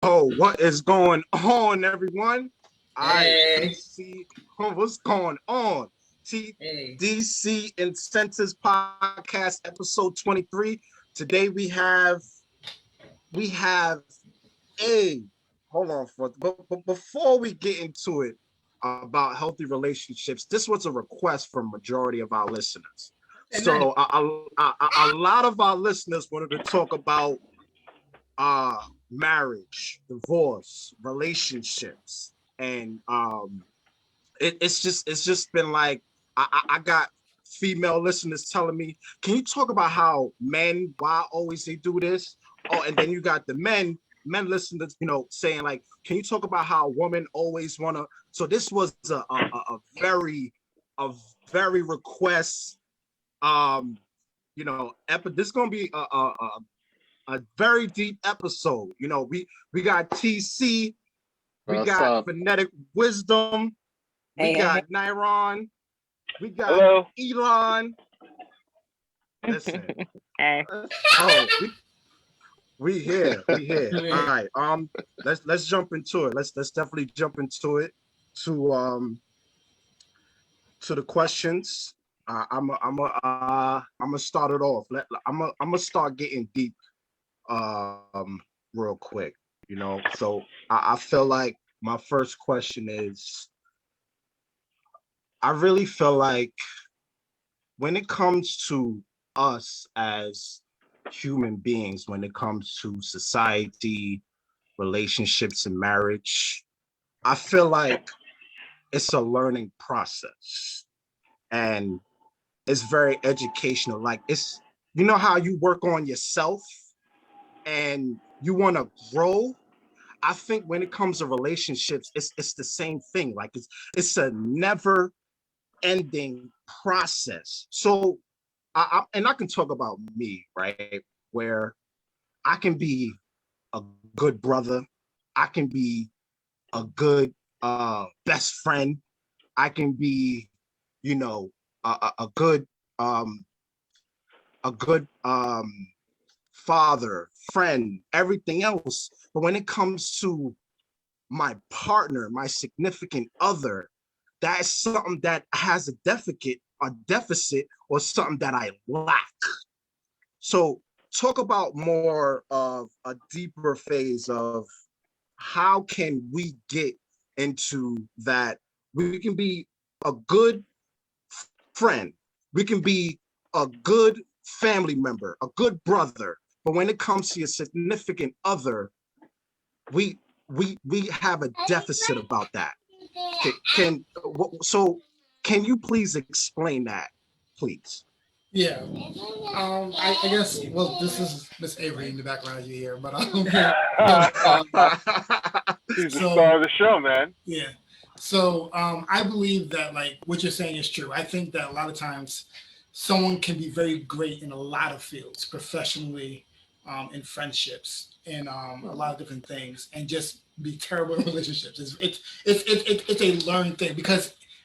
Oh, what is going on, everyone? Hey. DC, what's going on? Hey. TDC Incentives Podcast, episode 23. Today we have a hold on but before we get into it about healthy relationships, this was a request from majority of our listeners. So a lot of our listeners wanted to talk about marriage, divorce, relationships, and it's just been like I got female listeners telling me, can you talk about how men, why always they do this? Oh, and then you got the men listeners, saying like, can you talk about how women always wanna? So this was a very request, this is gonna be a very deep episode. We got TC, we got Phonetic Wisdom, we got Nyron, we got Elan. Listen. Oh, we here. All right. Let's jump into it. Let's definitely jump into it to the questions. I'm gonna start it off. I'm gonna start getting deep real quick. So I feel like my first question is, I really feel like when it comes to us as human beings, when it comes to society, relationships, and marriage, I feel like it's a learning process and it's very educational. Like, it's, how you work on yourself and you want to grow. I think when it comes to relationships, it's the same thing. Like, it's a never ending process. So I can talk about me, right? Where I can be a good brother, I can be a good best friend, I can be, a good father, friend, everything else. But when it comes to my partner, my significant other, that's something that has a deficit, or something that I lack. So talk about more of a deeper phase of how can we get into that. We can be a good friend, we can be a good family member, a good brother, but when it comes to your significant other, we have a deficit about that. Can you please explain that, please? Yeah. I guess, well, this is Miss Avery in the background you hear, but he's the star of the show, man. Yeah. So I believe that, like, what you're saying is true. I think that a lot of times someone can be very great in a lot of fields, professionally, in friendships, and a lot of different things, and just be terrible in relationships. It's a learned thing,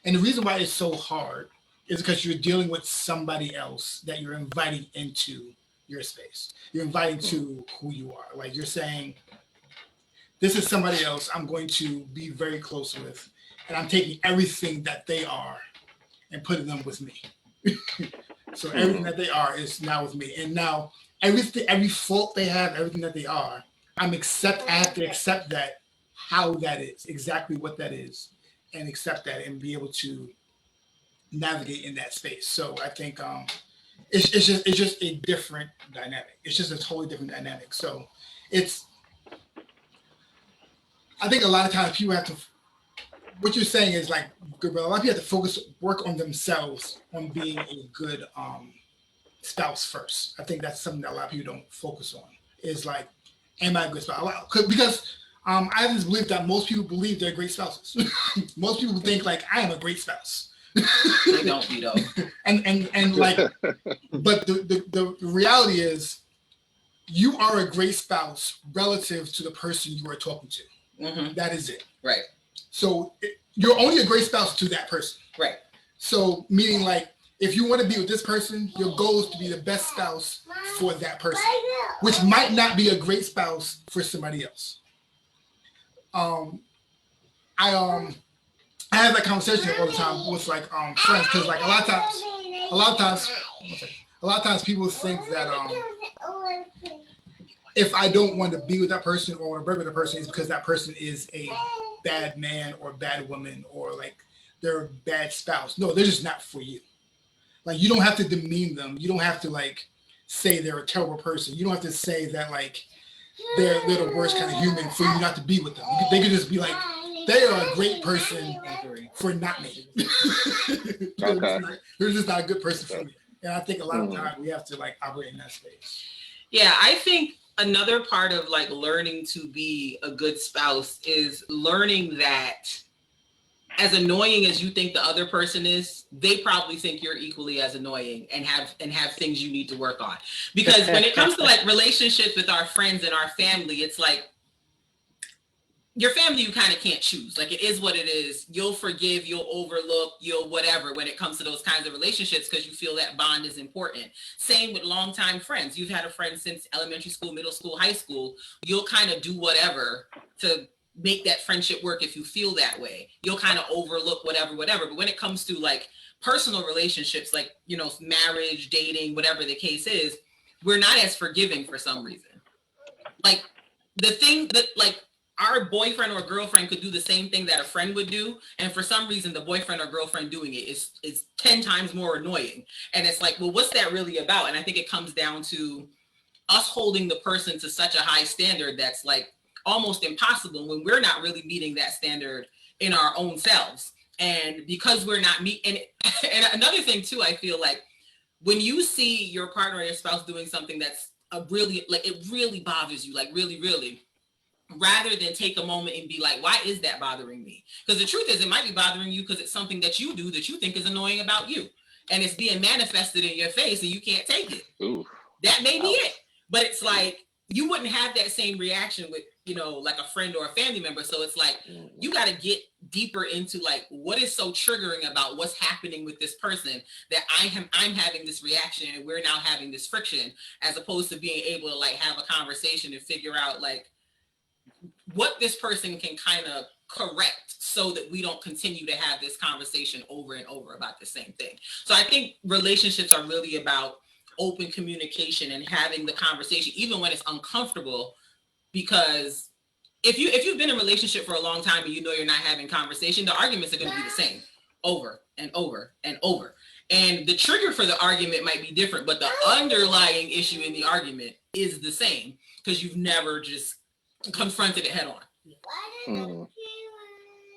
and the reason why it's so hard is because you're dealing with somebody else that you're inviting into your space. You're inviting to who you are. Like, you're saying, this is somebody else I'm going to be very close with, and I'm taking everything that they are and putting them with me. So everything that they are is now with me. And now every fault they have, everything that they are, I have to accept that, how that is, exactly what that is, and accept that and be able to navigate in that space. So I think it's just a different dynamic. It's just a totally different dynamic. So I think a lot of times people have to, what you're saying is like good, but a lot of people have to work on themselves, on being a good spouse first. I think that's something that a lot of people don't focus on, is like, am I a good spouse? Because I have this belief that most people believe they're great spouses. Most people think like, I am a great spouse. They don't be though. and like, but the reality is, you are a great spouse relative to the person you are talking to. Mm-hmm. That is it. Right. So you're only a great spouse to that person. Right. So meaning, like, if you want to be with this person, your goal is to be the best spouse for that person, which might not be a great spouse for somebody else. I have that conversation all the time with like friends, because like a lot of times people think that if I don't want to be with that person or want to break with that person, it's because that person is a bad man or bad woman or like they're a bad spouse. No, they're just not for you. Like you don't have to demean them. You don't have to like say they're a terrible person. You don't have to say that like they're the worst kind of human for you not to be with them. They could just be like, they are a great person for not me. Okay. They're just not a good person for me. And I think a lot of times we have to like operate in that space. Yeah, I think another part of like learning to be a good spouse is learning that as annoying as you think the other person is, they probably think you're equally as annoying and have things you need to work on. Because when it comes to like relationships with our friends and our family, it's like your family you kind of can't choose. Like it is what it is. You'll forgive, you'll overlook, you'll whatever when it comes to those kinds of relationships because you feel that bond is important. Same with longtime friends. You've had a friend since elementary school, middle school, high school. You'll kind of do whatever to make that friendship work if you feel that way. You'll kind of overlook whatever. But when it comes to like personal relationships, like, you know, marriage, dating, whatever the case is, we're not as forgiving for some reason. Like the thing that like our boyfriend or girlfriend could do the same thing that a friend would do. And for some reason, the boyfriend or girlfriend doing it is 10 times more annoying. And it's like, well, what's that really about? And I think it comes down to us holding the person to such a high standard that's like almost impossible when we're not really meeting that standard in our own selves. And because we're not and another thing too, I feel like when you see your partner or your spouse doing something that's really like, it really bothers you, like really, rather than take a moment and be like, why is that bothering me? Because the truth is it might be bothering you because it's something that you do that you think is annoying about you. And it's being manifested in your face and you can't take it. Ooh. That may be it. But it's like, you wouldn't have that same reaction with, you know, like a friend or a family member. So it's like, you got to get deeper into like, what is so triggering about what's happening with this person that I'm having this reaction and we're now having this friction, as opposed to being able to like have a conversation and figure out like what this person can kind of correct so that we don't continue to have this conversation over and over about the same thing. So I think relationships are really about open communication and having the conversation, even when it's uncomfortable, because if you've been in a relationship for a long time and you know you're not having conversation, the arguments are going to be the same over and over and over. And the trigger for the argument might be different, but the underlying issue in the argument is the same because you've never just confronted it head on.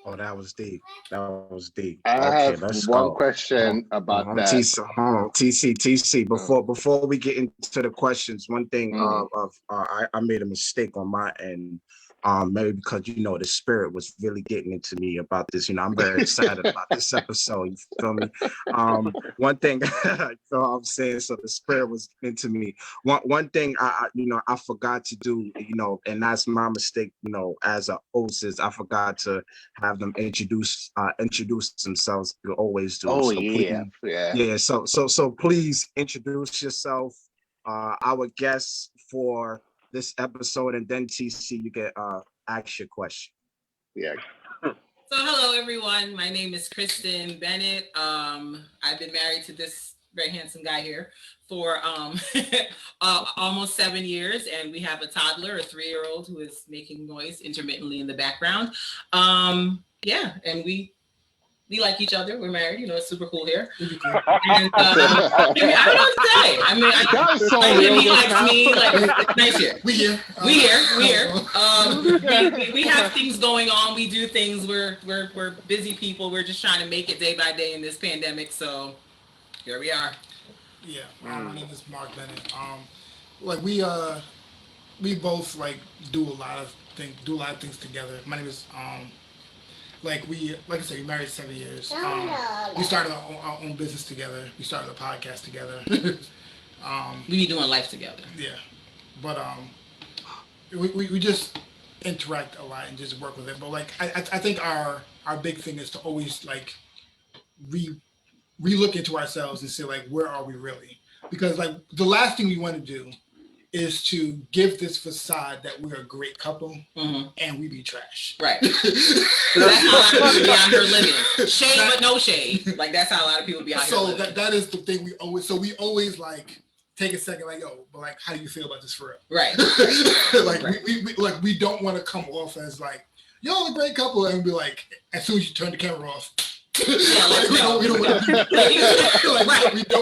Oh, that was deep. That was deep. I have one question about that. TC. Before we get into the questions, one thing I made a mistake on my end. Maybe because, you know, the spirit was really getting into me about this. You know, I'm very excited about this episode. You feel me? One thing, so I'm saying, so the spirit was into me. One thing I forgot to do, you know, and that's my mistake, you know, as a host, is I forgot to have them introduce themselves. You always do. Oh, so yeah. Please, So please introduce yourself, our guests for this episode, and then TC, you get ask your question. Yeah. So hello everyone, my name is Kristen Bennett. I've been married to this very handsome guy here for almost 7 years, and we have a toddler, a 3-year-old, who is making noise intermittently in the background. And we like each other. We're married. You know, it's super cool here. And, I don't know what to say. I mean, that is so real. He likes me. Like, it's nice here. We here. We have things going on. We do things. We're busy people. We're just trying to make it day by day in this pandemic. So here we are. Yeah. My name is Mark Bennett. Like we both like do a lot of things together. My name is like I said, we married 7 years. We started our own business together. We started a podcast together. We be doing life together. Yeah, but we just interact a lot and just work with it. But like I think our big thing is to always like re-look into ourselves and say like, where are we really? Because like the last thing we want to do is to give this facade that we're a great couple and we be trash. Right. That's how a lot of people be out here living. Shade, but no shade. Like that's how a lot of people be out here living. So that is the thing we always like take a second, like, yo, but like, how do you feel about this for real? Right. Like we don't want to come off as like, y'all a great couple, and be like, as soon as you turn the camera off. We don't want to.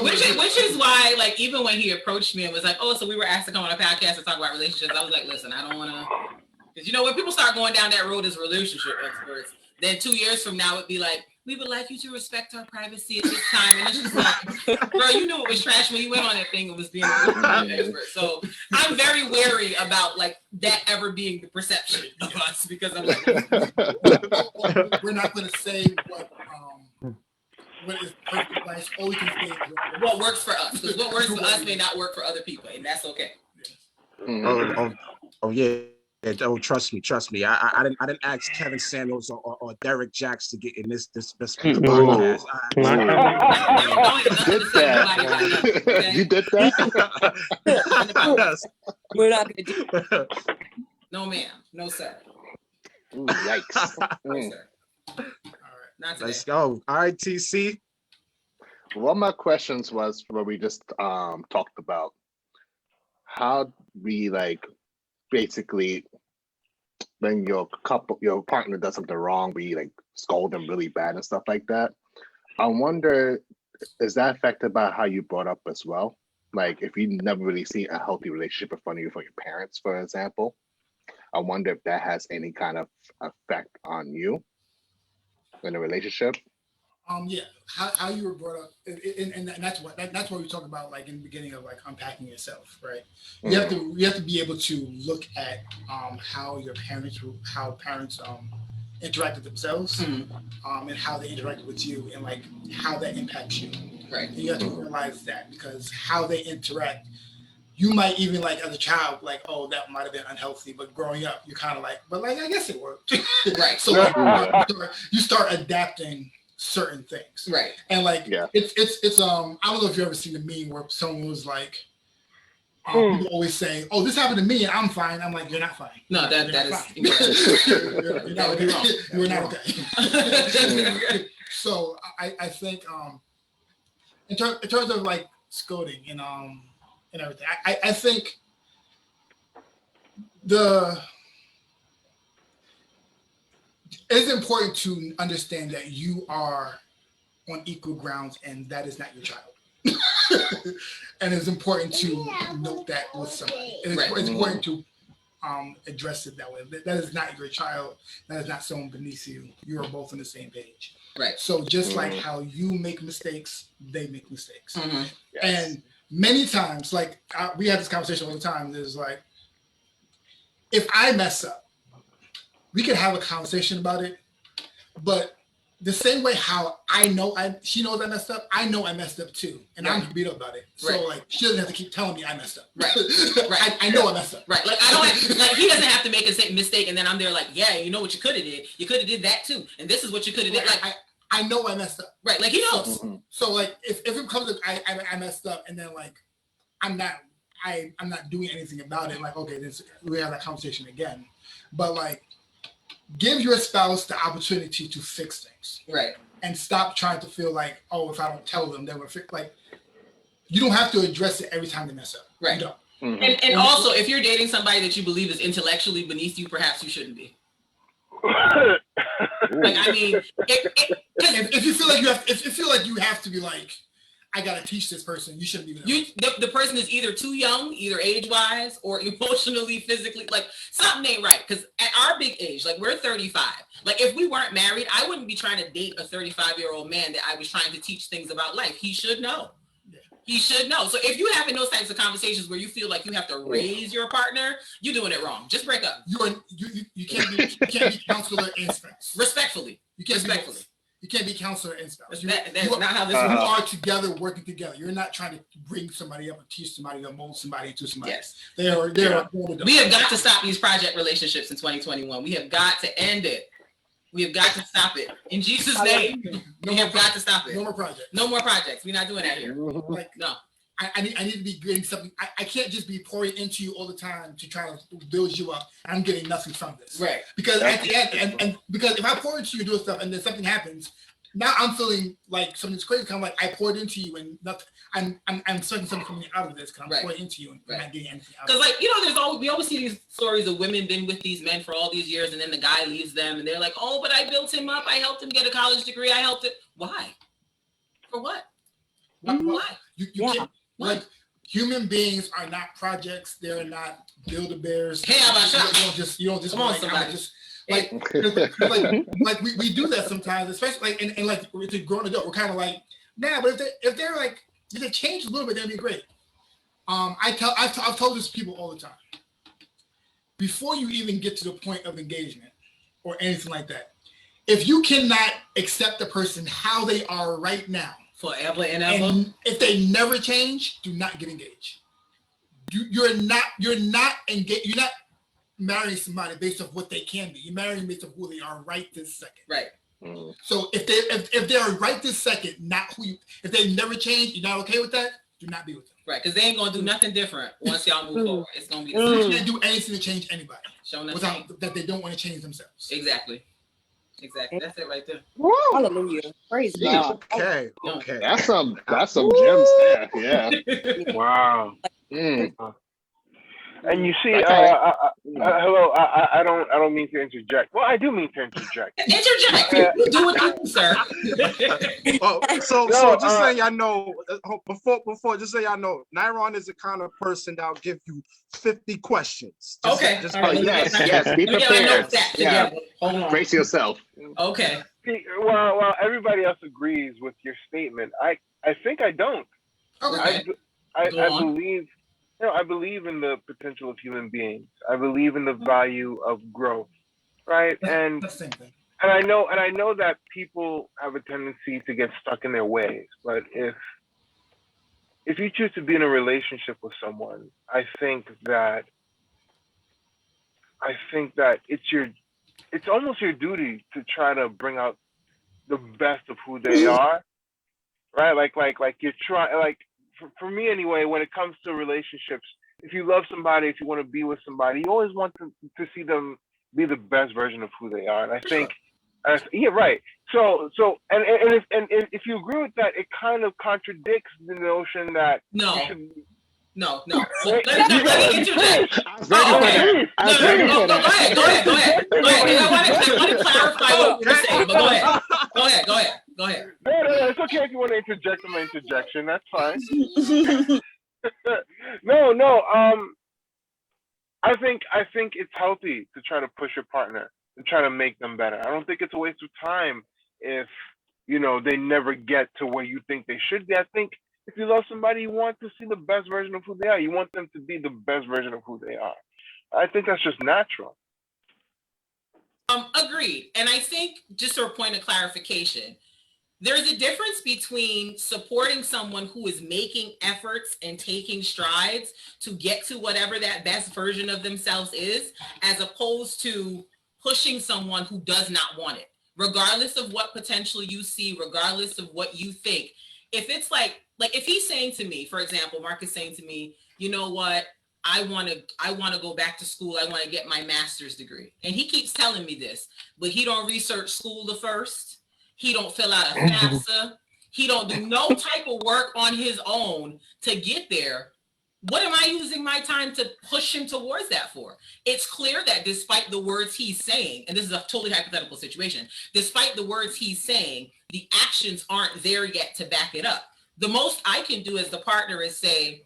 Which is why, like, even when he approached me and was like, "Oh, so we were asked to come on a podcast to talk about relationships," I was like, "Listen, I don't want to," because you know when people start going down that road as relationship experts, then 2 years from now it'd be like, "We would like you to respect our privacy at this time," and it's just like, bro, you knew it was trash when you went on that thing and was being a relationship expert. So I'm very wary about like that ever being the perception of us, because I'm like, we're not going to say what is perfect advice. All we can say is what works for us, because what works for us may not work for other people, and that's okay. Oh yeah. Oh, trust me. I didn't ask Kevin Samuels or Derek Jacks to get in this podcast. You did that? We're not gonna do that. No, ma'am. No, sir. Ooh, yikes. No, sir. All right. Not today. Let's go. All right, TC. One of my questions was what we just talked about. How we like basically when your partner does something wrong, we like scold them really bad and stuff like that. I wonder, is that affected by how you brought up as well? Like if you never really seen a healthy relationship in front of you from your parents, for example, I wonder if that has any kind of effect on you in a relationship. Yeah, how you were brought up, and that's what we talk about, like in the beginning of like unpacking yourself, right? You have to be able to look at how parents interacted themselves, and how they interacted with you, and like how that impacts you. Right. And you have to realize that, because how they interact, you might even like as a child, like, oh, that might have been unhealthy, but growing up, you're kind of like, but like I guess it worked. Right. So like, you start adapting certain things, right? And like it's I don't know if you've ever seen a meme where someone was like, people always say, "Oh, this happened to me and I'm fine." I'm like, "You're not fine." No, that is you're not okay. So I think in terms of like scolding and everything, I think it's important to understand that you are on equal grounds and that is not your child. And it's important to note that with somebody. It's important to address it that way. That is not your child. That is not someone beneath you. You are both on the same page. Right. So just like how you make mistakes, they make mistakes. Mm-hmm. Yes. And many times, like we have this conversation all the time, there's like, if I mess up, we could have a conversation about it, but the same way how she knows I messed up, I know I messed up too, and I'm beat up about it. So like, she doesn't have to keep telling me I messed up. Right. Right. I know I messed up. Right. Like I don't like he doesn't have to make a mistake, and then I'm there like, yeah, you know what you could have did? You could have did that too, and this is what you could have did. Like I know I messed up. Right. Like he knows. So like if it comes to I messed up, and then like I'm not doing anything about it. Like okay, we have that conversation again, but like, give your spouse the opportunity to fix things. Right. And stop trying to feel like, oh, if I don't tell them, then we're like, you don't have to address it every time they mess up. Right. You don't. Mm-hmm. And also, if you're dating somebody that you believe is intellectually beneath you, perhaps you shouldn't be. Like, I mean, if you feel like you have to be like, I gotta teach this person, you shouldn't be the person is either too young, either age-wise or emotionally, physically, like something ain't right. Because at our big age, like we're 35. Like if we weren't married, I wouldn't be trying to date a 35-year-old man that I was trying to teach things about life. He should know. Yeah. He should know. So if you're having those types of conversations where you feel like you have to raise your partner, you're doing it wrong. Just break up. You can't be counselor and spouse. Respectfully. You can't respectfully. You can't be counselor and spouse. That's not how this works. You are together, working together. You're not trying to bring somebody up or teach somebody or mold somebody into somebody. Yes. They are. We have got to stop these project relationships in 2021. We have got to end it. We have got to stop it. In Jesus' name, we have got to stop it. No more projects. No more projects. We're not doing that here. Like, no. I need to be getting something. I can't just be pouring into you all the time to try to build you up. I'm getting nothing from this. Right. Because at the end, and because if I pour into you doing stuff and then something happens, now I'm feeling like something's crazy. Kind of like I poured into you and nothing. I'm expecting something coming out of this because I'm pouring into you and I'm not getting anything out. Because like we always see these stories of women been with these men for all these years and then the guy leaves them and they're like, oh, but I built him up. I helped him get a college degree. I helped it. Why? For what? Why? You can't. Like human beings are not projects. They're not Build-A-Bears. Hey, how about that? You don't just Come on, like, somebody. like we do that sometimes, especially like and like with a grown adult. We're kind of like, nah, but if they're like if they change a little bit, that'd be great. I've told this to people all the time. Before you even get to the point of engagement or anything like that, if you cannot accept the person how they are right now, forever and ever, and if they never change, do not get engaged. You're not engaged. You're not marrying somebody based off what they can be. You're marrying based off who they are right this second. Right. So if they are right this second, not who you. If they never change, you're not okay with that. Do not be with them. Right, because they ain't gonna do nothing different once y'all move forward. It's gonna be the You same. can't do anything to change anybody Without that they don't want to change themselves. Exactly. That's it right there. Woo! Hallelujah. Praise God. Okay. That's some gems there. Yeah. Wow. And you see, hello. I don't mean to interject. Well, I do mean to interject. Interject. Do what you do, sir. So just so y'all know, before just so y'all know, Nyron is the kind of person that'll give you 50 questions. Yes. Be prepared. Yeah. Brace yourself. Okay. See, well, everybody else agrees with your statement. I think I don't. Okay. I believe. I believe in the potential of human beings. I believe in the value of growth, right? And I know that people have a tendency to get stuck in their ways. But if you choose to be in a relationship with someone, I think that it's almost your duty to try to bring out the best of who they are, right? Like you're trying, like. For me anyway, when it comes to relationships, if you love somebody, if you want to be with somebody, you always want to see them be the best version of who they are. And I think, yeah, right. So, and if you agree with that, it kind of contradicts the notion that No. Let me interject. I was ready for that. Go ahead. I want to clarify what you're saying, but go ahead. No, it's okay if you want to interject in my interjection. That's fine. No. I think it's healthy to try to push your partner and try to make them better. I don't think it's a waste of time if they never get to where you think they should be. I think if you love somebody, you want to see the best version of who they are. You want them to be the best version of who they are. I think that's just natural. Agreed. And I think just for a point of clarification, there's a difference between supporting someone who is making efforts and taking strides to get to whatever that best version of themselves is, as opposed to pushing someone who does not want it, regardless of what potential you see, regardless of what you think. If it's like if he's saying to me, for example, Mark is saying to me, you know what, I want to go back to school. I want to get my master's degree. And he keeps telling me this, but he don't research school the first. He don't fill out a FAFSA. He don't do no type of work on his own to get there. What am I using my time to push him towards that for? It's clear that despite the words he's saying, and this is a totally hypothetical situation, despite the words he's saying, the actions aren't there yet to back it up. The most I can do as the partner is say,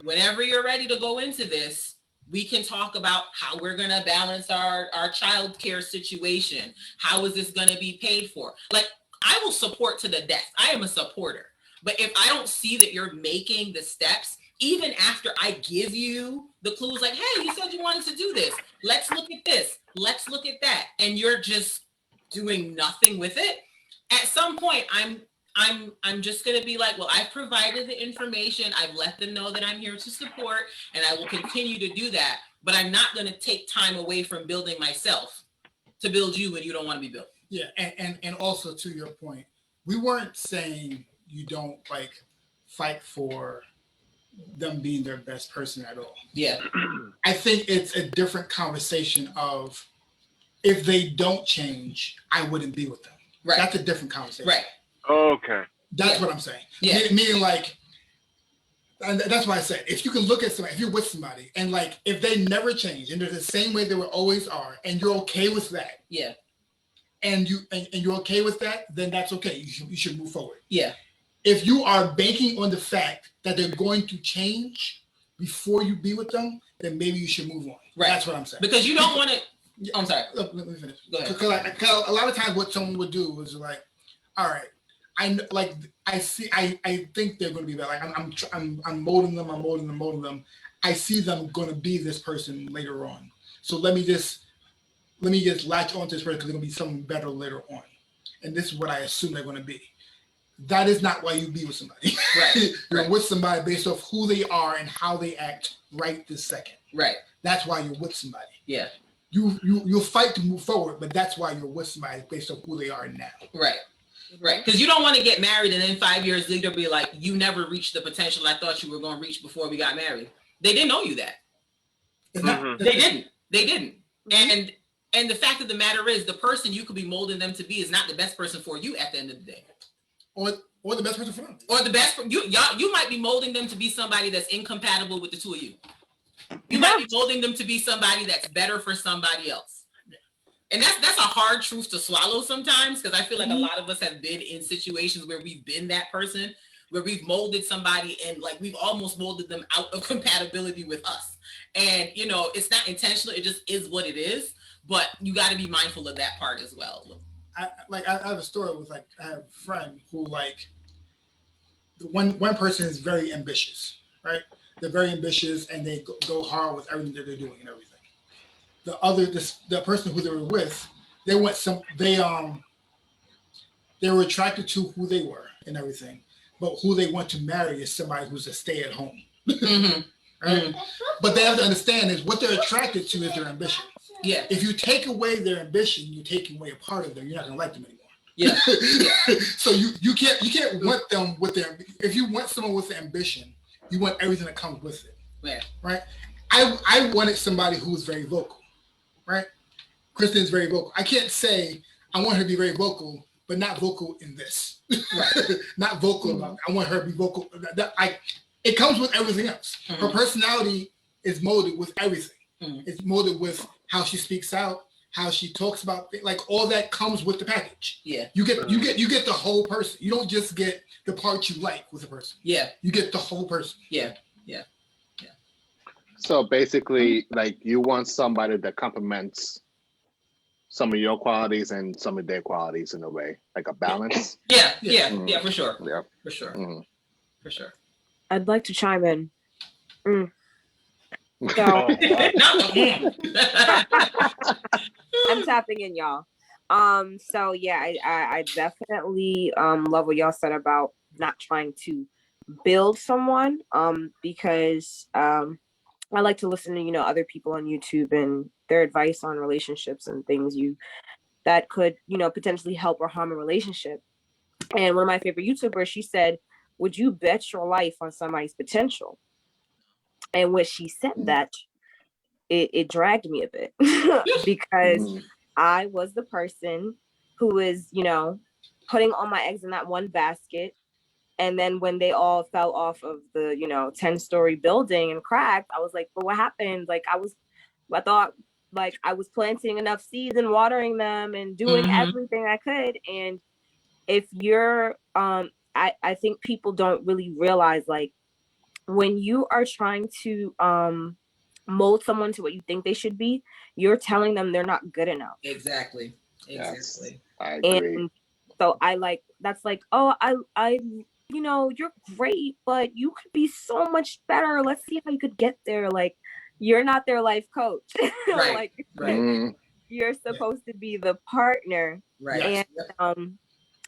whenever you're ready to go into this, we can talk about how we're going to balance our child care situation. How is this going to be paid for? Like, I will support to the death. I am a supporter. But if I don't see that you're making the steps, even after I give you the clues, like, hey, you said you wanted to do this. Let's look at this. Let's look at that. And you're just doing nothing with it. At some point, I'm just going to be like, well, I've provided the information. I've let them know that I'm here to support, and I will continue to do that. But I'm not going to take time away from building myself to build you when you don't want to be built. Yeah, and also to your point, we weren't saying you don't fight for them being their best person at all. Yeah. I think it's a different conversation of if they don't change, I wouldn't be with them. Right. That's a different conversation. Right. Okay. That's what I'm saying. Yeah. Meaning like, and that's why I said, if you can look at somebody, if you're with somebody and like, if they never change and they're the same way they were always are, and you're okay with that. Yeah. And you're okay with that, then that's okay. You should move forward. Yeah. If you are banking on the fact that they're going to change before you be with them, then maybe you should move on. Right. That's what I'm saying. Because you don't want to. I'm sorry. Let me finish. Go ahead. Because a lot of times what someone would do is like, all right, I think they're going to be that. Like I'm molding them. I see them going to be this person later on. So let me just latch onto this person because they're going to be something better later on. And this is what I assume they're going to be. That is not why you be with somebody. Right. You're with somebody based off who they are and how they act right this second. Right. That's why you're with somebody. Yeah. You'll fight to move forward, but that's why you're with somebody based on who they are now. Right. Right. Because you don't want to get married and then 5 years later be like, you never reached the potential I thought you were going to reach before we got married. They didn't know you that. They didn't. And the fact of the matter is the person you could be molding them to be is not the best person for you at the end of the day. Or the best person for them. Or the best you might be molding them to be somebody that's incompatible with the two of you. You might be molding them to be somebody that's better for somebody else. And that's a hard truth to swallow sometimes, because I feel like a lot of us have been in situations where we've been that person, where we've molded somebody and like we've almost molded them out of compatibility with us. And it's not intentional, it just is what it is. But you got to be mindful of that part as well. I have a story with I have a friend who one person is very ambitious, right? They're very ambitious and they go hard with everything that they're doing and everything. The person who they were with, they were attracted to who they were and everything, but who they want to marry is somebody who's a stay-at-home. Mm-hmm. Right? Mm-hmm. But they have to understand is what they're attracted to is their ambition. Yeah. If you take away their ambition, you're taking away a part of them. You're not gonna like them anymore. Yeah. So you can't want them with their. If you want someone with ambition, you want everything that comes with it. Yeah. Right. I wanted somebody who's very vocal. Right. Kristen is very vocal. I can't say I want her to be very vocal, but not vocal in this. Right. Not vocal about. I want her to be vocal. It comes with everything else. Mm-hmm. Her personality is molded with everything. Mm-hmm. It's molded with how she speaks out, how she talks about things, like all that comes with the package. Yeah. You get the whole person. You don't just get the part you like with a person. Yeah. You get the whole person. Yeah. Yeah. Yeah. So basically, like you want somebody that complements some of your qualities and some of their qualities in a way, like a balance. Yeah. Yeah. Mm-hmm. Yeah. For sure. Yeah. For sure. Mm-hmm. For sure. I'd like to chime in. So I'm tapping in, y'all. So yeah, I definitely love what y'all said about not trying to build someone. Because I like to listen to other people on YouTube and their advice on relationships and things that could potentially help or harm a relationship. And one of my favorite YouTubers, she said, "Would you bet your life on somebody's potential?" And when she said that, it dragged me a bit because I was the person who was, putting all my eggs in that one basket. And then when they all fell off of the, 10-story building and cracked, I was like, but what happened? Like, I thought like I was planting enough seeds and watering them and doing everything I could. And if you're, I think people don't really realize, like, when you are trying to mold someone to what you think they should be, you're telling them they're not good enough. Exactly. Yes, I agree. And so that's like, oh, I you're great, but you could be so much better. Let's see how you could get there. Like, you're not their life coach. Right. Like, you're supposed to be the partner. Right. And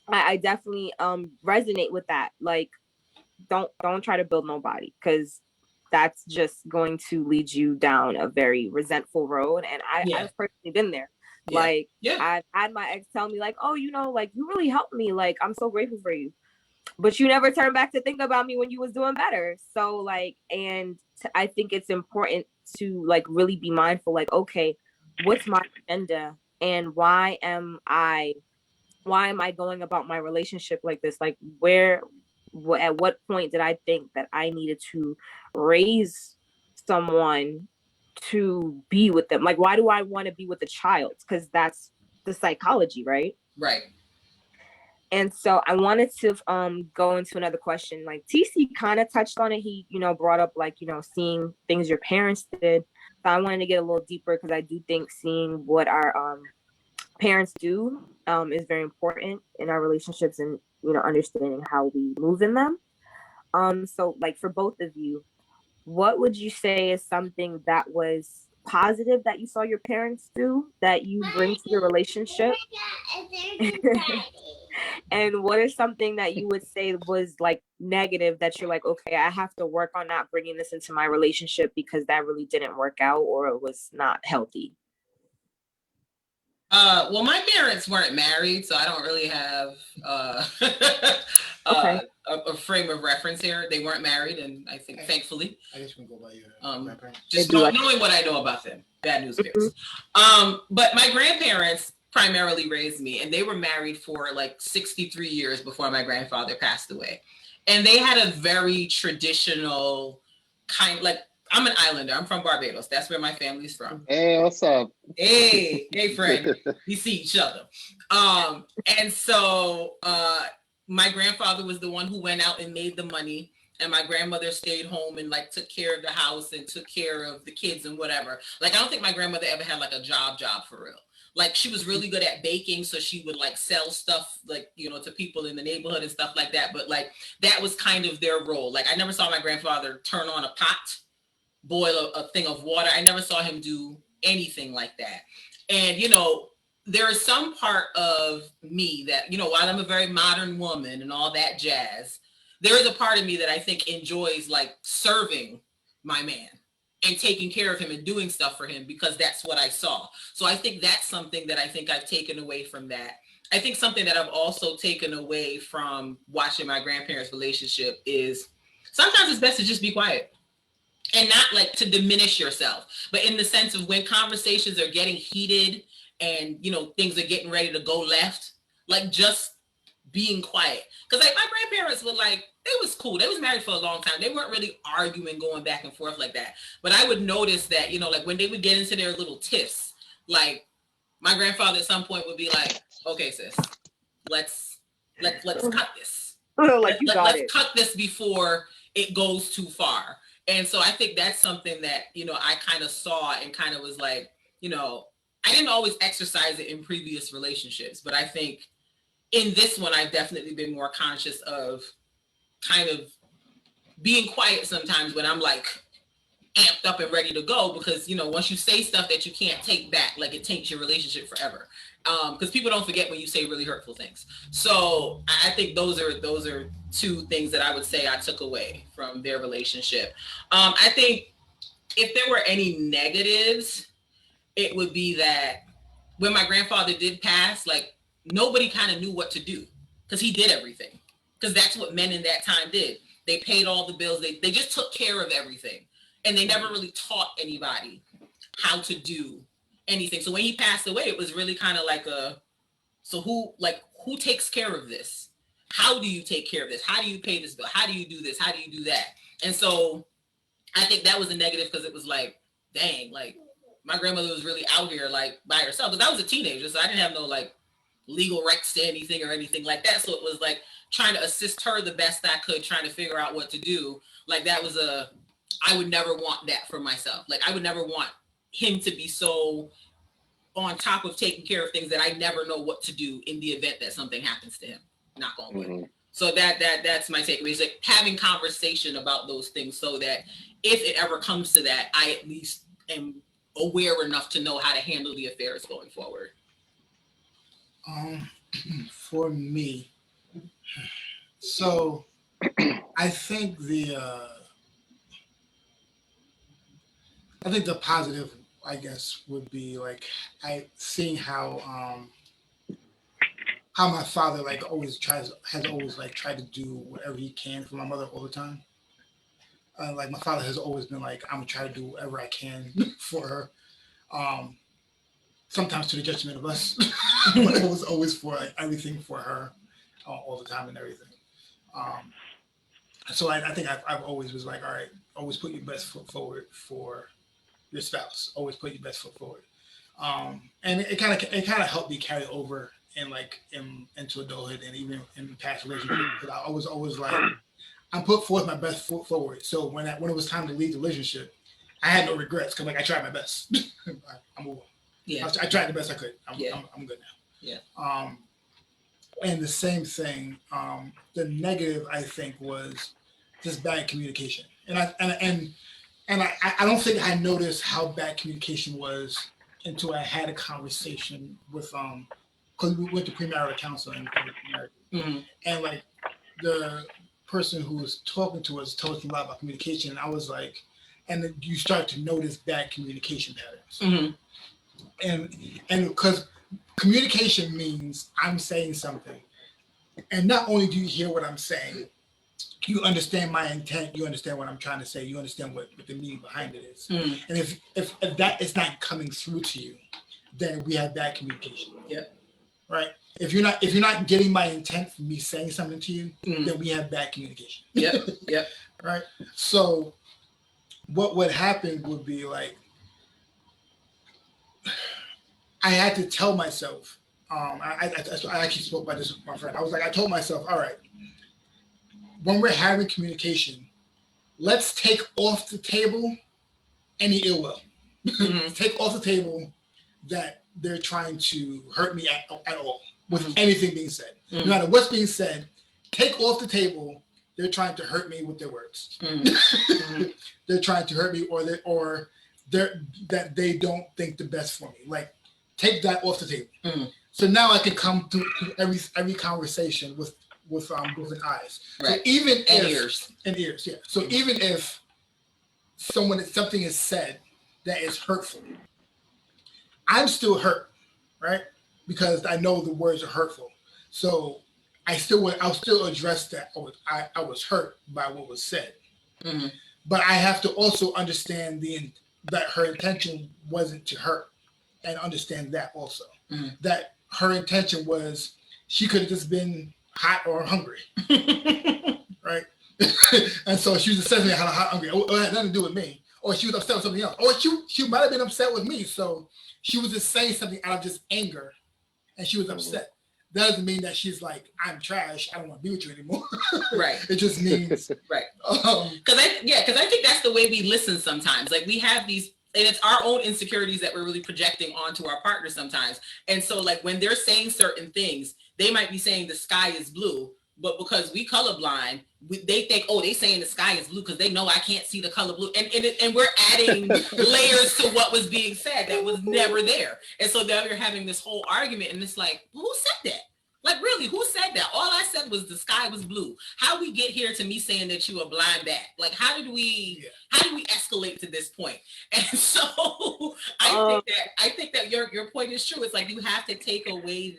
I definitely resonate with that. Like, don't try to build nobody, because that's just going to lead you down a very resentful road. And I've personally been there. Yeah. Like, I've had my ex tell me, like, oh, like, you really helped me. Like, I'm so grateful for you. but you never turned back to think about me when you was doing better. So like, I think it's important to like really be mindful, like, okay, what's my agenda and why am I going about my relationship like this? Like at what point did I think that I needed to raise someone to be with them? Like, why do I want to be with a child? Because that's the psychology, right? Right. And so I wanted to go into another question. Like TC kind of touched on it. He, brought up like, seeing things your parents did. So I wanted to get a little deeper because I do think seeing what our parents do is very important in our relationships and, understanding how we move in them. So like for both of you, what would you say is something that was positive that you saw your parents do that you bring to your relationship? And what is something that you would say was like negative that you're like, okay, I have to work on not bringing this into my relationship because that really didn't work out or it was not healthy? Well, my parents weren't married, so I don't really have Okay. a frame of reference here. They weren't married, and I think, thankfully, I guess we can go by your grandparents. just knowing what I know about them. Bad news bears. But my grandparents primarily raised me, and they were married for like 63 years before my grandfather passed away. And they had a very traditional kind, like, I'm an islander. I'm from Barbados. That's where my family's from. Hey, what's up? Hey, friend. We see each other. And so my grandfather was the one who went out and made the money, and my grandmother stayed home and like took care of the house and took care of the kids and whatever. Like, I don't think my grandmother ever had like a job for real. Like, she was really good at baking, so she would like sell stuff like, to people in the neighborhood and stuff like that. But like, that was kind of their role. Like, I never saw my grandfather turn on a pot, boil a thing of water. I never saw him do anything like that. And, there is some part of me that, while I'm a very modern woman and all that jazz, there is a part of me that I think enjoys like serving my man and taking care of him and doing stuff for him because that's what I saw. So I think that's something that I think I've taken away from that. I think something that I've also taken away from watching my grandparents' relationship is sometimes it's best to just be quiet. And not like to diminish yourself, but in the sense of when conversations are getting heated and, things are getting ready to go left, like just being quiet. Because like my grandparents were like, it was cool. They was married for a long time. They weren't really arguing, going back and forth like that. But I would notice that, like when they would get into their little tiffs, like my grandfather at some point would be like, okay, sis, let's cut this. Let's cut this before it goes too far. And so I think that's something that, I kind of saw and kind of was like, I didn't always exercise it in previous relationships, but I think in this one, I've definitely been more conscious of kind of being quiet sometimes when I'm like amped up and ready to go, because, once you say stuff that you can't take back, like it taints your relationship forever. Because people don't forget when you say really hurtful things. So I think those are two things that I would say I took away from their relationship. I think if there were any negatives, it would be that when my grandfather did pass, like nobody kind of knew what to do because he did everything. Because that's what men in that time did. They paid all the bills. They just took care of everything. And they never really taught anybody how to do anything. So when he passed away, it was really kind of like who takes care of this? How do you take care of this? How do you pay this bill? How do you do this? How do you do that? And so I think that was a negative because it was like, dang, like my grandmother was really out here like by herself. But I was a teenager, so I didn't have no like legal rights to anything or anything like that. So it was like trying to assist her the best I could, trying to figure out what to do. Like that was I would never want that for myself. Like I would never want him to be so on top of taking care of things that I never know what to do in the event that something happens to him. Knock on wood. Mm-hmm. So that's my takeaway. It's like having conversation about those things so that if it ever comes to that, I at least am aware enough to know how to handle the affairs going forward. For me, so I think the positive, I guess, would be like seeing how how my father has always tried to do whatever he can for my mother all the time. Like my father has always been like, I'm gonna try to do whatever I can for her. Sometimes to the detriment of us, but it was always for like everything for her, all the time and everything. So I think I've always was like, all right, always put your best foot forward for your spouse. Always put your best foot forward. And it kind of helped me carry over into adulthood and even in past relationships. Because I was always like, I put forth my best foot forward. So when it was time to leave the relationship, I had no regrets because I tried my best. I'm moving. Yeah. I tried the best I could. I'm good now. Yeah. And the same thing. The negative I think was just bad communication. And I don't think I noticed how bad communication was until I had a conversation with because we went to premarital counseling and like the person who was talking to us told us a lot about communication. And I was like, and then you start to notice bad communication patterns. And because communication means I'm saying something, and not only do you hear what I'm saying, you understand my intent, you understand what I'm trying to say, you understand what the meaning behind it is. And if that is not coming through to you, then we have bad communication. Yeah. Right. If you're not getting my intent from me saying something to you, then we have bad communication. Yep. Yep. Right. So what would happen would be like I had to tell myself, I actually spoke about this with my friend. I was like, I told myself, all right, when we're having communication, let's take off the table any ill will. Take off the table that they're trying to hurt me at all with anything being said. No matter what's being said, take off the table they're trying to hurt me with their words. They're trying to hurt me or that they don't think the best for me. Like, take that off the table. So now I can come through every conversation with open eyes. Right. So even ears. Yeah. So even if something is said that is hurtful, I'm still hurt, right? Because I know the words are hurtful. So I'll still address that. I was hurt by what was said. But I have to also understand that her intention wasn't to hurt, and understand that also. That her intention was she could have just been hot or hungry, right? And so she was upset with me, hot, hungry. It had nothing to do with me. Or she was upset with something else. Or she might have been upset with me. So she was just saying something out of just anger, and she was upset. That doesn't mean that she's like, I'm trash, I don't want to be with you anymore. Right. It just means right. Because I think that's the way we listen sometimes. Like, we have these, and it's our own insecurities that we're really projecting onto our partner sometimes. And so, like, when they're saying certain things, they might be saying the sky is blue, but because we colorblind, they think, oh, they saying the sky is blue because they know I can't see the color blue. And we're adding layers to what was being said that was never there. And so now you're having this whole argument, and it's like, who said that? Like, really, who said that? All I said was the sky was blue. How we get here to me saying that you a blind bat? Like, how did we escalate to this point? And so I think that your point is true. It's like, you have to take away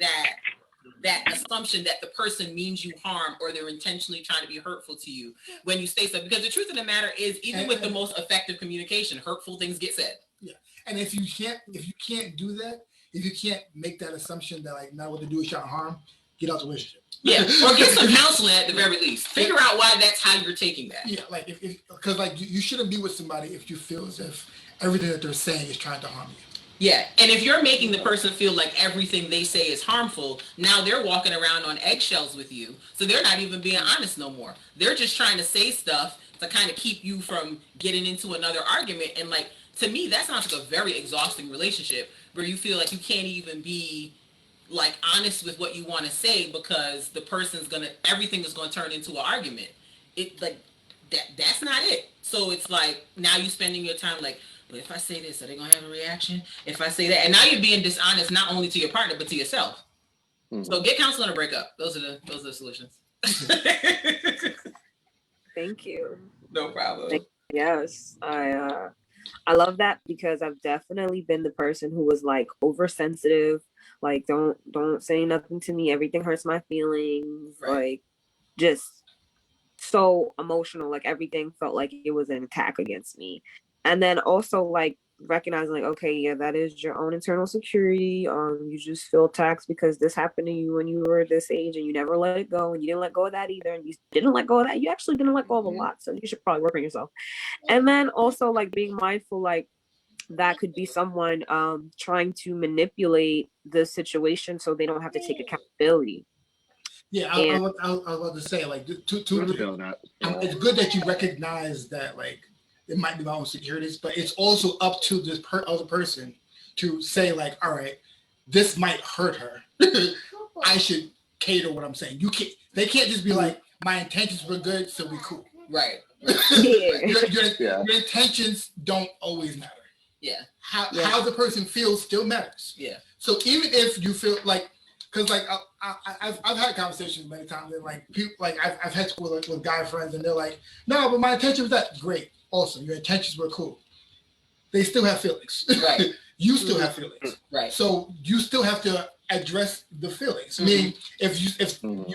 that assumption that the person means you harm or they're intentionally trying to be hurtful to you when you say so. Because the truth of the matter is, even with the most effective communication, hurtful things get said. Yeah. And if you can't do that, if you can't make that assumption that like now what to do is trying to harm, get out the relationship. Yeah, or get some counseling at the very least. Figure out why that's how you're taking that. Yeah, like because like you shouldn't be with somebody if you feel as if everything that they're saying is trying to harm you. Yeah, and if you're making the person feel like everything they say is harmful, now they're walking around on eggshells with you. So they're not even being honest no more. They're just trying to say stuff to kind of keep you from getting into another argument. And like, to me, that sounds like a very exhausting relationship where you feel like you can't even be like honest with what you want to say because the everything is gonna turn into an argument. It like that's not it. So it's like, now you're spending your time like, but if I say this, are they gonna have a reaction? If I say that, and now you're being dishonest not only to your partner but to yourself. So get counseling or break up. Those are the solutions. Thank you. No problem. Yes, I love that because I've definitely been the person who was like oversensitive, Like, don't say nothing to me. Everything hurts my feelings. Right. Like, just so emotional. Like, everything felt like it was an attack against me. And then also, like, recognizing, like, okay, yeah, that is your own internal security. You just feel attacked because this happened to you when you were this age, and you never let it go, and you didn't let go of that either, and you didn't let go of that. You actually didn't let go of a lot, so you should probably work on yourself. And then also, like, being mindful, like, that could be someone trying to manipulate the situation so they don't have to take accountability. Yeah, I was about to say, like, it's good that you recognize that, like, it might be my own securities, but it's also up to this other person to say, like, all right, this might hurt her. I should cater what I'm saying. They can't just be like, my intentions were good, so we cool. Right. Your intentions don't always matter. Yeah. How the person feels still matters. Yeah. So even if you feel like, because like I've had conversations many times, and like people, like I've had school with guy friends, and they're like, no, but my intention was that. Great, awesome, your intentions were cool. They still have feelings. Right. You still have feelings. Right. So you still have to address the feelings. I mean, if you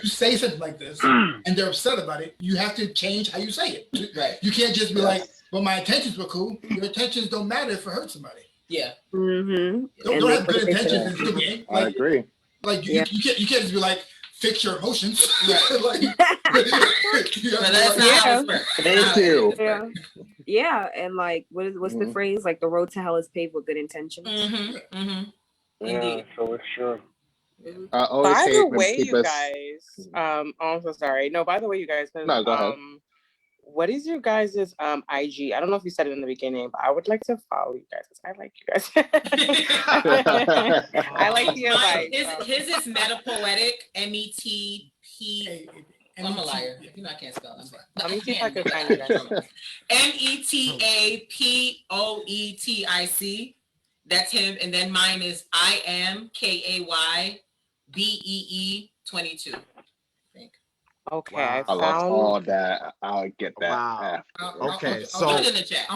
say something like this and they're upset about it, you have to change how you say it. Right. You can't just be like, well, my intentions were cool. Your intentions don't matter if it hurts somebody. Yeah. Don't have good intentions and still be I agree. Like you can't just be like, fix your emotions. Right. Like, that's not how it works. Thank you. Yeah, and like, what's the phrase? Like, the road to hell is paved with good intentions. Indeed. So it's true. By the way, you guys, I'm so sorry. No, by the way, you guys, no, go ahead. What is your guys' IG? I don't know if you said it in the beginning, but I would like to follow you guys because I like you guys. I like the advice. His is Metapoetic, METP. I'm a liar. You know I can't spell them. Let me see if I can find you guys. METAPOETIC. That's him. And then mine is I am KAYBEE 22. Okay, wow. I lost all that. I'll get that. Wow. Okay, so put it in the chat.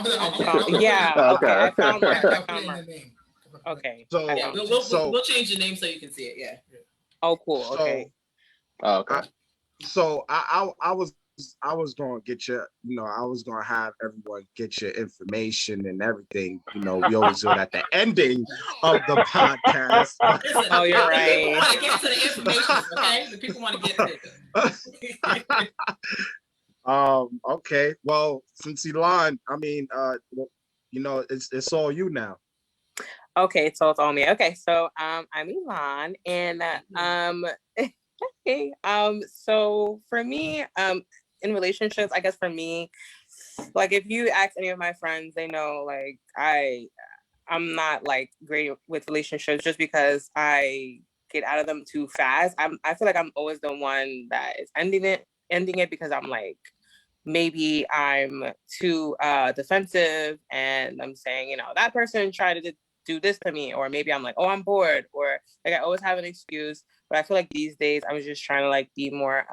Yeah. Okay. I found my name. Okay. So yeah, we'll change the name so you can see it. Yeah. Oh, cool. Okay. Okay. So I was gonna get you, I was gonna have everyone get your information and everything. We always do it at the ending of the podcast. Listen, oh, you're right. People want to get to the information, okay? The people want to get to it. Okay. Well, since Elan, I mean, it's all you now. Okay, so it's all me. Okay, so I'm Elan, and okay, so for me, in relationships, I guess for me, like if you ask any of my friends, they know like I'm not like great with relationships just because I get out of them too fast. I feel like I'm always the one that is ending it because I'm like, maybe I'm too defensive and I'm saying, that person tried to do this to me, or maybe I'm like, oh, I'm bored, or like I always have an excuse. But I feel like these days I was just trying to like be more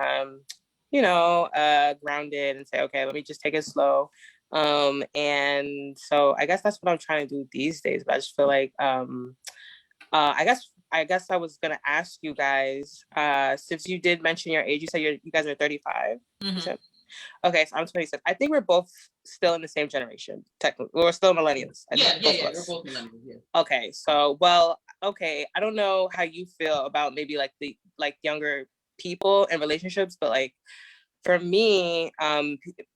grounded and say, okay, let me just take it slow. And so I guess that's what I'm trying to do these days. But I just feel like I guess I was gonna ask you guys, since you did mention your age, you said you guys are 35. Mm-hmm. Okay, so I'm 26. I think we're both still in the same generation. Technically, we're still millennials. Yeah. We're both millennials. Yeah. Okay, so I don't know how you feel about maybe like the younger people in relationships, but like for me,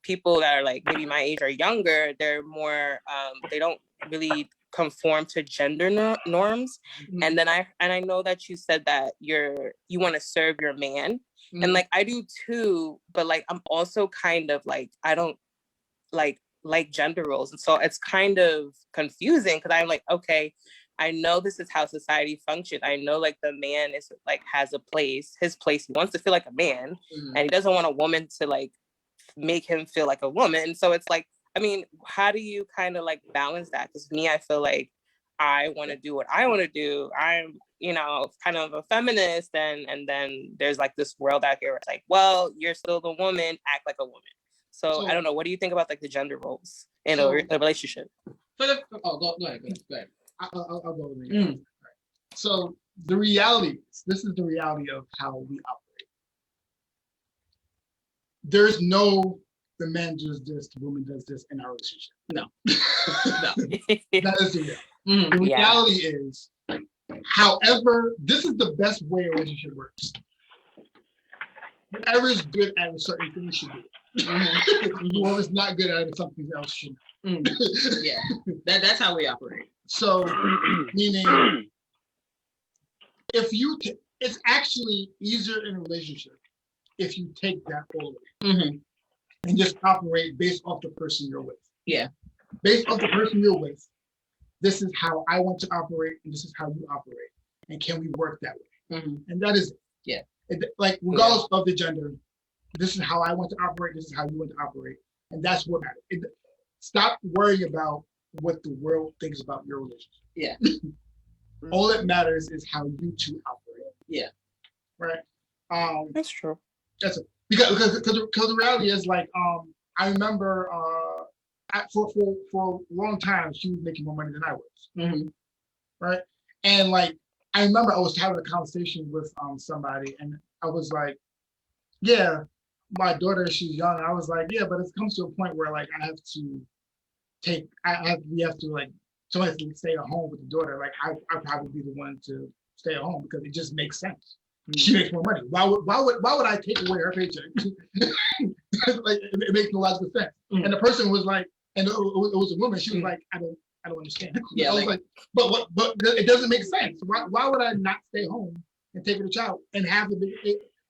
people that are like maybe my age or younger, they're more they don't really conform to gender norms. Mm-hmm. And then I know that you said that you want to serve your man. Mm-hmm. And like I do too, but like I'm also kind of like I don't like gender roles, and so it's kind of confusing because I'm like, okay, I know this is how society functions. I know like the man is like has his place. He wants to feel like a man, mm-hmm. and he doesn't want a woman to like make him feel like a woman. So it's like, I mean, how do you kind of like balance that? Because me, I feel like I want to do what I want to do. I'm, kind of a feminist, and then there's like this world out here where it's like, well, you're still the woman, act like a woman. So I don't know. What do you think about like the gender roles in a relationship? Go ahead. I'll go with you. So the reality is, this is the reality of how we operate. There's no, the man does this, the woman does this in our relationship. No. That is the reality. Mhm. The reality is, however, this is the best way a relationship works. Whoever is good at a certain thing should do it. Whoever's not good at it, something else should. Yeah, that's how we operate. So, meaning, if you, it's actually easier in a relationship if you take that all away and just operate based off the person you're with. Yeah. Based off the person you're with, this is how I want to operate, and this is how you operate, and can we work that way? And that is it. Yeah. Like regardless of the gender, this is how I want to operate. This is how you want to operate, and that's what matters. Stop worrying about what the world thinks about your relationship. Yeah. All that matters is how you two operate. Yeah. Right. That's true. That's it. Because the reality is, like, I remember for a long time she was making more money than I was. Right. And like, I remember I was having a conversation with somebody, and I was like, yeah, my daughter, she's young. I was like, yeah, but it comes to a point where like I have to we have to, like, someone has to stay at home with the daughter. Like I'd probably be the one to stay at home because it just makes sense. She makes more money. Why would I take away her paycheck? Like it makes no logical sense. And the person was like, and it was a woman. She was like, I don't understand. Yeah, I was like, but it doesn't make sense. Why would I not stay home and take her to child and have the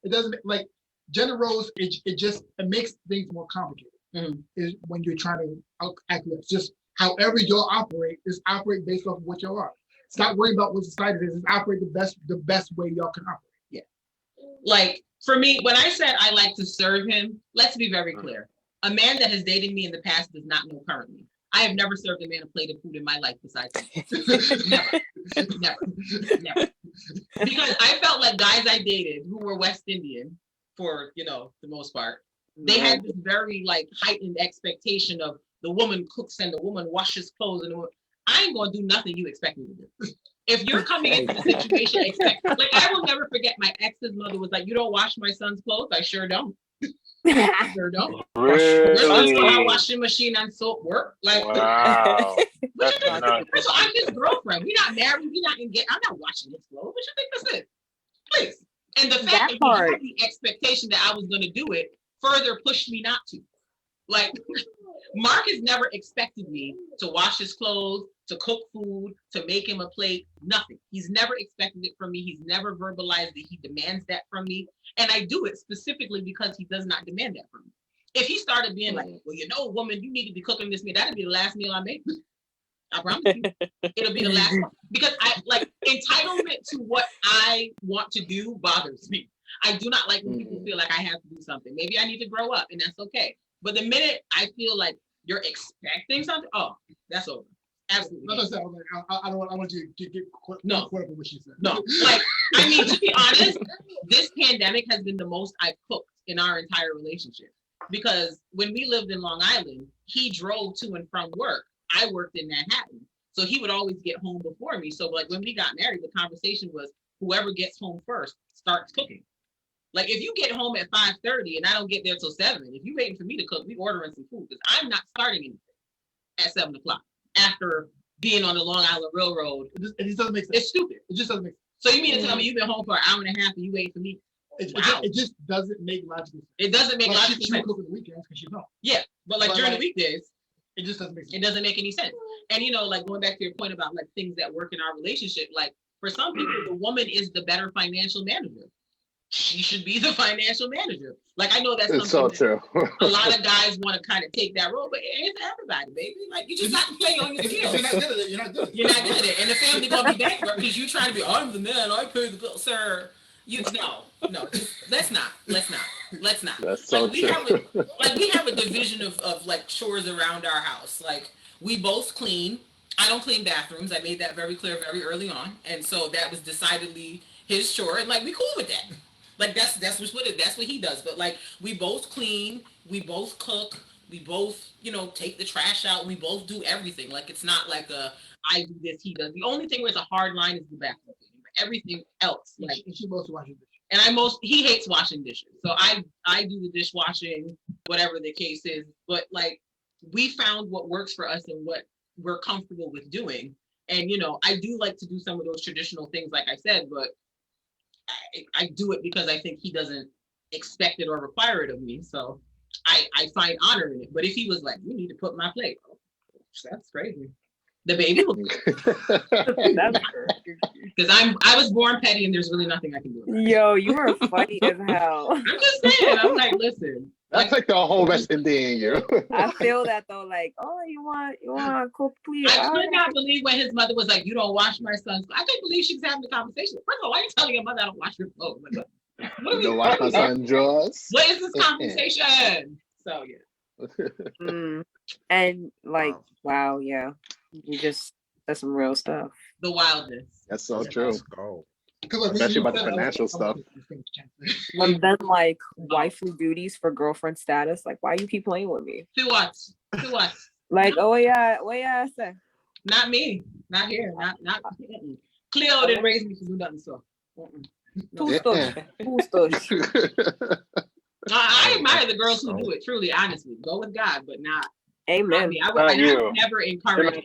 it doesn't, like, gender roles. It makes things more complicated. Is when you're trying to act less. Just however y'all operate is operate based off of what y'all are. Stop worrying about what society is. Operate the best way y'all can operate. Yeah. Like for me, when I said I like to serve him, let's be very clear. A man that has dated me in the past does not know currently. I have never served a man a plate of food in my life besides him. Never. Because I felt like guys I dated who were West Indian, for the most part, they had this very like heightened expectation of the woman cooks and the woman washes clothes, and I ain't gonna do nothing you expect me to do. If you're coming into the situation, like I will never forget my ex's mother was like, "You don't wash my son's clothes." I sure don't. Sure don't. Really? Your son's washing machine and soap work. Like, wow. That's nuts. so I'm his girlfriend. We're not married. We're not engaged. I'm not washing his clothes. What you think this is? Please. And the fact that he had the expectation that I was going to do it further pushed me not to. Like, Mark has never expected me to wash his clothes, to cook food, to make him a plate, nothing. He's never expected it from me. He's never verbalized that he demands that from me. And I do it specifically because he does not demand that from me. If he started being like, well, woman, you need to be cooking this meal, that'd be the last meal I make. I promise you. It'll be the last one. Because I like entitlement to what I want to do bothers me. I do not like when people feel like I have to do something. Maybe I need to grow up, and that's okay. But the minute I feel like you're expecting something, oh, that's over. Absolutely. I don't want you to get caught up with what she said. No, like, I mean, to be honest, this pandemic has been the most I've cooked in our entire relationship. Because when we lived in Long Island, he drove to and from work. I worked in Manhattan. So he would always get home before me. So like when we got married, the conversation was whoever gets home first starts cooking. Like if you get home at 5:30 and I don't get there till 7, if you're waiting for me to cook, we ordering some food because I'm not starting anything at 7 o'clock after being on the Long Island Railroad. It just doesn't make sense. It's stupid. It just doesn't make sense. So you mean to tell me you've been home for an hour and a half and you waiting for me? It just doesn't make logical sense. It doesn't make logical sense. She will cook on the weekends because she's home. Yeah, but like during the weekdays, it just doesn't make sense. It doesn't make any sense. And like going back to your point about like things that work in our relationship, like for some people, the woman is the better financial manager. She should be the financial manager. Like I know that's something so true. A lot of guys want to kind of take that role, but it ain't for everybody, baby. Like you just got to play on your skills. You're not good at it. You're not good. You're not good at it, and the family gonna be bankrupt because you trying to be. I'm the man. I pay the bill, sir. No. Let's not. That's so true. We have a division of like chores around our house. Like we both clean. I don't clean bathrooms. I made that very clear very early on, and so that was decidedly his chore. And like we cool with that. Like that's what he does. But like we both clean, we both cook, we both take the trash out. We both do everything. Like it's not like I do this, he does. The only thing where it's a hard line is the bathroom. everything else. Like, And she mostly watches this. and he hates washing dishes. So I do the dishwashing, whatever the case is. But like, we found what works for us and what we're comfortable with doing. And I do like to do some of those traditional things, like I said, but I do it because I think he doesn't expect it or require it of me. So I find honor in it. But if he was like, you need to put my plate, that's crazy. The baby will. Because I was born petty and there's really nothing I can do about it. Yo, you are funny as hell. I'm just saying. I'm like, listen. That's like the whole West Indian you. I feel that though, like, oh, you want to cook, please. I could not believe when his mother was like, you don't wash my son's clothes. I couldn't believe she was having the conversation. First of all, why are you telling your mother I don't wash your clothes? Like, what You don't wash my son's drawers. What is this conversation? So yeah. And like, wow, yeah. That's some real stuff. The wildness. That's so true. Let's go. Especially about the financial stuff. And then like wifely duties for girlfriend status. Like, why you keep playing with me? To what? Like, oh yeah, what I say? Not me. Not here. Not. Cleo didn't raise me to do nothing. So. Two stush. I admire the girls who do it. Truly, honestly, go with God, but not. Amen. Me. I would never encourage.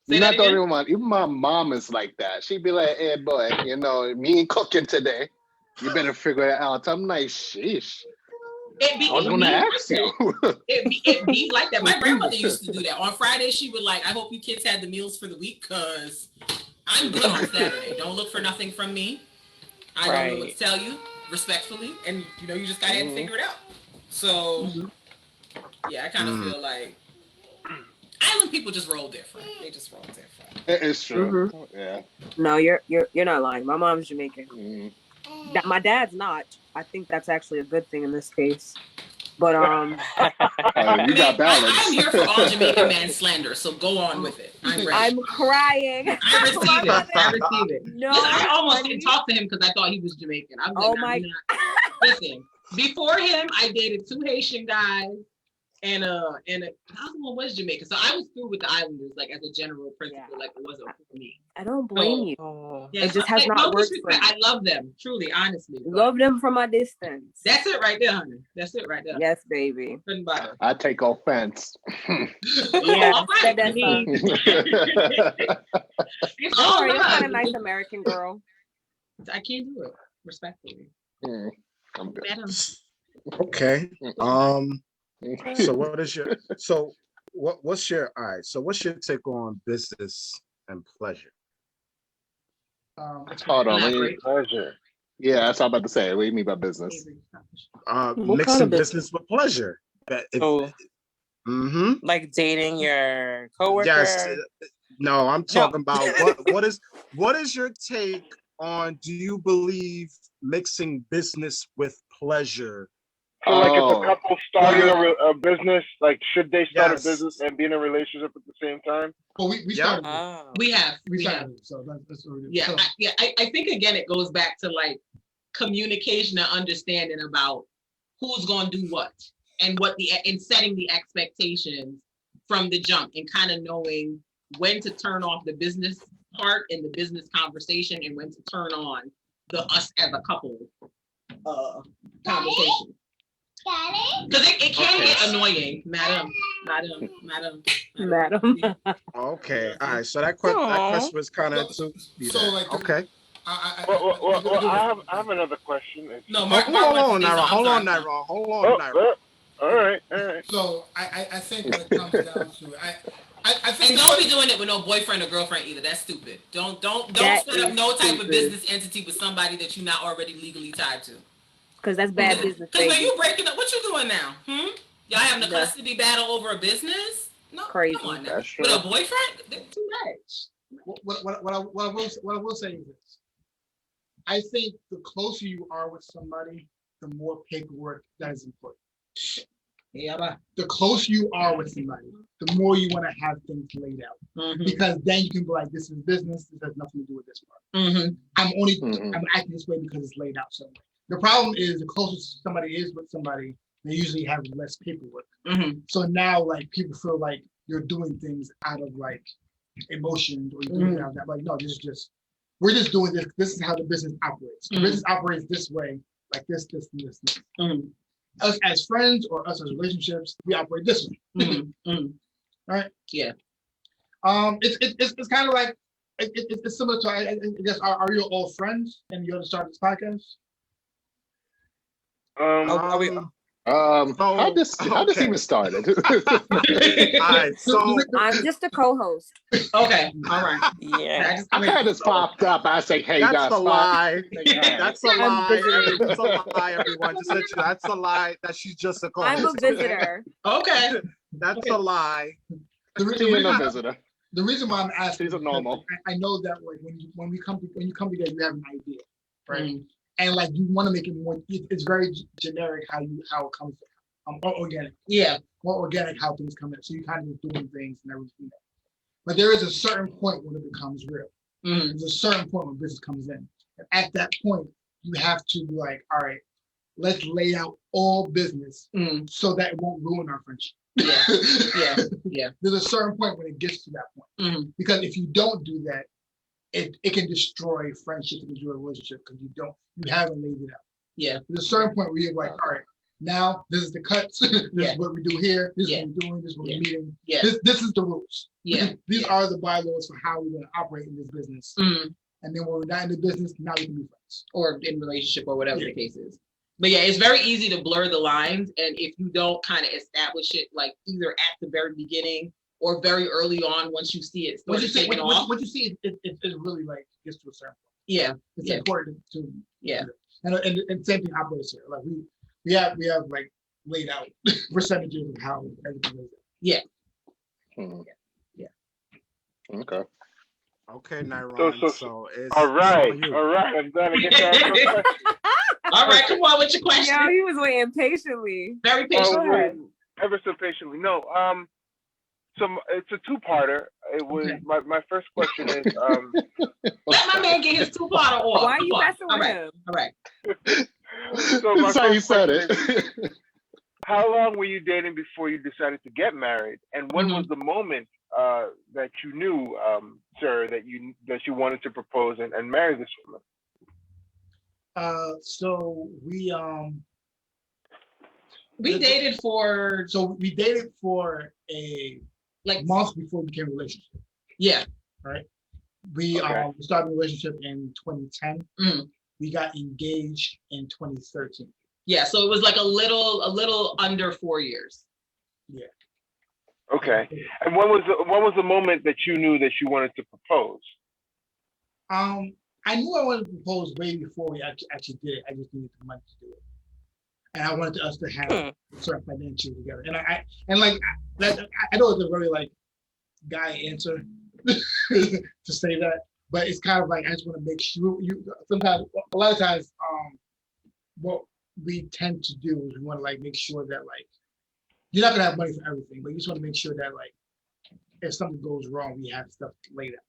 You're not the only one. Even my mom is like that. She'd be like, "Hey, boy, me ain't cooking today. You better figure it out." I'm like, "Sheesh." I was gonna ask you. It be like that. My grandmother used to do that. On Friday, she would like, "I hope you kids had the meals for the week, cause I'm good on Saturday. Don't look for nothing from me. I don't know what to tell you, respectfully, and you just gotta figure it out." So, yeah, I kind of feel like island people just roll different. They just roll different. It's true. Yeah. No, you're not lying. My mom's Jamaican. My dad's not. I think that's actually a good thing in this case. But you got balance. I'm here for all Jamaican man slander, so go on with it. I'm crying. I receive it. No, I almost didn't talk to him because I thought he was Jamaican. I'm like, listen, before him, I dated 2 Haitian guys. And the other one was Jamaican. So I was through with the Islanders, like as a general principle, like it wasn't for me. I don't blame you. Yeah, it just has not worked for me. I love them, truly, honestly. Love them from a distance. That's it right there, honey. That's it right there. Yes, baby. I take offense. Yeah, I mean, it's all you're not a nice American girl. I can't do it, respectfully. I'm good. Okay. So what's your take on business and pleasure? Hold on. Pleasure. Yeah, that's what I'm about to say. What do you mean by business? Mixing business with pleasure. Like dating your coworker. Yes. No, I'm talking about what is your take on, do you believe mixing business with pleasure? So like if a couple starting a business, like should they start a business and be in a relationship at the same time? Well, we started. We have. So that's what we do. Yeah, So, I think again it goes back to like communication and understanding about who's going to do what and and setting the expectations from the jump and kind of knowing when to turn off the business part in the business conversation and when to turn on the us as a couple conversation. Because it can get annoying, madam. Okay, all right. So that question was kind of so like okay. I have another question. No, hold on, Naira. All right. So I think when it comes down to it, I think and don't be doing it with no boyfriend or girlfriend either. That's stupid. Don't set up no type of business entity with somebody that you're not already legally tied to. Because that's bad business. Because when you breaking up, what you doing now? Y'all having a custody battle over a business? No, crazy. Come on now. With a boyfriend? That's too much. What I will say is this. I think the closer you are with somebody, the more paperwork that is important. The closer you are with somebody, the more you want to have things laid out. Because then you can be like, this is business, this has nothing to do with this part. I'm acting this way because it's laid out somewhere. The problem is the closer somebody is with somebody, they usually have less paperwork. So now like people feel like you're doing things out of like emotions or you're doing it out of that. Like, no, this is just we're just doing this. This is how the business operates. The business operates this way, like this, and this. Us as friends or us as relationships, we operate this way. Right? Yeah. It's kind of like it's similar to I guess are you all friends and you're to start this podcast? Are we? How this even started? All right, so I'm just a co-host. Okay. All right. Yeah. I kind of popped up. I say, hey, that's guys, a lie. Alright. That's a lie. That's a lie, everyone. Just let you know, that's a lie. That she's just a I'm a co-host. visitor. Okay. That's a lie. She ain't no visitor. The reason why I'm asking, She's a normal. I know that like when you come together, you have an idea, right? And like you want to make it more. It's very generic how it comes, or organic. Yeah. More organic how things come in. So you kind of doing things and everything. But there is a certain point when it becomes real. There's a certain point when business comes in, and at that point, you have to be like, all right, let's lay out all business so that it won't ruin our friendship. Yeah. There's a certain point when it gets to that point. Because if you don't do that, it can destroy friendship, it can destroy a relationship because you haven't laid it out. Yeah. There's a certain point where you're like, all right, now this is the cuts, this is what we do here, this is what we're doing, this is what we're meeting. Yeah. This is the rules. Yeah. These are the bylaws for how we're going to operate in this business. And then when we're not in the business, now we can be friends. Or in relationship or whatever the case is. But yeah, it's very easy to blur the lines. And if you don't kind of establish it, like either at the very beginning or very early on, once you see it start taking off. What you see, it really like gets to a certain point. Yeah. It's important to and same thing operates here. Like we have like laid out percentages of how everything is. Yeah. Okay. Okay, Nairon. So it's all right. it's on you. All right. I'm glad I get to ask my question. All right, come on with your question. Yeah, he was waiting patiently. Very I patient. was waiting ever so patiently. No, so it's a two-parter. It was my first question is Let my man get his two-parter off. Why are you messing with him? All right. So my That's how you first said question it. is, how long were you dating before you decided to get married, and when was the moment that you knew, sir, that you wanted to propose and marry this woman? So we dated for a like month before we became a relationship. Yeah. Right. We started a relationship in 2010. We got engaged in 2013. Yeah, so it was like a little under 4 years. Yeah. Okay. And when was the moment that you knew that you wanted to propose? I knew I wanted to propose way before we actually did it. I just needed the money to do it, and I wanted us to have certain financial together. And I know it's a very like guy answer to say that, but it's kind of like I just want to make sure a lot of times what we tend to do is we want to like make sure that like you're not gonna have money for everything, but you just want to make sure that like if something goes wrong, we have stuff laid out.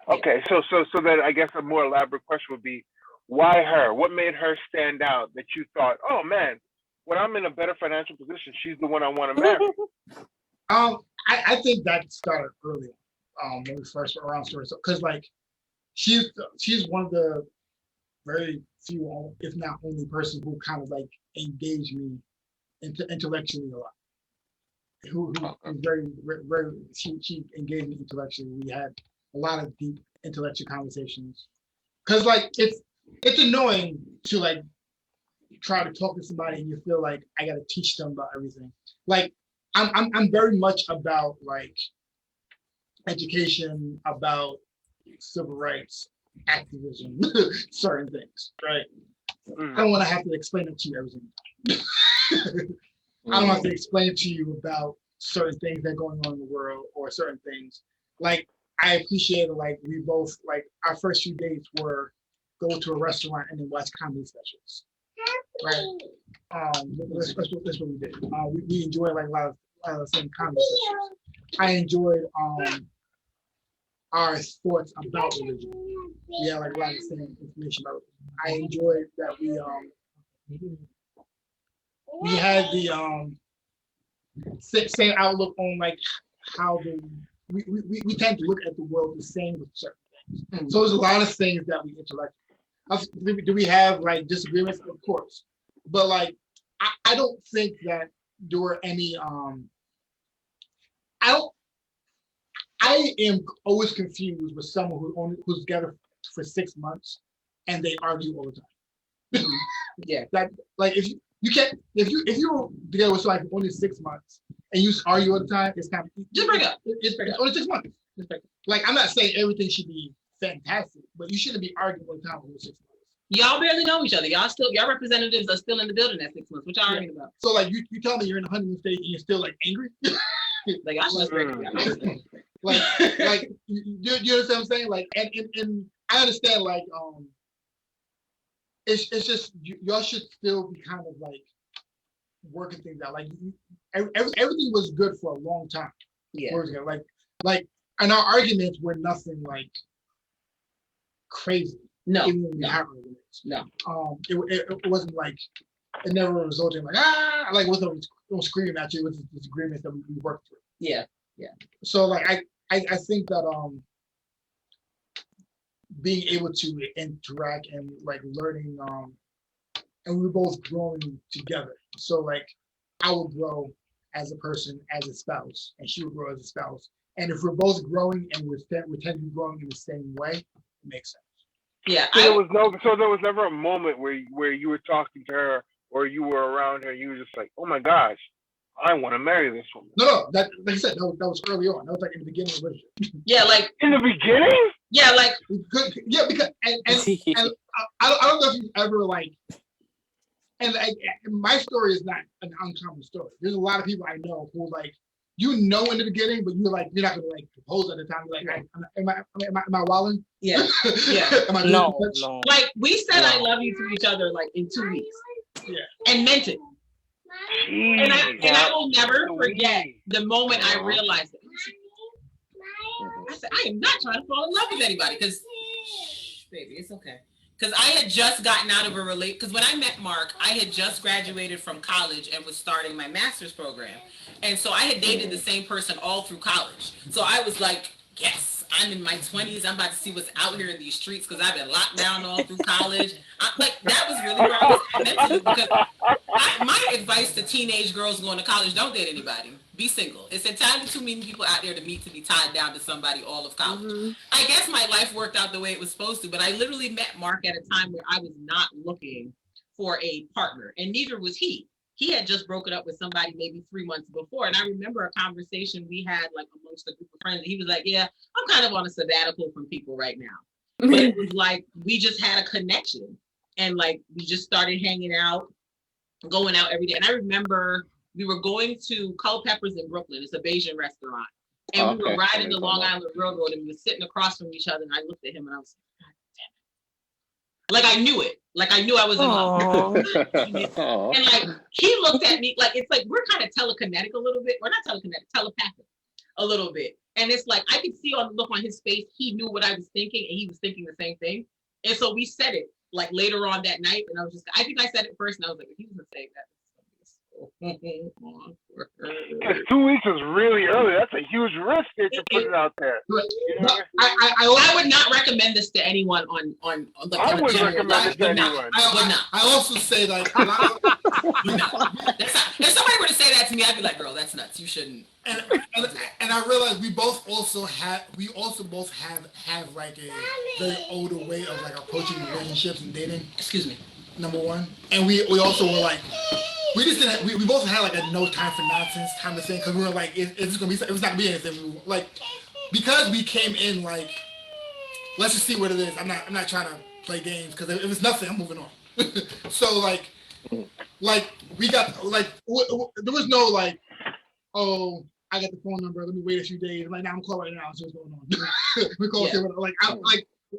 Okay, so then I guess a more elaborate question would be, why her? What made her stand out that you thought, oh man, when I'm in a better financial position, she's the one I want to marry? I think that started early when we first were around stories, because like she's one of the very few, if not only person who kind of like engaged me intellectually a lot. Who very she engaged me intellectually. We had a lot of deep intellectual conversations, because like it's annoying to like try to talk to somebody and you feel like I got to teach them about everything. Like I'm very much about like education, about civil rights, activism, certain things, right? I don't want to have to explain it to you everything. I don't have to explain to you about certain things that are going on in the world or certain things. Like I appreciate it. Like we both like our first few dates were go to a restaurant and then watch comedy specials. Right. That's what we did. We enjoyed like a lot of the same comedy specials. I enjoyed our thoughts about religion. We had like a lot of the same information about it. I enjoyed that we had the same outlook on like how we tend to look at the world the same with certain So there's a lot of things that we interact. Do we have like disagreements? Of course, but like I don't think that there were any. I am always confused with someone who's together for 6 months and they argue all the time. Yeah. That like if you can't if you're together with someone for only 6 months and you argue all the time, it's kind of Just break up. It's only 6 months. Like I'm not saying everything should be fantastic, but you shouldn't be arguing all the time over 6 months. Y'all barely know each other. Y'all representatives are still in the building at 6 months. What y'all arguing about? So like you tell me you're in the honeymoon stage and you're still like angry. Like I should break like you understand what I'm saying? Like and I understand like it's just y'all should still be kind of like working things out. Like everything was good for a long time. Yeah. Like and our arguments were nothing like crazy. No. Even when we had arguments. No. It wasn't like it never resulted in like like with no screaming at you with disagreements that we worked through. Yeah. So like I think that being able to interact and like learning and we're both growing together. So like I will grow as a person, as a spouse, and she will grow as a spouse. And if we're both growing and we tend to be growing in the same way, it makes sense. Yeah. So there was never a moment where you were talking to her or you were around her, you were just like, oh my gosh, I want to marry this woman. No, that like I said, that was early on. That was like in the beginning of the relationship. Yeah, like in the beginning. Yeah, like because and I don't know if you ever like. And my story is not an uncommon story. There's a lot of people I know who like in the beginning, but you're not gonna like propose at the time. You're like, am I wilding? Yeah. Am I no. Like we said, I love you to each other like in 2 weeks. Yeah. And meant it. And I will never forget the moment I realized it. I said, I am not trying to fall in love with anybody because, baby, it's okay. Because I had just gotten out of a relationship. Because when I met Mark, I had just graduated from college and was starting my master's program. And so I had dated the same person all through college. So I was like, yes, I'm in my 20s. I'm about to see what's out here in these streets because I've been locked down all through college. That was really where I was mentally because my advice to teenage girls going to college, don't date anybody. Be single. It's entirely too many people out there to be tied down to somebody all of college. Mm-hmm. I guess my life worked out the way it was supposed to, but I literally met Mark at a time where I was not looking for a partner, and neither was he. He had just broken up with somebody maybe 3 months before, and I remember a conversation we had like amongst a group of friends. And he was like, "Yeah, I'm kind of on a sabbatical from people right now," but it was like we just had a connection, and like we just started hanging out, going out every day. And I remember we were going to Culpeppers in Brooklyn. It's a Bayesian restaurant. And we were riding the Long Island Railroad and we were sitting across from each other. And I looked at him and I was like, God damn it. Like I knew it. Like I knew I was in love. And like he looked at me like it's like we're kind of telekinetic a little bit. We're not telekinetic, telepathic a little bit. And it's like I could see on the look on his face, he knew what I was thinking and he was thinking the same thing. And so we said it like later on that night. And I think I said it first and I was like, if he was gonna say that. Because 2 weeks is really early. That's a huge risk that you're putting out there. You know? I would not recommend this to anyone on the I would recommend it to anyone. I also say like a lot of, if somebody were to say that to me, I'd be like, girl, that's nuts. You shouldn't. And I realize we also both have like a very older way of like approaching relationships and dating. Excuse me. Number one, and we also were like. We just didn't. We both had like a no time for nonsense kind of thing because we were like, it's gonna be. It was not gonna be anything. Like because we came in like, let's just see what it is. I'm not trying to play games because if it's nothing, I'm moving on. So like we got like there was no like, oh, I got the phone number. Let me wait a few days. Like now I'm calling right now. So what's going on? We call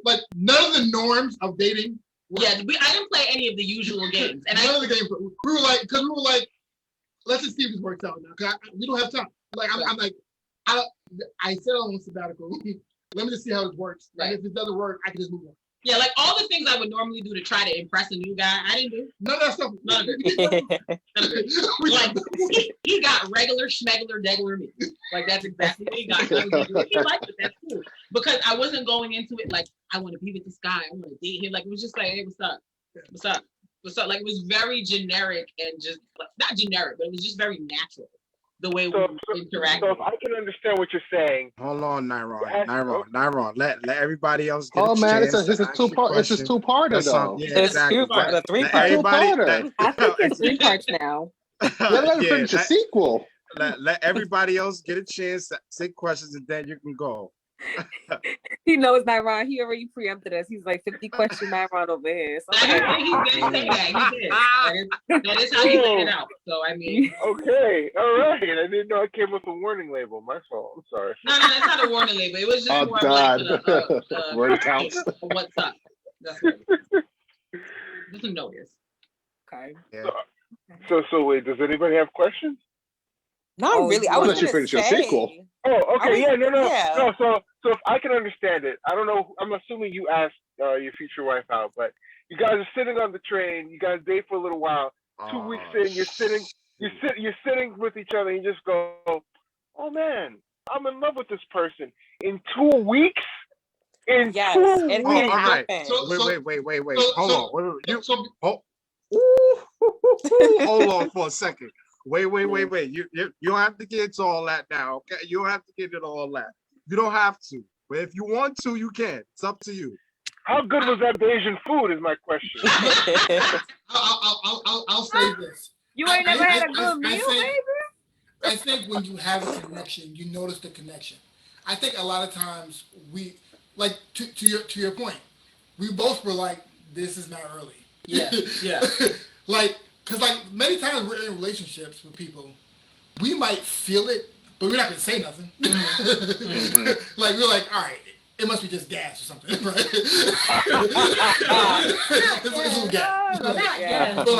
like none of the norms of dating. Yeah, I didn't play any of the usual games, and none of the games. We were like, let's just see if this works out now. Cause we don't have time. Like I'm like, I said I want sabbatical. Let me just see how it works. Right. And if it doesn't work, I can just move on. Yeah, like all the things I would normally do to try to impress a new guy, I didn't do. None of that stuff. None of it. Like he got regular schmegular degular me. Like that's exactly what he got. He liked it. That's cool. because I wasn't going into it like I want to be with this guy, I want to date him. Like it was just like, hey, what's up? What's up? What's up? Like it was very generic and just like, not generic, but it was just very natural the way we interacted. So if I can understand what you're saying, Hold on, Nyron. Let everybody else get Oh a man, chance. this is two-part. This is two-parter though. Yeah, exactly. The Let 3-part. everybody. I think it's 3 parts now. Let me finish the sequel. Let everybody else get a chance to say questions, and then you can go. He knows Nyron. He already preempted us. He's like 50 question Nyron over here. So He did say that. He did. That is how he laid it out. So I mean, okay, all right. I didn't know it came with a warning label. My fault. I'm sorry. No, it's not a warning label. It was just more God. like Word counts. What's up? That's what it is. Just a notice. okay. Yeah. So wait, does anybody have questions? Not really. I was Unless you finish your sequel. Oh, okay. I was- No. yeah. No, so if I can understand it, I don't know. I'm assuming you asked your future wife out, but you guys are sitting on the train. You guys date for a little while. 2 weeks in, you're sitting with each other, and you just go, "Oh man, I'm in love with this person." In 2 weeks. In Yes, 2 it weeks. all right. happened. Wait. Hold on. Hold on for a second. Wait. You don't have to get into all that now, okay? You don't have to get into all that. You don't have to. But if you want to, you can. It's up to you. How good was that Asian food? Is my question. I'll say this. You ain't never had a good meal, baby? I think when you have a connection, you notice the connection. I think a lot of times we, like to your point, we both were like, this is not early. Yeah. Like, because like many times we're in relationships with people, we might feel it, but we're not gonna say nothing. Like we're like, all right, it must be just gas or something, right? It's a little gas. Yeah. But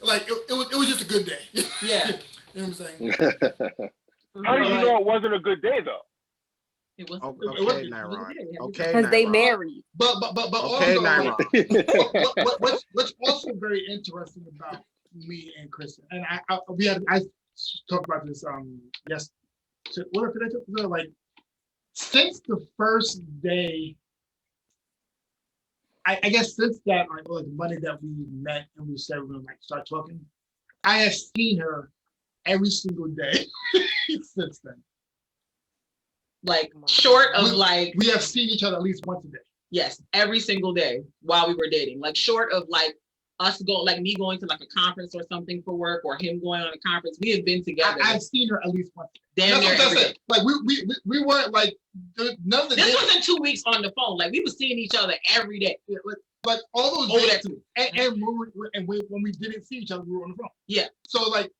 like it was just a good day. Yeah. You know what I'm saying? How did you know it wasn't a good day though? It was. Okay, Nyron. Okay, Because they Nyron. married. But Okay, also, Nyron. what's also very interesting about me and Kristen, and I talked about this yes, what did I talk about? Like since the first day, I guess since that like Monday that we met and we said we're gonna like start talking, I have seen her every single day since then. Like short of like We have seen each other at least once a day. yes, every single day while we were dating. Like short of like us me going to like a conference or something for work or him going on a conference. We have been together. I've seen her at least once. Damn near That's what every I day. said. Like we weren't like none of the This days, wasn't 2 weeks on the phone. Like we were seeing each other every day. like all those Over days, that 2 weeks. and when we didn't see each other, we were on the phone. Yeah. So like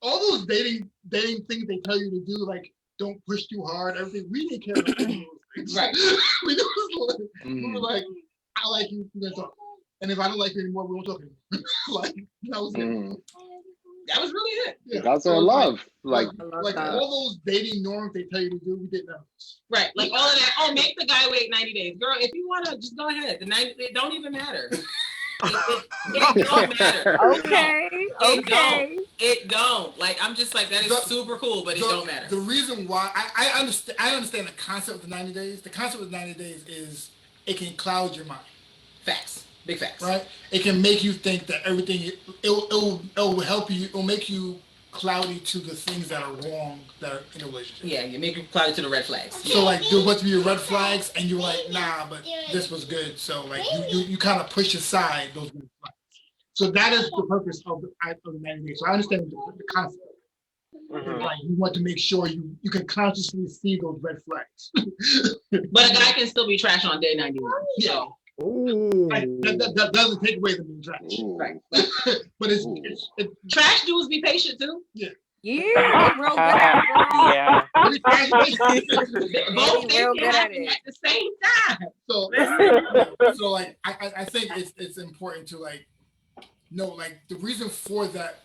all those dating things they tell you to do, like don't push too hard, everything. We didn't care about any of those things. Right. We were like, I like you, we're gonna talk. And if I don't like you anymore, we won't talk anymore. Like that was it. That was really it. Yeah. That's So our it's love. Like like all those dating norms they tell you to do, we did none of those. Right. Like all of that. Oh, make the guy wait 90 days. Girl, if you want to, just go ahead. The 90, it don't even matter. It don't matter. Okay. It don't. Like, I'm just like, that is super cool, but it don't matter. The reason why I understand the concept of the 90 days. The concept of 90 days is it can cloud your mind. Facts. Big facts. Right? It can make you think that everything it'll help you, it'll make you cloudy to the things that are wrong that are in a relationship. Yeah, you make you cloudy to the red flags. So like there was to be your red flags and you're like, nah, but this was good. So like you kind of push aside those red flags. So that is the purpose of the 90 days. So I understand the concept. Mm-hmm. Like you want to make sure you can consciously see those red flags. But a guy can still be trash on day 91. Yeah. So. Ooh. That doesn't take away the being trash. Right. But it's trash dudes be patient too. Yeah. Yeah, they real good at it. Yeah. Both They real things good at happen it. at the same time. So like I think it's important to like know like the reason for that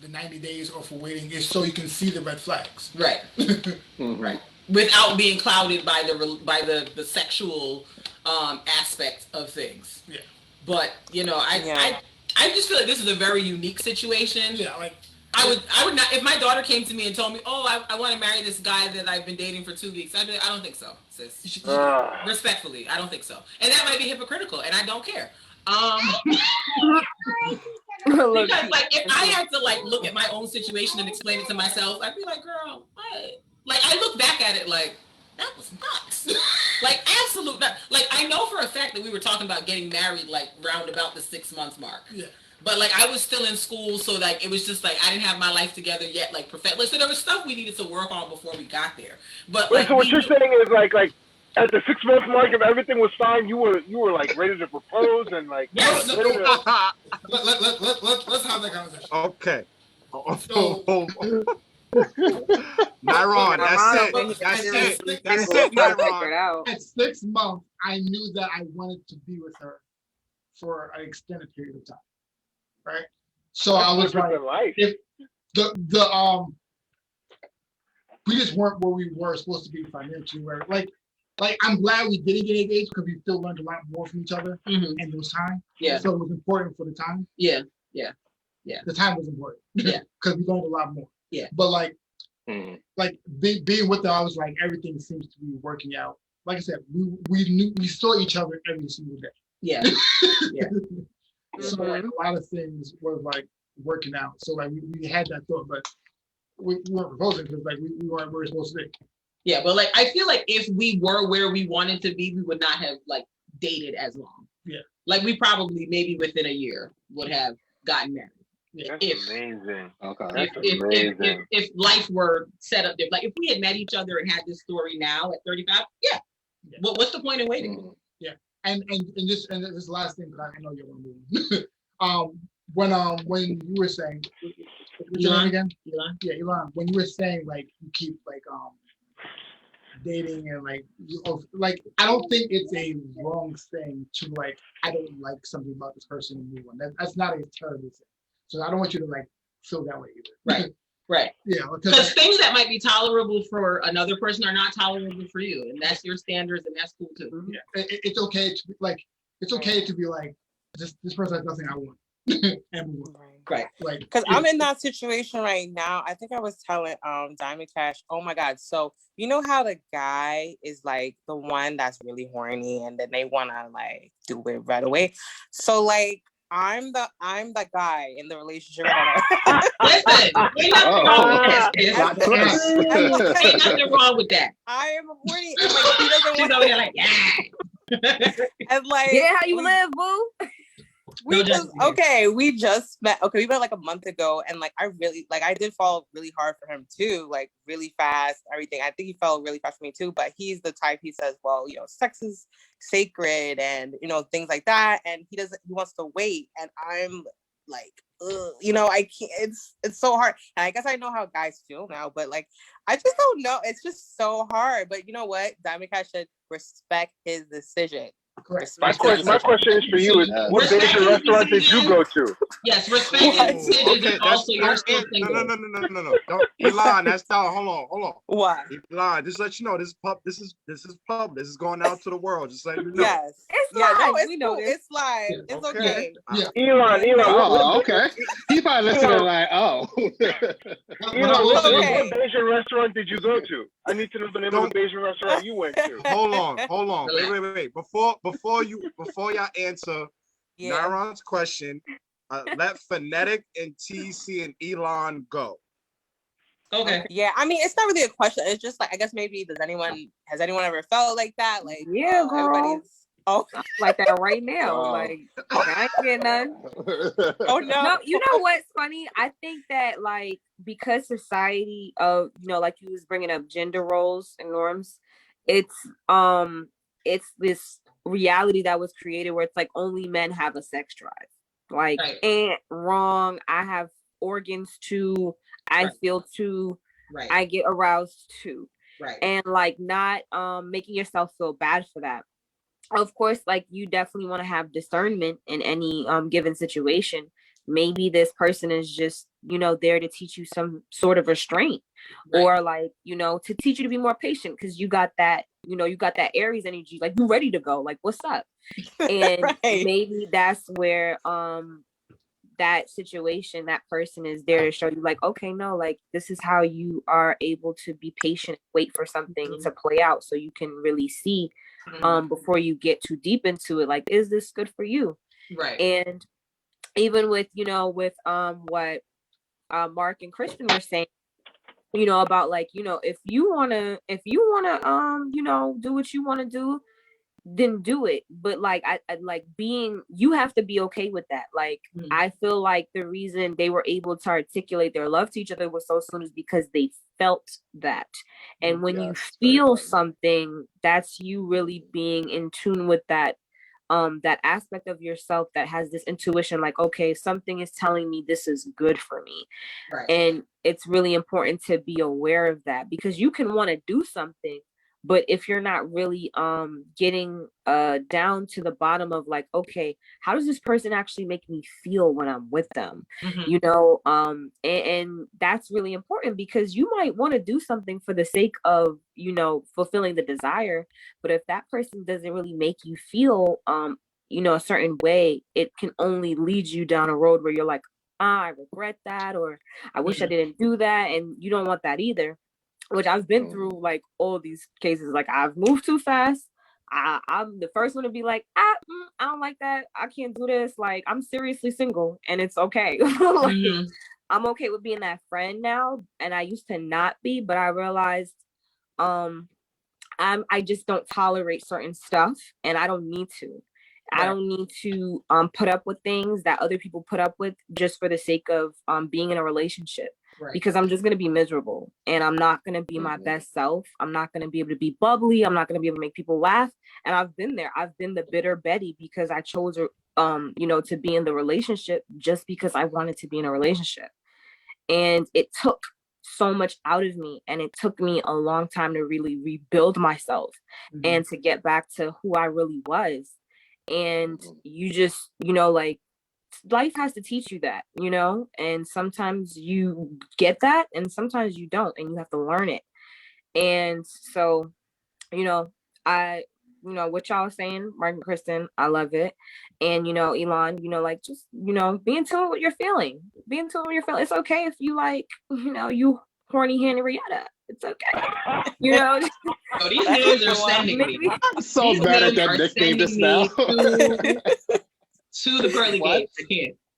the 90 days or for waiting is so you can see the red flags. Right. Right. Without being clouded by the sexual aspect of things. Yeah. But I just feel like this is a very unique situation. Yeah, like I would not. If my daughter came to me and told me, "Oh, I want to marry this guy that I've been dating for 2 weeks," I don't think so, sis. Respectfully, I don't think so, and that might be hypocritical, and I don't care. Because like if I had to like look at my own situation and explain it to myself, I'd be like, "Girl, what?" Like I look back at it like that was nuts. Like absolute nuts. Like I know for a fact that we were talking about getting married like round about the 6 month mark. Yeah. But like I was still in school, so like it was just like I didn't have my life together yet, like perfect. So there was stuff we needed to work on before we got there. But Wait, like, so what you're saying is like at the 6 month mark, if everything was fine, you were like ready to propose and like. Yes. Let's have that conversation. Okay. So, Myron, that's it, Myron. at 6 months, I knew that I wanted to be with her for an extended period of time. Right. So I was like, if the we just weren't where we were supposed to be financially. Like I'm glad we didn't get engaged because we still learned a lot more from each other in those times. Yeah. So it was important for the time. Yeah. The time was important. Yeah. Because we learned a lot more. Yeah. But like being with her, I was like, everything seems to be working out. Like I said, we saw each other every single day. Yeah. Yeah. So like a lot of things were like working out. So like we had that thought, but we weren't proposing because like we weren't where we were supposed to be. Yeah, but like I feel like if we were where we wanted to be, we would not have like dated as long. Yeah. Like we probably maybe within a year would have gotten married. Yeah. That's amazing. Okay. That's amazing. If life were set up there, like if we had met each other and had this story now at 35, yeah. What's the point in waiting? Yeah. And this last thing, because I know you want to move. When you were saying, what's your name again? Elan. Yeah, Elan. When you were saying like you keep like dating and like I don't think it's a wrong thing to like I don't like something about this person and move on. That's not a terrible thing. So I don't want you to like feel that way either. Right. Yeah. Because things that might be tolerable for another person are not tolerable for you, and that's your standards, and that's cool too. Yeah. It's okay to be like this person has nothing I want. And move on. Right. Like because I'm in that situation right now. I think I was telling Diamond Cash, oh my God. So you know how the guy is like the one that's really horny and then they wanna like do it right away. So like I'm the guy in the relationship. Listen, ain't nothing wrong with that. I am horny and like he doesn't want to like, yeah. And like yeah, how you live, boo? We just met. Okay, we met like a month ago, and like I did fall really hard for him too, like really fast, everything. I think he fell really fast for me too, but he's the type, he says, well, you know, sex is sacred and, you know, things like that. And he wants to wait. And I'm like, you know, I can't, it's so hard. And I guess I know how guys feel now, but like, I just don't know. It's just so hard. But you know what? Diamond Cash should respect his decision. Correct. My question is for you: is what Asian restaurant did you go to? Yes, respect his decisions, and also you're still single. No. Don't, Elan, that's not. Hold on. What? Elan, just let you know, this is pub. This is going out to the world. Just let you know. Yes. It's live. live. No, it's we know cool. this. It's live. It's okay. Yeah. Elan. Oh, okay. He probably listening like, oh. Elan, what Okay. Asian restaurant did you go to? I need to know the name of the Asian restaurant you went to. Hold on. Wait. Before y'all answer Myron's question, let Phonetic and TC and Elan go. Okay. Yeah, I mean, it's not really a question. It's just like, I guess maybe has anyone ever felt like that? Like, Yeah, girl. Oh, like that right now. Oh. Like I ain't getting none. oh no. No, you know what's funny? I think that like because society of like you was bringing up gender roles and norms, it's this reality that was created where it's like only men have a sex drive. Like ain't wrong. I have organs too. I feel too. Right. I get aroused too. Right. And like not making yourself feel bad for that. Of course, like you definitely want to have discernment in any given situation. Maybe this person is just, there to teach you some sort of restraint or like, to teach you to be more patient because you got that, you got that Aries energy, like you're ready to go, like, what's up? And maybe that's where that situation, that person is there to show you like, okay, no, like this is how you are able to be patient, wait for something to play out so you can really see before you get too deep into it. Like, is this good for you? Right. And even with, with what Mark and Kristen were saying, about like, if you wanna do what you wanna do, then do it. But like I like you have to be okay with that. Like I feel like the reason they were able to articulate their love to each other was so soon is because they felt that. And when you feel something, that's you really being in tune with that aspect of yourself that has this intuition, like, okay, something is telling me this is good for me. Right. And it's really important to be aware of that, because you can want to do something, but if you're not really getting down to the bottom of like, okay, how does this person actually make me feel when I'm with them? And that's really important, because you might want to do something for the sake of fulfilling the desire, but if that person doesn't really make you feel a certain way, it can only lead you down a road where you're like, I regret that, or I wish I didn't do that, and you don't want that either. Which I've been through, like, all these cases. Like, I've moved too fast. I'm the first one to be like, I don't like that. I can't do this. Like, I'm seriously single, and it's okay. Like, I'm okay with being that friend now, and I used to not be, but I realized, I just don't tolerate certain stuff, and I don't need to. I don't need to put up with things that other people put up with just for the sake of being in a relationship. Right. Because I'm just going to be miserable, and I'm not going to be my best self. I'm not going to be able to be bubbly. I'm not going to be able to make people laugh. And I've been there. I've been the bitter Betty because I chose, to be in the relationship just because I wanted to be in a relationship. And it took so much out of me, and it took me a long time to really rebuild myself and to get back to who I really was. And you just, like, life has to teach you that, and sometimes you get that and sometimes you don't, and you have to learn it. And so, what y'all are saying, Mark and Kristen, I love it. And Elan, like, just be in tune with your feeling. Be in tune with your feeling. It's okay if you like, you horny Henrietta. It's okay. Oh, these names are sending me. I'm so bad at that nickname just now. To the pearly gates.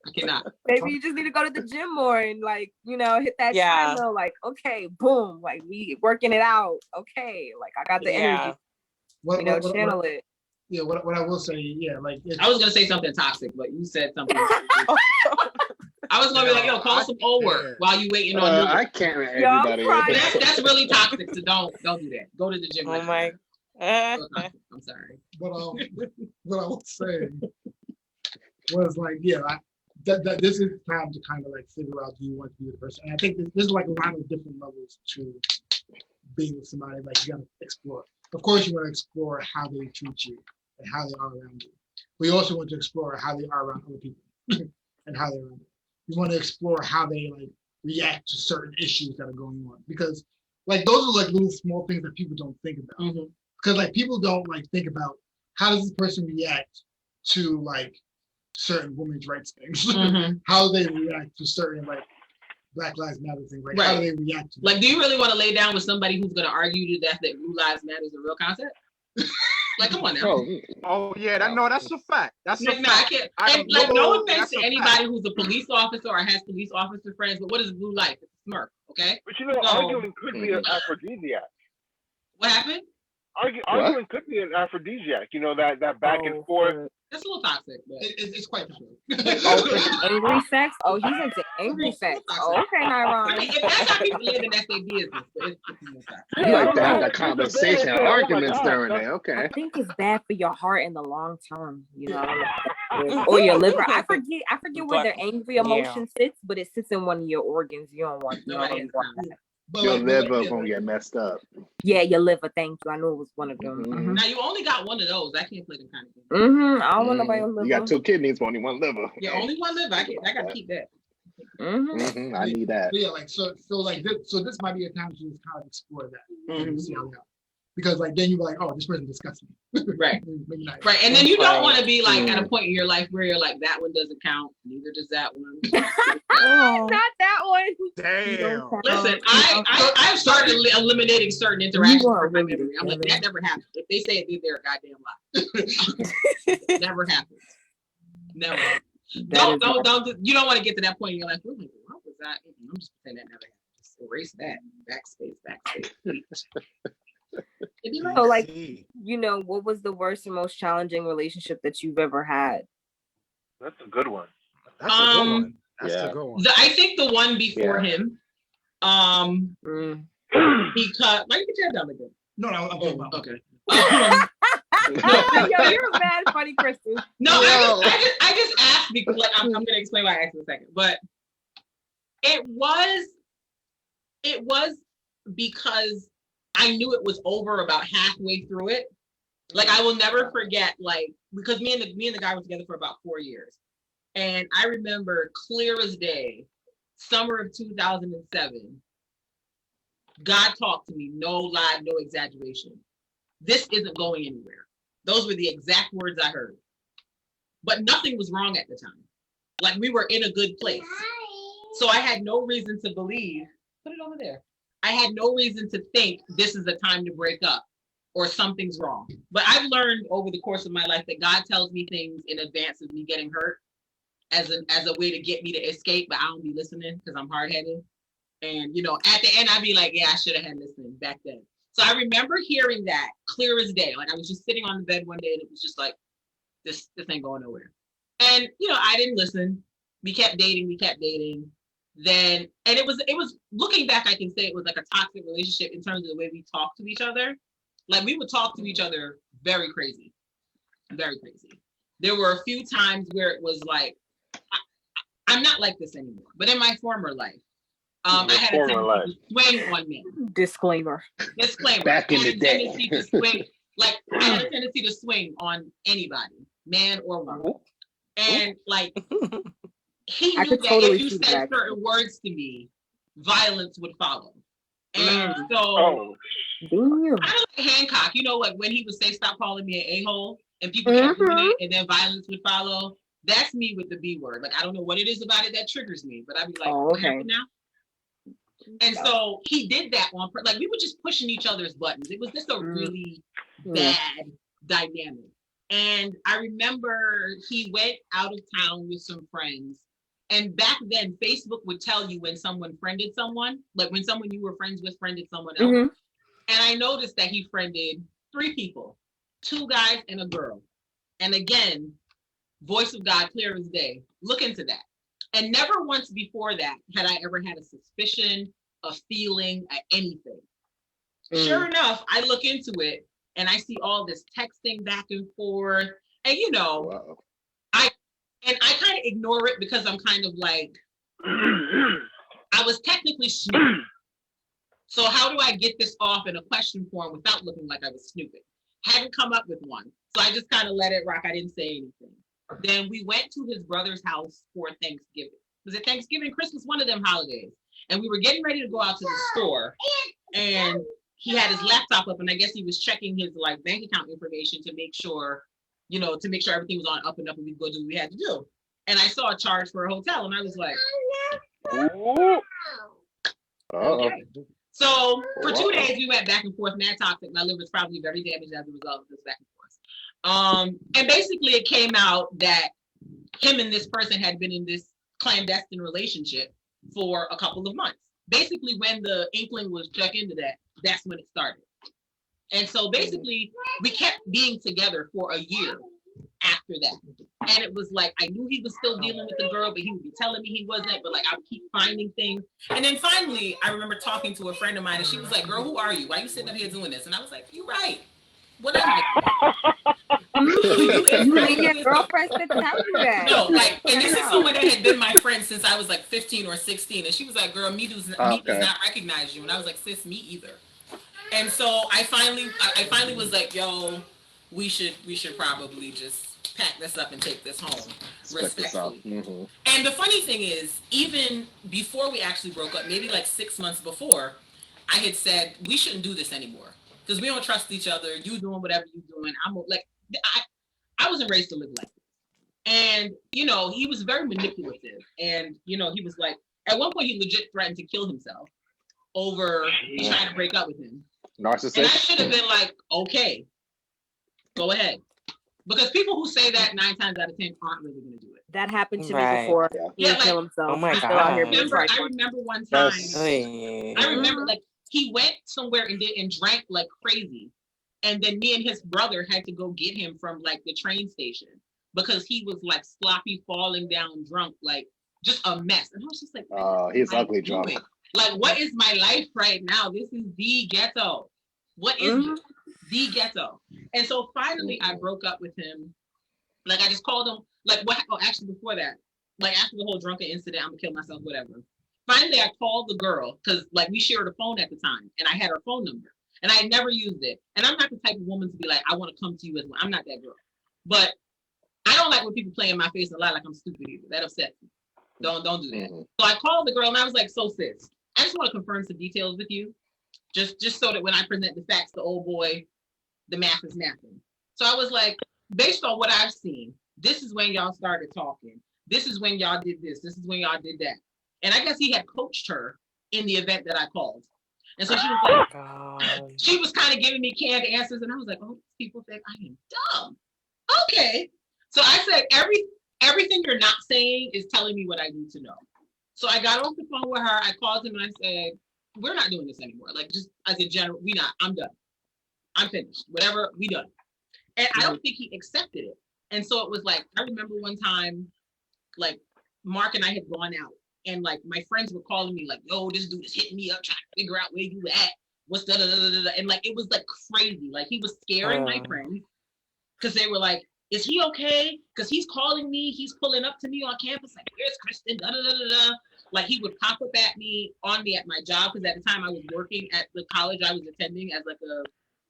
I cannot. Maybe you just need to go to the gym more and, like, hit that treadmill. Like, okay, boom, like, we working it out. Okay, like, I got the energy. Channel it. Yeah, what I will say, like, I was gonna say something toxic, but you said something. I was gonna be like, call some old work while you waiting on. I can't with everybody. That's really toxic. So don't do that. Go to the gym. Oh my. I'm sorry. But what I was saying was like, that this is time to kind of like figure out, do you want to be the person? And I think there's like a lot of different levels to being with somebody. Like, you got to explore. Of course, you want to explore how they treat you and how they are around you. We also want to explore how they are around other people and how they're around you. You want to explore how they like react to certain issues that are going on, because like those are like little small things that people don't think about. Because like people don't like think about how does this person react to like certain women's rights things. How do they react to certain like Black Lives Matter things? Like, how do they react to like, do you really want to lay down with somebody who's going to argue to death that Blue Lives Matter is a real concept? Like, come on now. Oh yeah, that's a fact. That's a fact. I can't. No offense to anybody who's a police officer or has police officer friends, but what is blue light? It's a smirk, okay? But arguing could be an aphrodisiac. What happened? Arguing could be an aphrodisiac. That back and forth. That's a little toxic, but it's quite angry sex? Oh, he's into angry sex. Oh, okay, Nyron. I mean, if that's how people live, that's their business. You like to have that conversation, arguments during it. Okay. I think it's bad for your heart in the long term, or your liver. I forget where their angry emotion sits, but it sits in one of your organs. You don't want that. Your liver gonna get messed up. Yeah, your liver. Thank you. I knew it was one of them. Now you only got one of those. I can't play them kind of games. I don't want nobody on liver. You got 2 kidneys, only 1 liver. Yeah, only 1 liver. I gotta keep that. I need that. Yeah, like so like this might be a time to just kind of explore that. See how we are. because like then you're like, oh, this person disgusts me. Right. Maybe not. Right. And then you don't want to be like at a point in your life where you're like, that one doesn't count, neither does that one. Not that one. Damn. Listen, I've started eliminating certain interactions from my memory. I'm like, that never happened. If they say it did, they're a goddamn lie. Never happened. Never. Don't. You don't want to get to that point in your life. Like, what was that? I'm just saying that never happened. Just erase that. Backspace. So, like, you know, what was the worst and most challenging relationship that you've ever had? That's a good one. That's a good one. That's a good one. I think the one before him, because why you get your head down again? No, I'm talking about. Okay. Yo, you're a bad funny Kristen. No, I just asked because like I'm gonna explain why I asked in a second, but it was because I knew it was over about halfway through it. Like I will never forget, like because me and the guy were together for about 4 years, and I remember clear as day, summer of 2007. God talked to me, no lie, no exaggeration. This isn't going anywhere. Those were the exact words I heard. But nothing was wrong at the time. Like we were in a good place. So I had no reason to believe, put it over there. I had no reason to think this is the time to break up or something's wrong. But I've learned over the course of my life that God tells me things in advance of me getting hurt as a way to get me to escape, but I don't be listening because I'm hard-headed. And, you know, at the end, I'd be like, yeah, I should have had listened back then. So I remember hearing that clear as day. Like I was just sitting on the bed one day and it was just like, this ain't going nowhere. And, you know, I didn't listen. We kept dating. Then, and it was looking back, I can say it was like a toxic relationship in terms of the way we talked to each other. Like we would talk to each other very crazy. There were a few times where it was like, I'm not like this anymore. But in my former life, I had a tendency to swing on men. Disclaimer. Back in the day. I had a tendency to swing on anybody, man or woman. And like, he knew that if you said certain words to me, violence would follow. And so, I don't like Hancock, you know, like when he would say, stop calling me an a-hole, and people kept doing it, and then violence would follow. That's me with the B word. Like, I don't know what it is about it that triggers me, but I'd be like, what happened now? And so he did that on, like we were just pushing each other's buttons. It was just a really bad dynamic. And I remember he went out of town with some friends. And back then, Facebook would tell you when someone friended someone, like when someone you were friends with friended someone else. And I noticed that he friended 3 people, 2 guys and a girl. And again, voice of God, clear as day. Look into that. And never once before that had I ever had a suspicion, a feeling, anything. Sure enough, I look into it and I see all this texting back and forth. And you know, I kind of ignore it because I'm kind of like, I was technically snooping. So how do I get this off in a question form without looking like I was snooping? Hadn't come up with one. So I just kind of let it rock. I didn't say anything. Then we went to his brother's house for Thanksgiving. Was it Thanksgiving, Christmas, one of them holidays? And we were getting ready to go out to the store, and he had his laptop up, and I guess he was checking his like bank account information to make sure, you know, to make sure everything was on up and up, and we could go do what we had to do. And I saw a charge for a hotel, and I was like, okay. So for 2 days, we went back and forth, mad toxic. My liver was probably very damaged as a result of this back and forth. And basically it came out that him and this person had been in this clandestine relationship for a couple of months. Basically when the inkling was check into that, that's when it started. And so basically we kept being together for a year after that. And it was like, I knew he was still dealing with the girl, but he would be telling me he wasn't, but like I would keep finding things. And then finally, I remember talking to a friend of mine and she was like, girl, who are you? Why are you sitting up here doing this? And I was like, you're right. What am your girlfriend said to tell you that. No, like, and this is someone that had been my friend since I was like 15 or 16. And she was like, girl, me does not recognize you. And I was like, sis, me either. And so I finally was like, yo, we should probably just pack this up and take this home respectfully. And the funny thing is, even before we actually broke up, maybe like 6 months before, I had said we shouldn't do this anymore. because we don't trust each other. You doing whatever you doing. I'm like, I wasn't raised to live like this. And, you know, he was very manipulative. And, you know, he was like, at one point he legit threatened to kill himself over trying to break up with him. Narcissist. And I should have been like, okay, go ahead. Because people who say that 9 times out of 10 aren't really going to do it. That happened to me before. He would kill himself. Oh my He's still out here being God. I remember one time, Hey. I remember like he went somewhere and drank like crazy. And then me and his brother had to go get him from like the train station because he was like sloppy, falling down drunk, like just a mess. And I was just like, Oh, he's ugly drunk. Like, what is my life right now? This is the ghetto. What is it? The ghetto. And so finally I broke up with him. Like I just called him, like what, oh, actually before that, like after the whole drunken incident, I'm gonna kill myself, whatever. Finally I called the girl, because like we shared a phone at the time and I had her phone number and I had never used it. And I'm not the type of woman to be like, I want to come to you as well. I'm not that girl. But I don't like when people play in my face a lot like I'm stupid either. That upsets me. Don't do that. So I called the girl and I was like, so sis, I just want to confirm some details with you. Just so that when I present the facts to old boy, the math is mathing. So I was like, based on what I've seen, this is when y'all started talking. This is when y'all did this. This is when y'all did that. And I guess he had coached her in the event that I called. And so she was like, she was kind of giving me canned answers. And I was like, oh, people think I am dumb. Okay. So I said, everything you're not saying is telling me what I need to know. So I got off the phone with her. I called him and I said, we're not doing this anymore. Like just as a general, I'm done. I'm finished. Whatever, we done. And I don't think he accepted it. And so it was like, I remember one time, like Mark and I had gone out and like my friends were calling me like, yo, this dude is hitting me up, trying to figure out where you at. What's da da da da da. And like, it was like crazy. Like he was scaring my friends because they were like, is he okay? Because he's calling me, he's pulling up to me on campus, like, where's Kristen? Da da da da da. Like he would pop up at me at my job, because at the time I was working at the college I was attending as like a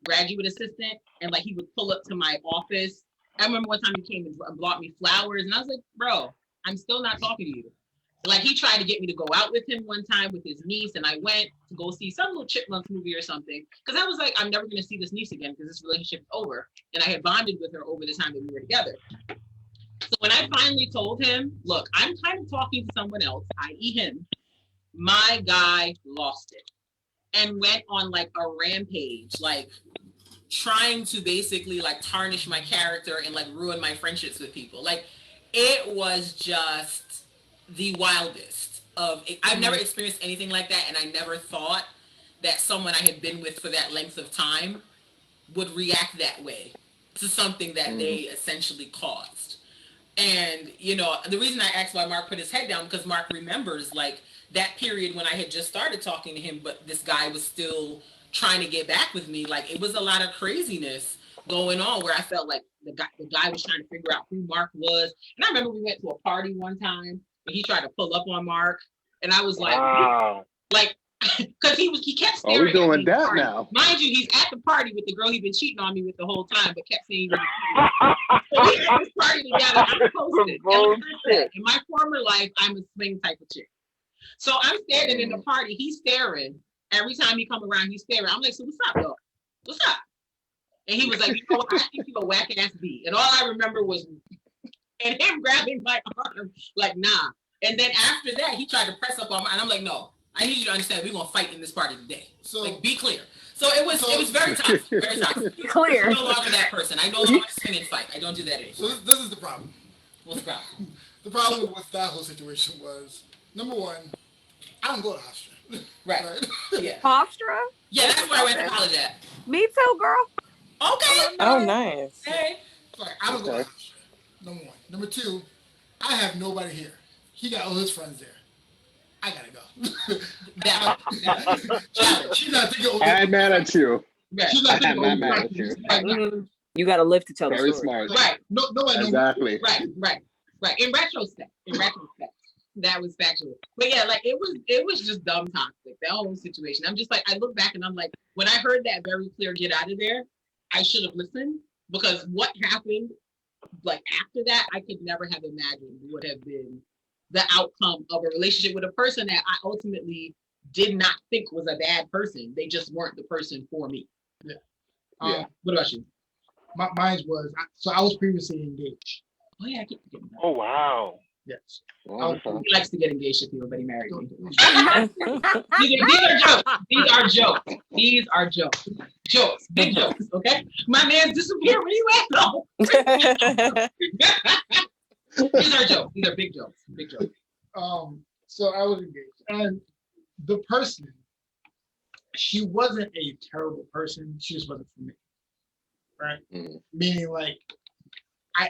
graduate assistant, and like he would pull up to my office. I remember one time he came and brought me flowers, and I was like, bro, I'm still not talking to you. Like he tried to get me to go out with him one time with his niece, and I went to go see some little Chipmunks movie or something, because I was like, I'm never going to see this niece again because this relationship is over, and I had bonded with her over the time that we were together. So when I finally told him, look, I'm kind of talking to someone else, i.e. him, my guy lost it and went on like a rampage, like trying to basically like tarnish my character and like ruin my friendships with people. Like it was just the wildest of it. I've never experienced anything like that, and I never thought that someone I had been with for that length of time would react that way to something that they essentially caused. And, you know, the reason I asked why Mark put his head down, because Mark remembers like that period when I had just started talking to him, but this guy was still trying to get back with me. Like it was a lot of craziness going on where I felt like the guy was trying to figure out who Mark was. And I remember we went to a party one time and he tried to pull up on Mark, and I was like, wow. Like, because he kept staring. Are we doing at me that now? Mind you, he's at the party with the girl he'd been cheating on me with the whole time, but kept saying he was so we at this party together. I'm posted. In my former life, I'm a swing type of chick. So I'm standing in the party. He's staring. Every time he come around, he's staring. I'm like, so what's up, dog? What's up? And he was like, you know what? I think you a whack ass B. And all I remember was and him grabbing my arm, like, nah. And then after that, he tried to press up on me, and I'm like, no. I need you to understand we're gonna fight in this party today. So like, be clear. So it was very tough. Very tough. Clear. I'm no longer that person. I no longer swing and fight. I don't do that anymore. So this is the problem. What's the problem? The problem with that whole situation was, number one, I don't go to Hofstra. Right. Yeah. Hofstra? Yeah, that's where I went to college at. Me too, girl. Okay. Oh, nice. Hey. Like, I don't go to Hofstra. Number one. Number two, I have nobody here. He got all his friends there. I gotta go. She's not thinking. I'm mad at you. She's not thinking. I'm mad at you. You gotta live to tell Very the story. smart. Right. Nobody Exactly. Right. In retrospect, that was factual. But yeah, like it was just dumb toxic, that whole situation. I'm just like, I look back and I'm like, when I heard that very clear, get out of there, I should have listened, because what happened like after that, I could never have imagined would have been the outcome of a relationship with a person that I ultimately did not think was a bad person. They just weren't the person for me. Yeah. What about you? Mine was I was previously engaged. Oh yeah, I keep forgetting that. Oh wow. Yes. He likes to get engaged to people, but he married me. These are jokes. These are jokes. These are jokes. Jokes. Big jokes. Okay. My man's disappeared. Where you at? No. These are jokes. These are big jokes. Big jokes. So I was engaged, and the person, she wasn't a terrible person. She just wasn't for me. Right. Mm-hmm. Meaning, like, I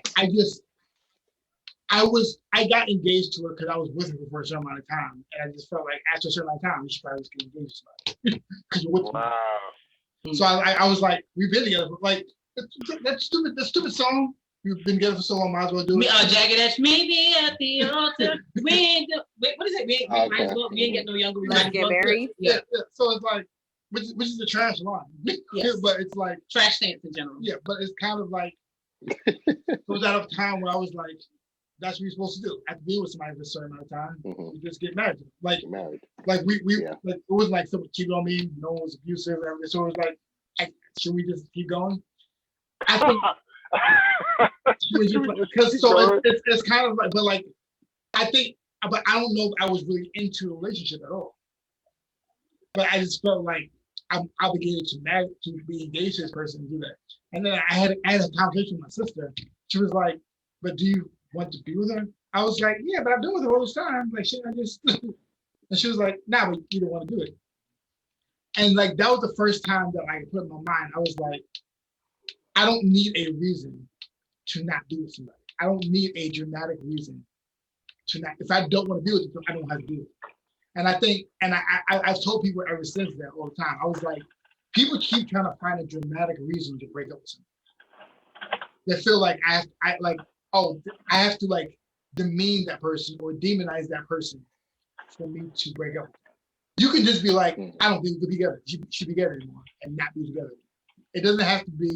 got engaged to her because I was with her for a certain amount of time, and I just felt like after a certain amount of time, you should probably just get engaged to somebody because you're with me. Wow. So I was like, we've been together, but like that stupid song. You've been together for so long, might as well do it. Jagged Edge, maybe at the altar. We ain't. Wait, what is it? We might as well. We ain't get no younger. We Let's get married. Yeah. So it's like, which is the trash line. Yes. But it's like Trash stance in general. yeah, but it's kind of like it was out of time where I was like, that's what you're supposed to do. After being with somebody for a certain amount of time, you just get married. Like Married. like we Yeah. like it was like someone cheated on me, no one was abusive, everything. So it was like, should we just keep going? I think because so it's kind of like, but like I think, but I don't know if I was really into a relationship at all. But I just felt like I'm obligated to be engaged to this person and do that. And then I had a conversation with my sister. She was like, "But do you want to be with her?" I was like, "Yeah, but I've been with her all this time. Like, shit, I just." And she was like, "Nah, but you don't want to do it." And like that was the first time that I put in my mind. I was like, I don't need a reason to not be with somebody. I don't need a dramatic reason to not. If I don't want to be with them, I don't have to do it. And I think, and I've told people ever since that all the time. I was like, people keep trying to find a dramatic reason to break up with somebody. They feel like I have to like demean that person or demonize that person for me to break up with them. You can just be like, I don't think we could be together. You should be together anymore and not be together. It doesn't have to be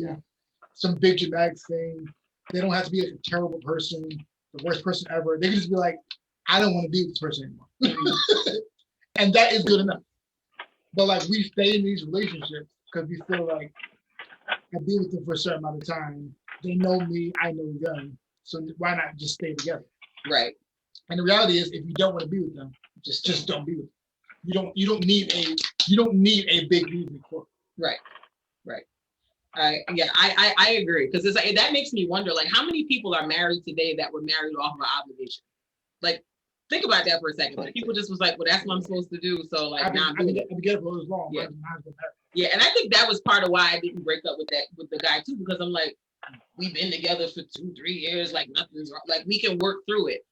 some big dramatic thing. They don't have to be like a terrible person, the worst person ever. They can just be like, I don't want to be with this person anymore. And that is good enough. But like we stay in these relationships because we feel like I've been with them for a certain amount of time. They know me, I know them. So why not just stay together? Right. And the reality is, if you don't want to be with them, just don't be with them. You don't need a big reason for it. Right. I agree, because it's like that makes me wonder, like, how many people are married today that were married off of an obligation? Like, think about that for a second. Like, people just was like, well, that's what I'm supposed to do. So like, I've been together for as long. Yeah. Yeah, and I think that was part of why I didn't break up with the guy too, because I'm like, we've been together for 2-3 years, like nothing's wrong. Like we can work through it.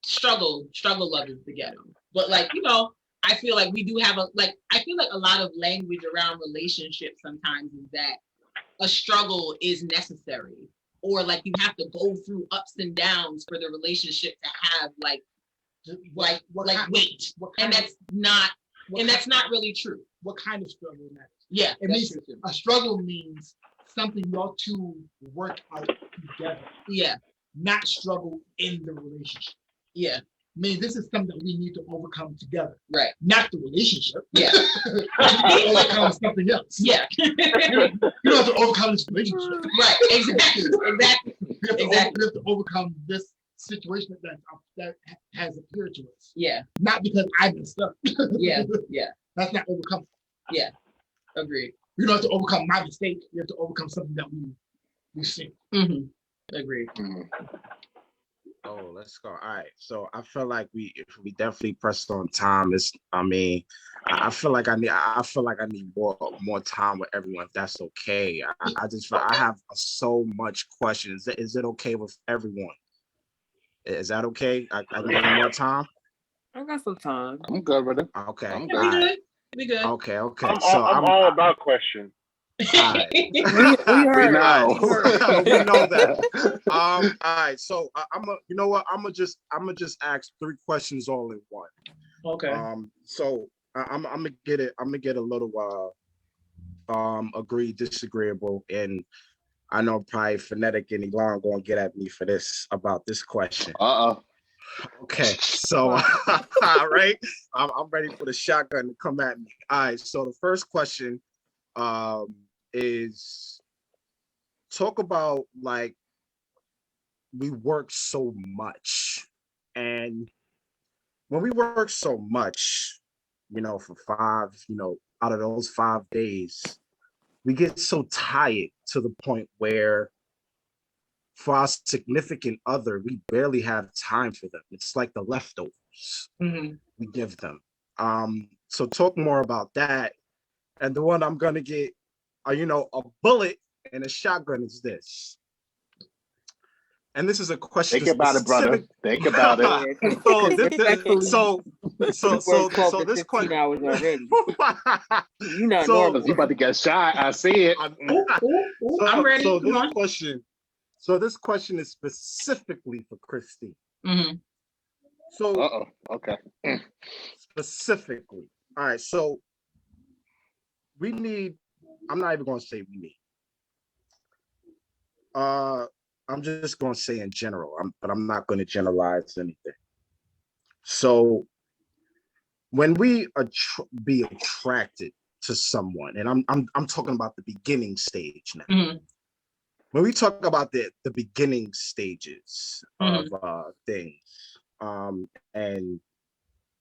Struggle love is together. But like, I feel like we do have I feel like a lot of language around relationships sometimes is that a struggle is necessary, or like you have to go through ups and downs for the relationship to have weight. And that's not really true. What kind of struggle matters? Yeah. It means a struggle means something y'all two work out together. Yeah. Not struggle in the relationship. Yeah. I mean, this is something that we need to overcome together. Right. Not the relationship. Yeah. We overcome something else. Yeah. You don't have to overcome this relationship. Right. Exactly. You have to overcome this situation that has appeared to us. Yeah. Not because I messed up. Yeah. That's not overcome. Yeah. Agreed. You don't have to overcome my mistake. You have to overcome something that we see. Mm-hmm. Agreed. Mm-hmm. Oh, let's go. All right. So I feel like we definitely pressed on time. I feel like I need more time with everyone. If that's okay. I have so much questions. Is it okay with everyone? Is that okay? I need more time. I got some time. I'm good with it. Okay. I'm Yeah, good. we good. Okay. I'm all about questions. All right. We heard. know. We know that. All right. So you know what? I'm gonna just ask 3 questions all in one. Okay. So I'm gonna get it. I'm gonna get a little agreed, disagreeable, and I know probably Phonetic and Elan gonna get at me for this about this question. Okay, so all right, I'm ready for the shotgun to come at me. All right, so the first question is talk about like we work so much, and when we work so much, for five, out of those 5 days, we get so tired to the point where for our significant other, we barely have time for them. It's like the leftovers we give them. So talk more about that. And the one I'm gonna get, a bullet and a shotgun is this. And this is a question. Think about it, brother. Think about it. So this question. Hours already. You not So- normal. You about to get shot. I see it. I'm ready. So Come on. this question is specifically for Christine. Mhm. So Uh-oh. Okay. specifically, all right. So we need. I'm not even going to say we need. I'm just going to say in general. But I'm not going to generalize anything. So when we be attracted to someone, and I'm talking about the beginning stage now. Mhm. When we talk about the beginning stages of things, and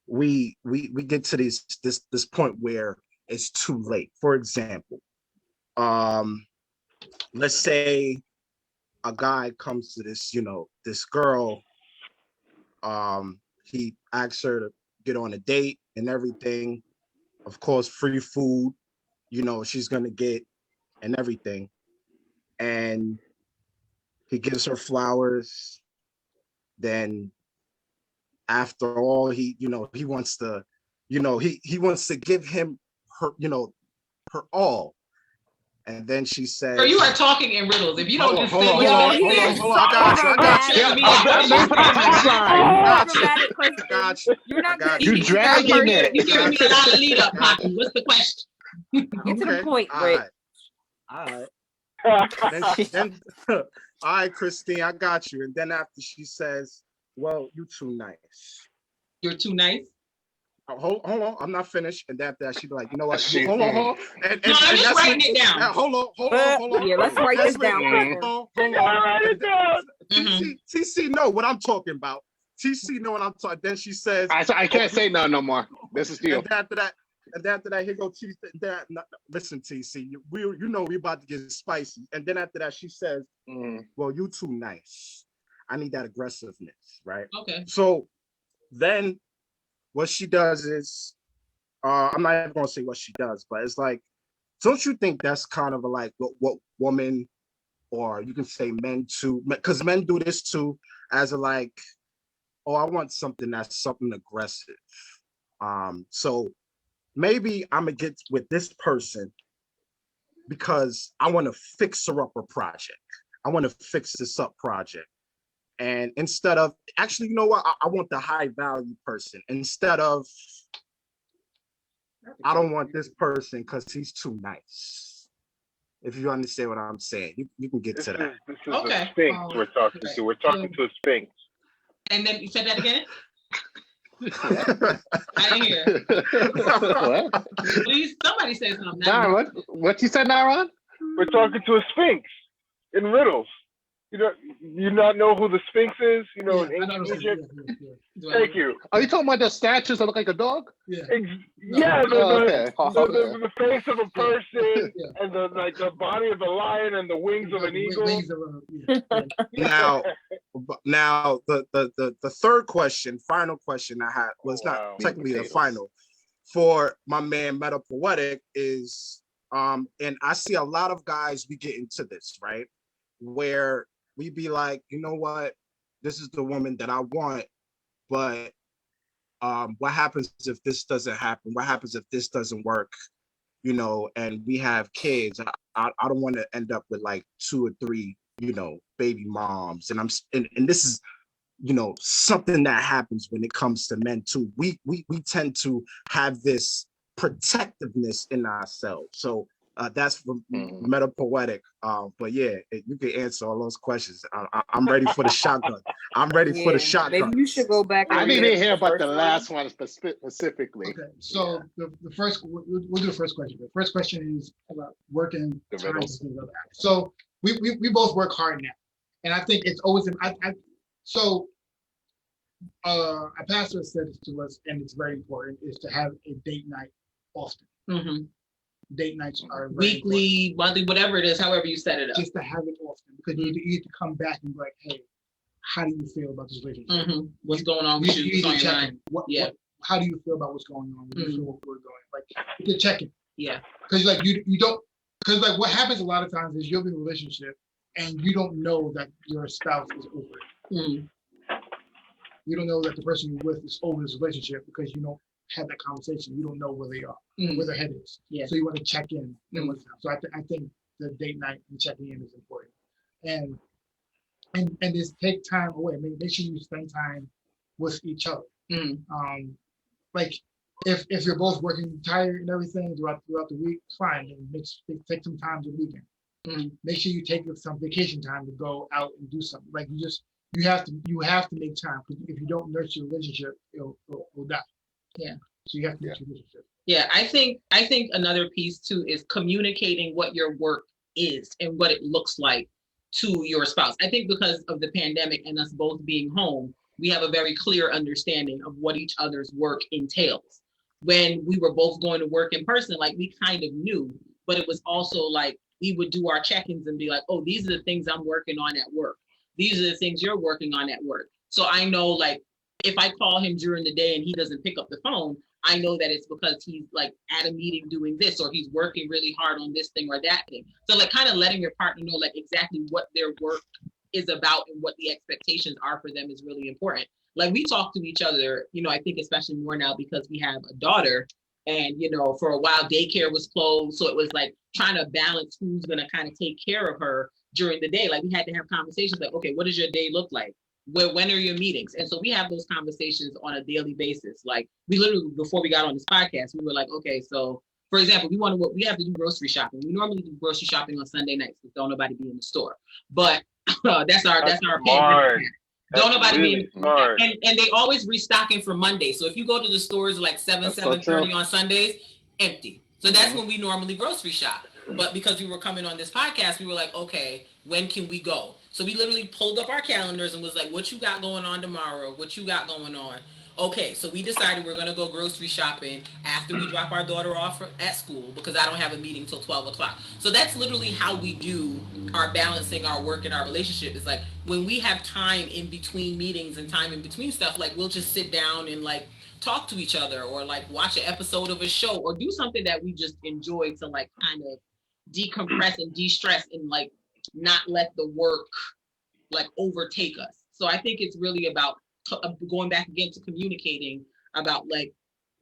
we get to this point where it's too late. For example, let's say a guy comes to this girl, he asks her to get on a date and everything. Of course, free food, she's gonna get and everything. And he gives her flowers. Then after all, he wants to, he wants to give him her, her all. And then she says, Sir, you are talking in riddles. If you don't just say what hold you on, said, hold on. I got you. I got you. You're not got gonna You dragging it. you giving me a lot of lead up, Poppy. What's the question? Get to the Okay, point, all Rick. right. All right. Then, all right, Christine, I got you. And then after she says, well, you too nice. You're too nice. Hold on, I'm not finished. And after that, she'd be like, you know what? She- Hold on. And No, I'm just that's writing when- it down. Hold on. Yeah, let's write this down. Hold on. Write it down. TC know what I'm talking about. TC know what I'm talking. Then she says, I can't say no more. This is you. and after that, here go TC. Listen, TC, we about to get spicy. And then after that, she says, well, you too nice. I need that aggressiveness, right? Okay. So then what she does is, I'm not even gonna say what she does, but it's like, don't you think that's kind of like what women, or you can say men too, because men do this too, as a like, oh, I want something aggressive. So maybe I'm gonna get with this person because I want to fix her up a project. I want to fix this up project. And instead of, actually, you know what? I want the high value person instead of, I don't want this person because he's too nice. If you understand what I'm saying, you can get to that. This is Okay. a sphinx we're talking to. We're talking to a sphinx. And then you said that again? I didn't hear. What? Please, somebody say something. Nara, what you said, Nara? We're talking to a sphinx in riddles. You not know who the sphinx is? In ancient Egypt? Thank you. Are you talking about the statues that look like a dog? Yeah, Okay. the face of a person and the body of the lion and the wings of an eagle. Now the third question, final question I had was not technically the final for my man Meta Poetic is, and I see a lot of guys we get into this, right? Where we be like, you know what, this is the woman that I want, but what happens if this doesn't happen? What happens if this doesn't work? And we have kids. I don't want to end up with like 2 or 3, baby moms. And and this is, something that happens when it comes to men too. We tend to have this protectiveness in ourselves. So That's from meta poetic. But yeah, you can answer all those questions. I'm ready for the shotgun. I'm ready for the shotgun. Maybe you should go back. I And didn't read even hear about the first last one specifically. Okay, so the first, we'll do the first question. The first question is about working times. So we both work hard now, and I think it's always a pastor said this to us, and it's very important, is to have a date night often. Date nights are weekly, monthly, whatever it is, however you set it up. Just to have it often, because you need to come back and be like, hey, how do you feel about this relationship? What's going on with you? You need to check in. How do you feel about what's going on? What do you feel what we're going? Like, you check in. Yeah. Because like you don't, because like what happens a lot of times is you'll be in a relationship and you don't know that your spouse is over it. You don't know that the person you're with is over this relationship because you don't have that conversation. You don't know where they are, where their head is. Yeah. So you want to check in. So I think the date night and checking in is important. And just take time away. I mean, make sure you spend time with each other. Like if you're both working tired and everything throughout the week, fine. And take some time to weekend. Make sure you take some vacation time to go out and do something. Like you have to make time, because if you don't nurture your relationship, it'll die. Yeah. So you have to nurture your relationship. Yeah, I think another piece too is communicating what your work is and what it looks like to your spouse. I think because of the pandemic and us both being home, we have a very clear understanding of what each other's work entails. When we were both going to work in person, like we kind of knew, but it was also like we would do our check-ins and be like, oh, these are the things I'm working on at work. These are the things you're working on at work. So I know, like, if I call him during the day and he doesn't pick up the phone, I know that it's because he's like at a meeting doing this, or he's working really hard on this thing or that thing. So like kind of letting your partner know like exactly what their work is about and what the expectations are for them is really important. Like we talk to each other, I think especially more now because we have a daughter, and for a while daycare was closed. So it was like trying to balance who's gonna kind of take care of her during the day. Like we had to have conversations like, okay, what does your day look like? When are your meetings? And so we have those conversations on a daily basis. Like we literally, before we got on this podcast, we were like, okay, so for example, we have to do grocery shopping. We normally do grocery shopping on Sunday nights because don't nobody be in the store. But that's our pandemic. Don't nobody be and they always restocking for Monday. So if you go to the stores like 7:30 on Sundays, empty. So that's when we normally grocery shop. But because we were coming on this podcast, we were like, okay, when can we go? So we literally pulled up our calendars and was like, what you got going on tomorrow? What you got going on? Okay, so we decided we're going to go grocery shopping after we drop our daughter off at school because I don't have a meeting till 12 o'clock. So that's literally how we do our balancing our work and our relationship. It's like when we have time in between meetings and time in between stuff, like we'll just sit down and like talk to each other or like watch an episode of a show or do something that we just enjoy to like kind of decompress and de-stress and like not let the work like overtake us. So I think it's really about going back again to communicating about like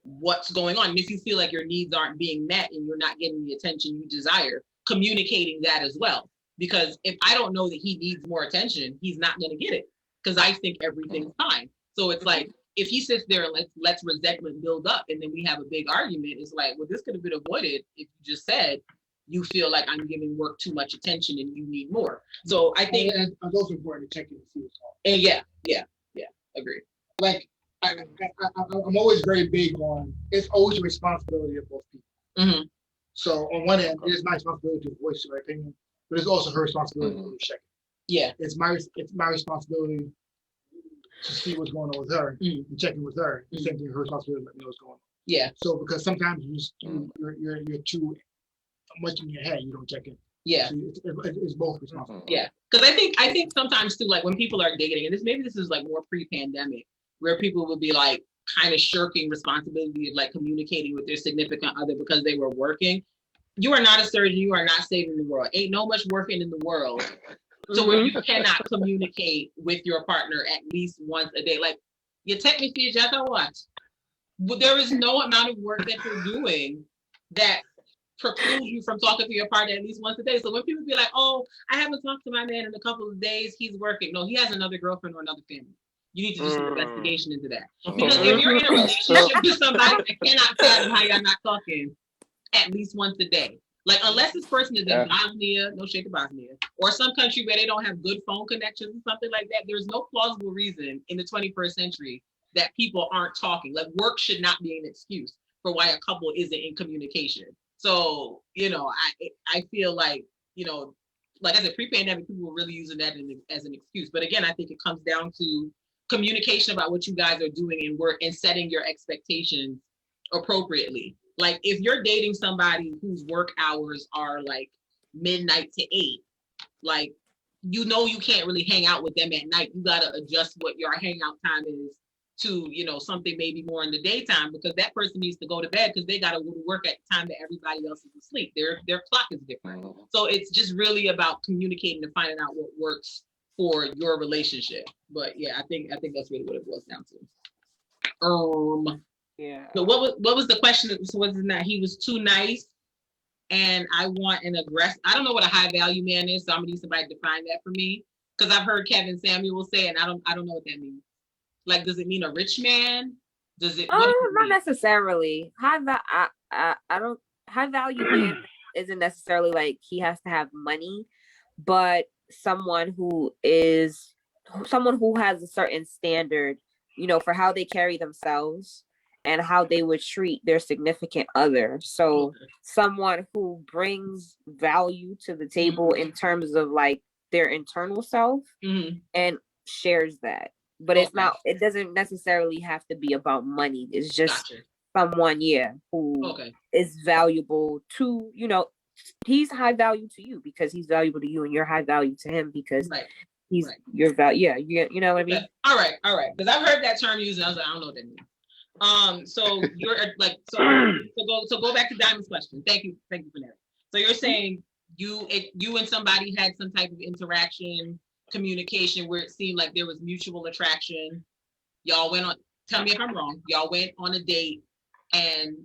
what's going on. And if you feel like your needs aren't being met and you're not getting the attention you desire, communicating that as well. Because if I don't know that he needs more attention, he's not going to get it because I think everything's fine. So it's like if he sits there and lets resentment build up and then we have a big argument, it's like, well, this could have been avoided if you just said, you feel like I'm giving work too much attention and you need more. So I think it's also important to check in and see what's going on. And yeah, agree. Like I'm always very big on it's always a responsibility of both people. So on one end, it is my responsibility to voice your opinion, but it's also her responsibility to check it. Yeah, it's my responsibility to see what's going on with her and check in with her. The same thing, her responsibility to let me know what's going on. Yeah. So because sometimes you're too much in your head, you don't check in. Yeah, so it's both responsible. Yeah, because I think sometimes too, like when people are dating, and this is like more pre-pandemic, where people would be like kind of shirking responsibility of like communicating with their significant other because they were working. You are not a surgeon. You are not saving the world. Ain't no much working in the world. So where you cannot communicate with your partner at least once a day, like you technically just what, but there is no amount of work that you're doing that precludes you from talking to your partner at least once a day. So when people be like, oh, I haven't talked to my man in a couple of days, he's working. No, he has another girlfriend or another family. You need to do some investigation into that. Because if you're in a relationship with somebody, I cannot fathom how y'all not talking at least once a day. Like, unless this person is Yeah. in Bosnia, no shade to Bosnia, or some country where they don't have good phone connections or something like that, there's no plausible reason in the 21st century that people aren't talking. Like, work should not be an excuse for why a couple isn't in communication. So, I feel like, like I said, pre-pandemic, people were really using that as an excuse. But again, I think it comes down to communication about what you guys are doing in work and setting your expectations appropriately. Like, if you're dating somebody whose work hours are like midnight to 8, like, you can't really hang out with them at night. You got to adjust what your hangout time is to, something maybe more in the daytime, because that person needs to go to bed because they got to go to work at the time that everybody else is asleep. Their clock is different. So it's just really about communicating and finding out what works for your relationship. But yeah, I think that's really what it boils down to. Yeah. So what was the question? So wasn't that he was too nice, and I want an aggressive? I don't know what a high value man is, so I'm gonna need somebody to define that for me, because I've heard Kevin Samuel say, and I don't know what that means. Like, does it mean a rich man? Does it? Not necessarily. High value man isn't necessarily like he has to have money, but someone who has a certain standard, for how they carry themselves and how they would treat their significant other. So someone who brings value to the table in terms of like their internal self and shares that. But it doesn't necessarily have to be about money. It's just someone, who is valuable to, he's high value to you because he's valuable to you, and you're high value to him because he's your value. Yeah, you know what I mean? All right. Because I've heard that term used, and I was like, I don't know what that means. So you're like, so go back to Diamond's question. Thank you for that. So you're saying you and somebody had some type of interaction, communication, where it seemed like there was mutual attraction. Y'all went on, tell me if I'm wrong, y'all went on a date, and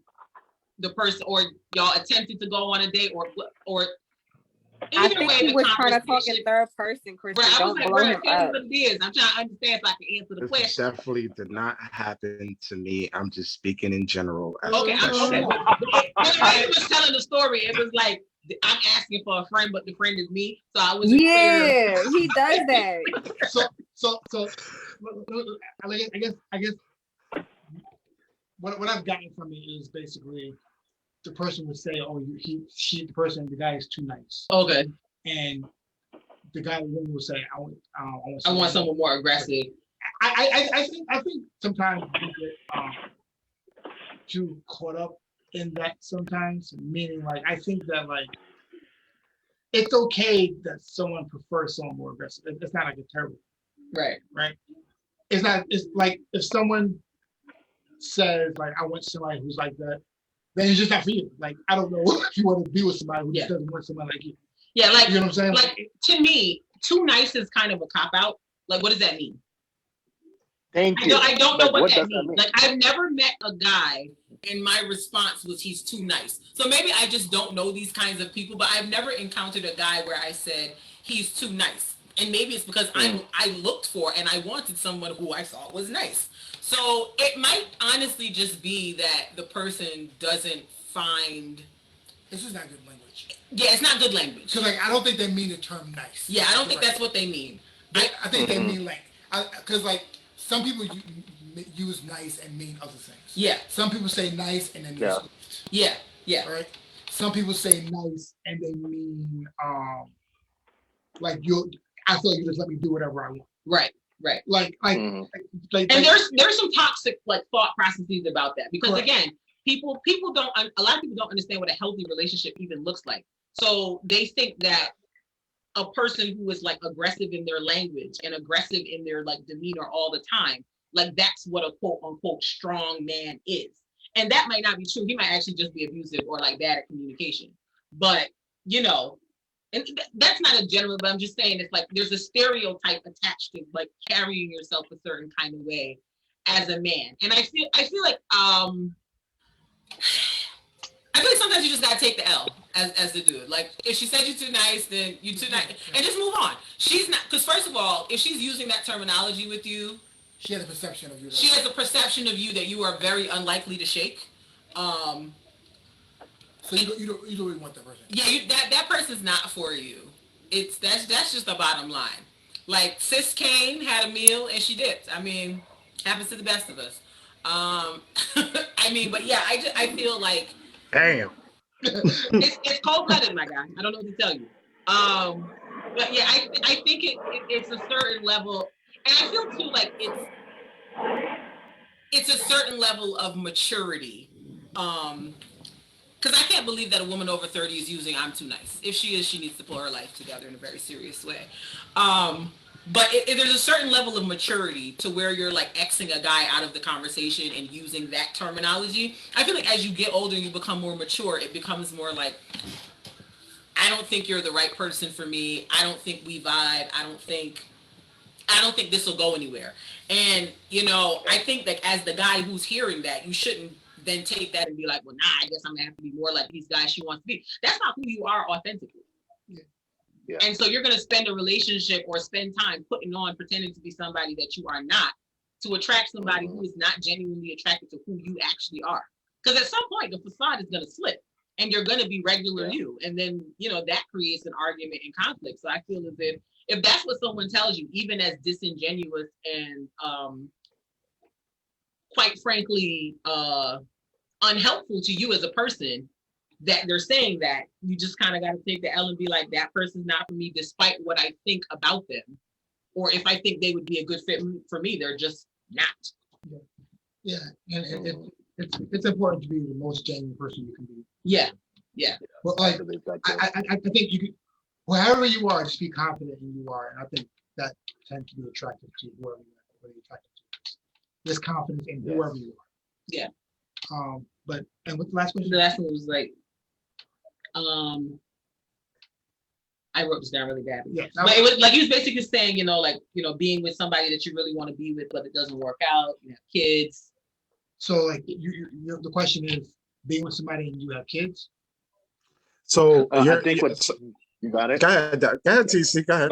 the person, or y'all attempted to go on a date, or I think he was trying to talk in third person, Kristen. Right, don't blow him up. What it is. I'm trying to understand so I can answer the This question. definitely did not happen to me. I'm just speaking in general. Okay. When was telling the story, it was like, I'm asking for a friend, but the friend is me. So I was clear. He does that. So I guess what I've gotten from it is basically the person would say, "Oh, the guy is too nice." Okay. And the guy or woman would say, "I want someone more aggressive." I think sometimes we get too caught up in that sometimes, meaning like I think that like it's okay that someone prefers someone more aggressive. It's not like a terrible, right? It's not. It's like if someone says like I want somebody who's like that, then it's just not for you. Like I don't know if you want to be with somebody who just doesn't want somebody like you. Yeah, like you know what I'm saying. Like to me, too nice is kind of a cop out. Like, what does that mean? Thank you. I don't know what that means. Like, I've never met a guy and my response was he's too nice. So maybe I just don't know these kinds of people, but I've never encountered a guy where I said he's too nice. And maybe it's because I looked for and I wanted someone who I thought was nice. So it might honestly just be that the person doesn't find. This is not good language. Yeah, it's not good language. Because like I don't think they mean the term nice. Yeah, I don't think that's what they mean. I think they mean like, because like some people use nice and mean other things. Yeah. Some people say nice and then mean sweet. Yeah. Right. Some people say nice and they mean like I feel like you just let me do whatever I want. Right. Like and there's some toxic like thought processes about that because again, a lot of people don't understand what a healthy relationship even looks like. So they think that a person who is like aggressive in their language and aggressive in their like demeanor all the time, like that's what a quote unquote strong man is. And that might not be true. He might actually just be abusive or like bad at communication. But and that's not a general, but I'm just saying it's like there's a stereotype attached to like carrying yourself a certain kind of way as a man. And I feel like sometimes you just gotta take the L as the dude. Like if she said you're too nice, then you're too nice, and just move on. She's not, because first of all, if she's using that terminology with you, she has a perception of you. She has a perception of you that you are very unlikely to shake. So you don't really want that person. Yeah, that person's not for you. That's just the bottom line. Like Sis Kane had a meal and she dipped. I mean, happens to the best of us. I mean, but yeah, I feel like Damn. it's cold blooded, my guy. I don't know what to tell you. But yeah, I think it's a certain level, and I feel too like it's a certain level of maturity. Because I can't believe that a woman over 30 is using "I'm too nice." If she is, she needs to pull her life together in a very serious way. But there's a certain level of maturity to where you're like Xing a guy out of the conversation and using that terminology. I feel like as you get older and you become more mature, it becomes more like, I don't think you're the right person for me. I don't think we vibe. I don't think this will go anywhere. And, I think that as the guy who's hearing that, you shouldn't then take that and be like, well, I guess I'm going to have to be more like these guys she wants to be. That's not who you are authentically. Yeah. And so you're going to spend a relationship or spend time pretending to be somebody that you are not, to attract somebody who is not genuinely attracted to who you actually are. Because at some point, the facade is going to slip and you're going to be regular you. And then, that creates an argument and conflict. So I feel as if that's what someone tells you, even as disingenuous and quite frankly unhelpful to you as a person, that they're saying that, you just kind of got to take the L and be like, that person's not for me, despite what I think about them, or if I think they would be a good fit for me, they're just not. Yeah, and it's important to be the most genuine person you can be. Yeah. But like, I think you can, wherever you are, just be confident in who you are, and I think that tends to be attractive to whoever you're attracted to. This confidence in whoever you are. Yeah. But what's the last question? The last one was like, I wrote this down really badly. Yeah, but it was like he was basically saying, being with somebody that you really want to be with, but it doesn't work out. You have kids. So like, the question is, being with somebody and you have kids. So I think you got it. Go ahead, TC. Go ahead.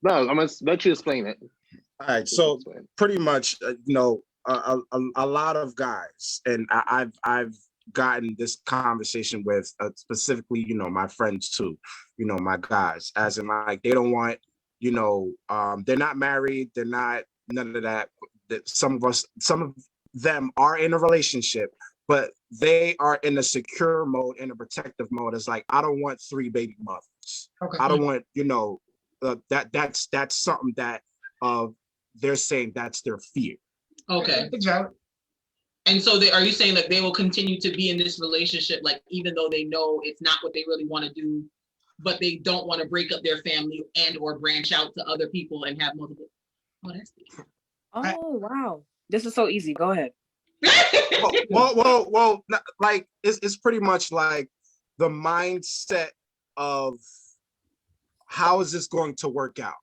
No. I'm gonna let you explain it. All right. So pretty much, a lot of guys, and I've gotten this conversation with specifically, my friends too, my guys, as in like, they don't want, they're not married, they're not none of that. Some of them are in a relationship, but they are in a secure mode, in a protective mode. It's like, I don't want 3 baby mothers. Okay. I don't want, that's something that they're saying that's their fear. Okay. Exactly. And so are you saying that they will continue to be in this relationship, like, even though they know it's not what they really want to do, but they don't want to break up their family and or branch out to other people and have multiple? Oh, that's easy. Oh, wow. This is so easy. Go ahead. well, like, it's pretty much like the mindset of how is this going to work out?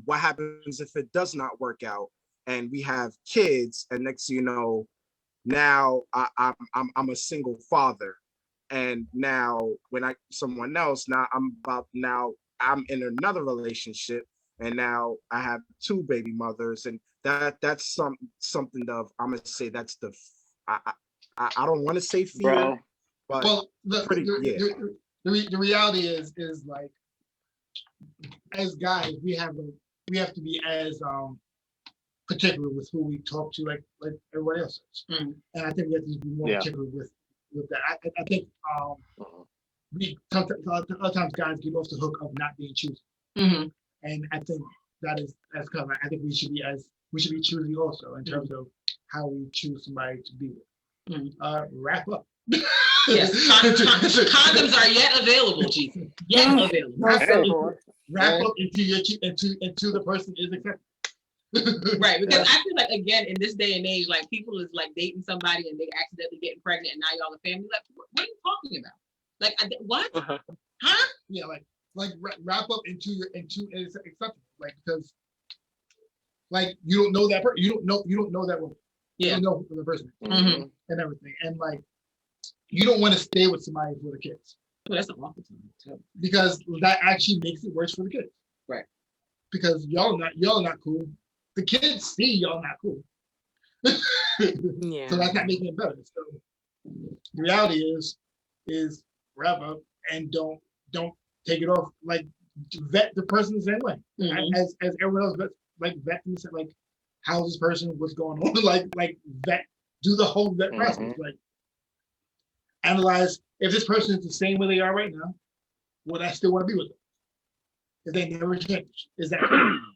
What happens if it does not work out and we have kids, and next thing you know, now I'm a single father, and now when someone else, now I'm in another relationship, and now I have 2 baby mothers, and that's something of, I'm gonna say that's the I don't want to say fear, bro, but the reality is like, as guys, we have to be as particular with who we talk to, like everyone else is. Mm-hmm. And I think we have to be more particular with that. I think we sometimes guys get off the hook of not being choosy. Mm-hmm. And I think that's kind of, I think we should be choosy also in terms of how we choose somebody to be with. Mm-hmm. Wrap up. Yes, condoms are yet available, Chief. Yet available. Wrap up until the person is accepted. Right, because I feel like, again, in this day and age, like, people is like dating somebody and they accidentally getting pregnant and now y'all a family. Like, what are you talking about? Like, what? Huh? Yeah, like wrap up into is acceptable, like, because like you don't know that person, you don't know that woman, you don't know the person, and everything, and like you don't want to stay with somebody for the kids. Well, that's an awful thing too, because that actually makes it worse for the kids. Right. Because y'all not cool. The kids see y'all not cool. Yeah. So that's not making it better. So the reality is, is wrap up and don't take it off. Like vet the person the same way as everyone else vets, like vet them, like how's this person, what's going on, like vet, do the whole vet process, like analyze if this person is the same way they are right now, would I still want to be with them if they never change? Is that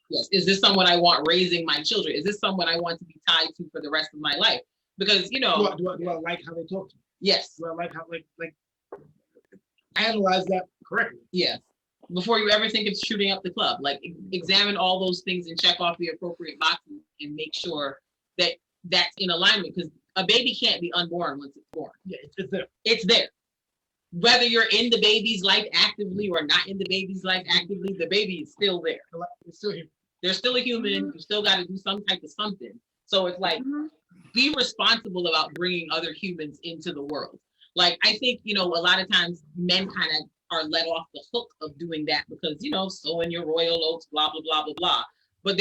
yes? Is this someone I want raising my children? Is this someone I want to be tied to for the rest of my life? Because do I like how they talk to me? Yes. Do I like how like analyze that correctly? Yes. Before you ever think of shooting up the club, like examine all those things and check off the appropriate boxes and make sure that that's in alignment, because a baby can't be unborn once it's born. Yeah, it's there. It's there. Whether you're in the baby's life actively or not in the baby's life actively, the baby is still there. It's still here. They're still a human. You still got to do some type of something. So it's like, be responsible about bringing other humans into the world. Like, I think, a lot of times men kind of are let off the hook of doing that because, sowing your royal oats, blah, blah, blah, blah, blah. But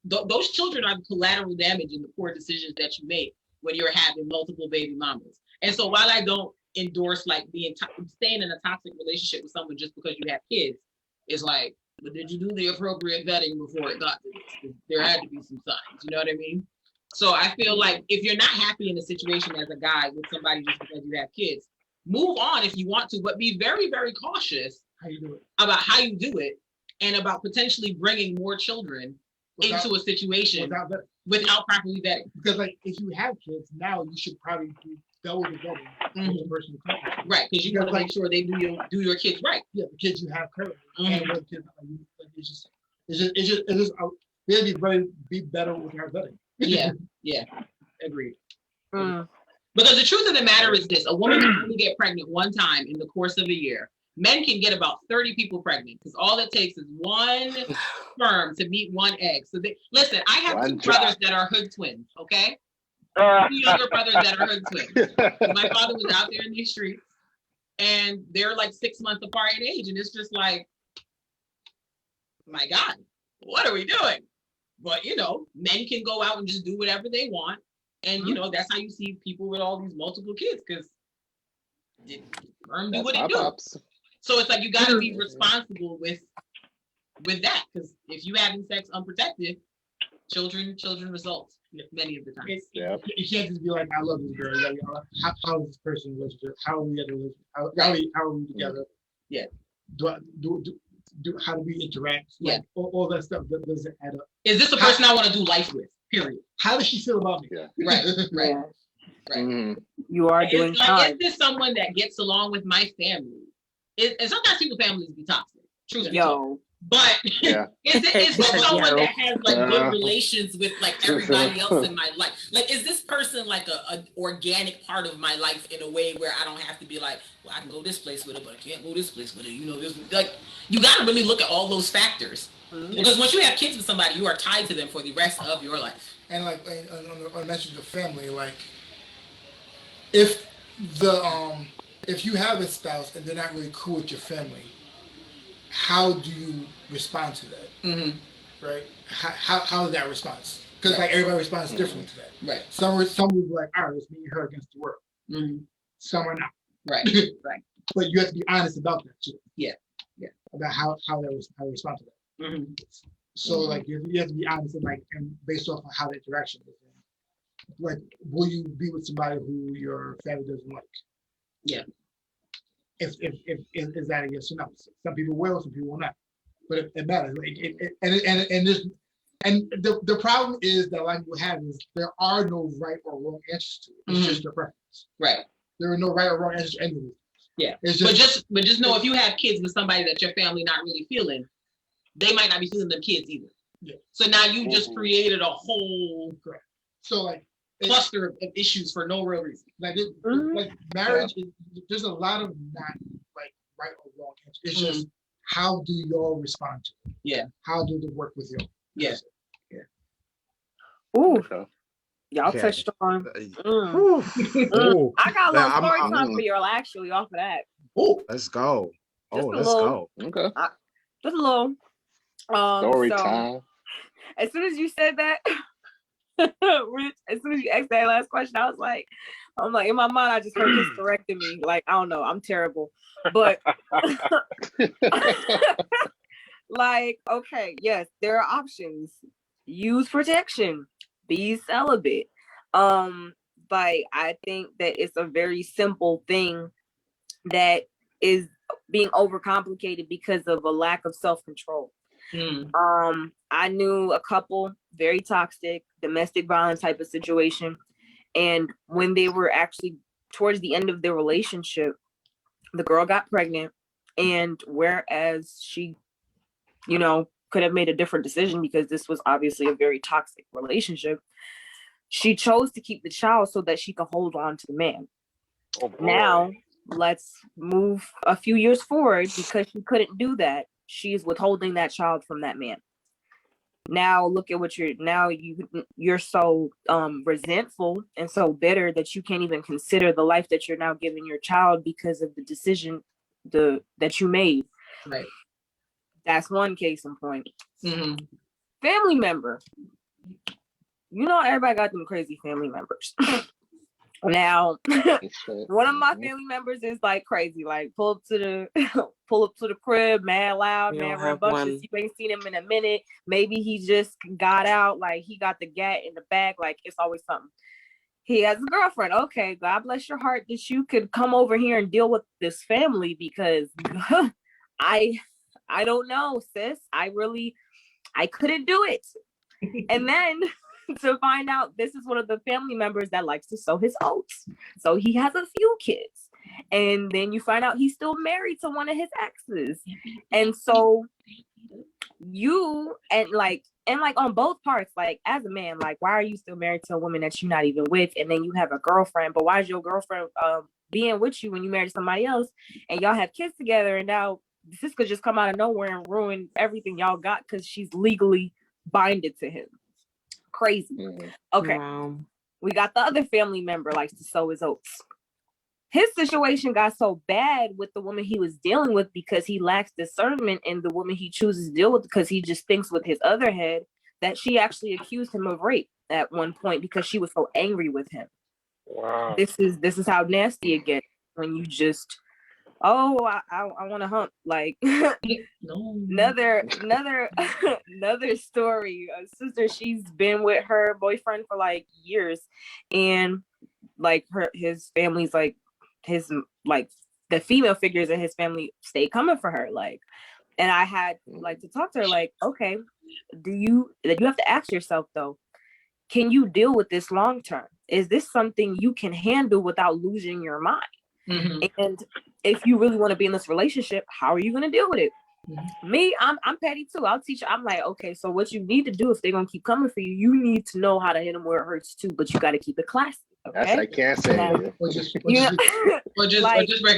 those children are collateral damage in the poor decisions that you make when you're having multiple baby mamas. And so while I don't endorse like staying in a toxic relationship with someone just because you have kids, it's like, but did you do the appropriate vetting before it got to this? There had to be some signs, you know what I mean? So I feel like if you're not happy in a situation as a guy with somebody just because you have kids, move on if you want to, but be very, very cautious about how you do it and about potentially bringing more children into a situation without properly vetting. Because like if you have kids now, you should probably do double the vetting with the person who comes. Right, because you want to make sure they do your kids right. Yeah, the kids you have currently and what kids it's just we have to be better with our vetting. Yeah, agreed. Because the truth of the matter is this: a woman can only get pregnant one time in the course of a year. Men can get about 30 people pregnant because all it takes is one sperm to meet one egg. So listen, I have two brothers that are hood twins, okay? Two younger brothers that are hood twins. My father was out there in these streets and they're like 6 months apart in age. And it's just like, my God, what are we doing? But, men can go out and just do whatever they want. And, that's how you see people with all these multiple kids because sperm do what it do. So it's like you got to be responsible with that, because if you having sex unprotected, children result many of the time. You can't just be like, I love this girl. Like, how is this person relationship? How are we at a relationship? How are we together? Yeah. Do how do we interact? Like, all that stuff that doesn't add up. Is this a person I want to do life with? Period. How does she feel about me? Yeah. Right. Mm-hmm. You are doing fine. Is this someone that gets along with my family? And sometimes single families be toxic. True. But is this someone that has like good relations with like everybody else in my life? Like, is this person like a organic part of my life in a way where I don't have to be like, well, I can go this place with it, but I can't go this place with it. This, like, you got to really look at all those factors because once you have kids with somebody, you are tied to them for the rest of your life. And like on the message of family, like if you have a spouse and they're not really cool with your family, how do you respond to that? Right? How is that response? Because like everybody responds differently to that. Right. Some will be like, all right, it's me and her against the world. Some are not. Right. Right. But you have to be honest about that too. Yeah. About how they respond to that. So like you have to be honest and based off of how the interaction is. Like, will you be with somebody who your family doesn't like? Yeah. If is that a yes or no? Some people will, some people will not. But it matters. Like the problem is that a lot of people have is there are no right or wrong answers to it. It's just your preference. Right. There are no right or wrong answers to any of it. Yeah. But just know if you have kids with somebody that your family not really feeling, they might not be feeling them kids either. Yeah. So now you just created a whole cluster of issues for no real reason. Like like marriage is, there's a lot of not like right or wrong answers. It's just how do y'all respond to it? Yeah. How do they work with y'all? Yeah. Ooh. Y'all touched on. I got a little story time for y'all actually off of that. Oh, let's go. Let's go. Okay. Just a little. Story time. As soon as you said that, Rich, as soon as you asked that last question, I'm like, in my mind, I just heard hysterectomy. Like, I don't know, I'm terrible. But like, okay, yes, there are options. Use protection. Be celibate. Like, I think that it's a very simple thing that is being overcomplicated because of a lack of self-control. I knew a couple, very toxic, domestic violence type of situation. And when they were actually towards the end of their relationship, the girl got pregnant. And whereas she, could have made a different decision because this was obviously a very toxic relationship, she chose to keep the child so that she could hold on to the man. Oh, boy. Now, let's move a few years forward. Because she couldn't do that, she's withholding that child from that man. Now look at what you're so resentful and so bitter that you can't even consider the life that you're now giving your child because of the decision that you made. Right. That's one case in point. Family member. Everybody got them crazy family members. Now, one of my family members is like crazy, like pull up to the crib, mad loud, mad rambunctious. You ain't seen him in a minute. Maybe he just got out, like he got the gat in the back, like it's always something. He has a girlfriend. Okay, God bless your heart that you could come over here and deal with this family, because I don't know, sis. I couldn't do it. And then to find out this is one of the family members that likes to sow his oats. So he has a few kids. And then you find out he's still married to one of his exes. And so on both parts, like as a man, like why are you still married to a woman that you're not even with? And then you have a girlfriend, but why is your girlfriend being with you when you married somebody else and y'all have kids together, and now this could just come out of nowhere and ruin everything y'all got because she's legally binded to him. Crazy. Okay. Wow. We got the other family member likes to sow his oats. His situation got so bad with the woman he was dealing with because he lacks discernment in the woman he chooses to deal with, because he just thinks with his other head, that she actually accused him of rape at one point because she was so angry with him. Wow. This is how nasty it gets when you just, I want to hump. Like another story. A sister, she's been with her boyfriend for like years, and like his family's like the female figures in his family stay coming for her. Like, and I had like to talk to her, like, okay, you have to ask yourself though, can you deal with this long term? Is this something you can handle without losing your mind? And if you really want to be in this relationship, how are you going to deal with it? Me, I'm petty too. I'll teach you. I'm like, okay, so what you need to do if they're going to keep coming for you, you need to know how to hit them where it hurts too, but you got to keep it classy. Okay? That's I can't say. Or just break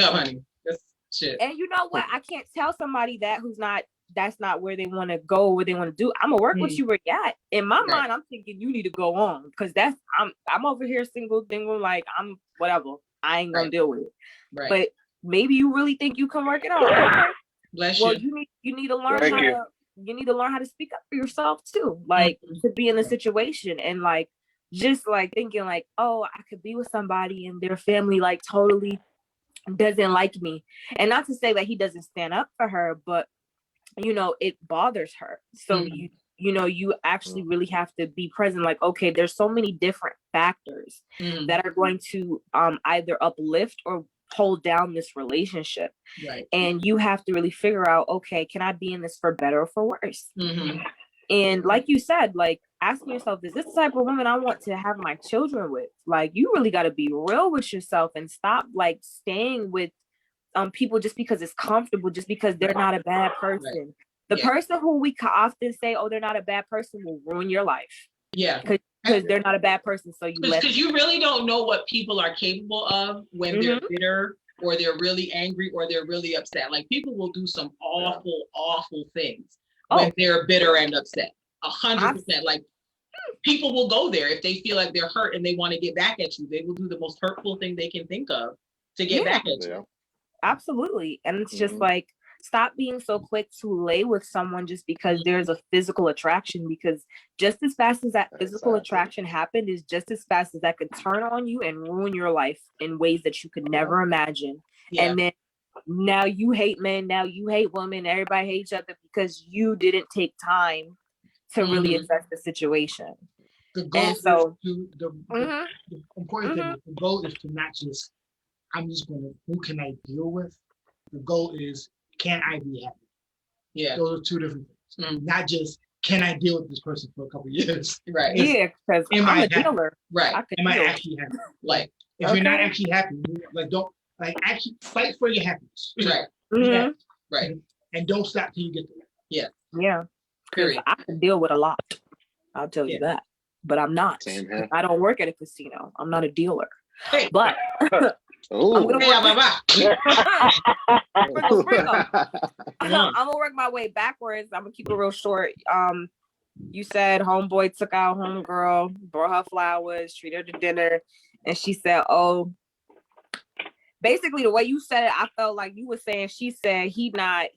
up, honey. That's shit. And you know what? I can't tell somebody that's not where they want to go, what they want to do. I'm gonna work with you where you at. In my mind, I'm thinking you need to go on, because I'm over here single, like I'm whatever. I ain't gonna deal with it. Right. But maybe you really think you can work it out. Okay. Bless you. You need to learn how to speak up for yourself too, like to be in the situation, and like just like thinking like, oh, I could be with somebody and their family like totally doesn't like me. And not to say that he doesn't stand up for her, but it bothers her. So you actually really have to be present. Like, okay, there's so many different factors that are going to either uplift or hold down this relationship. Right. And you have to really figure out, okay, can I be in this for better or for worse? And like you said, like asking yourself, is this the type of woman I want to have my children with? Like, you really got to be real with yourself and stop like staying with people just because it's comfortable, just because they're not a bad person. Right. The person who we often say, oh, they're not a bad person, will ruin your life. Yeah. Because they're not a bad person. So because you really don't know what people are capable of when they're bitter, or they're really angry, or they're really upset. Like, people will do some awful, awful things when they're bitter and upset. 100%. Like, people will go there if they feel like they're hurt and they want to get back at you. They will do the most hurtful thing they can think of to get back at you. Absolutely. And it's just like, stop being so quick to lay with someone just because there's a physical attraction, because just as fast as that physical attraction happened is just as fast as that could turn on you and ruin your life in ways that you could never imagine. And then now you hate men, now you hate women, everybody hates each other because you didn't take time to really assess the situation. The goal And so the important thing, the goal is to not just, I'm just gonna, who can I deal with? The goal is, can I be happy? Yeah. Those are two different things. Not just, can I deal with this person for a couple of years? Right. Yeah, because I'm a dealer. Right. Am I actually happy? Like, if you're not actually happy, like don't, like actually fight for your happiness. Right. Right. And don't stop till you get there. Yeah. Yeah. Period. I can deal with a lot. I'll tell you that. But I'm not. I don't work at a casino. I'm not a dealer. Hey. But I'm gonna work my way backwards. I'm gonna keep it real short. You said homeboy took out homegirl, brought her flowers, treated her to dinner, and she said, "Oh." Basically, the way you said it, I felt like you were saying she said he's not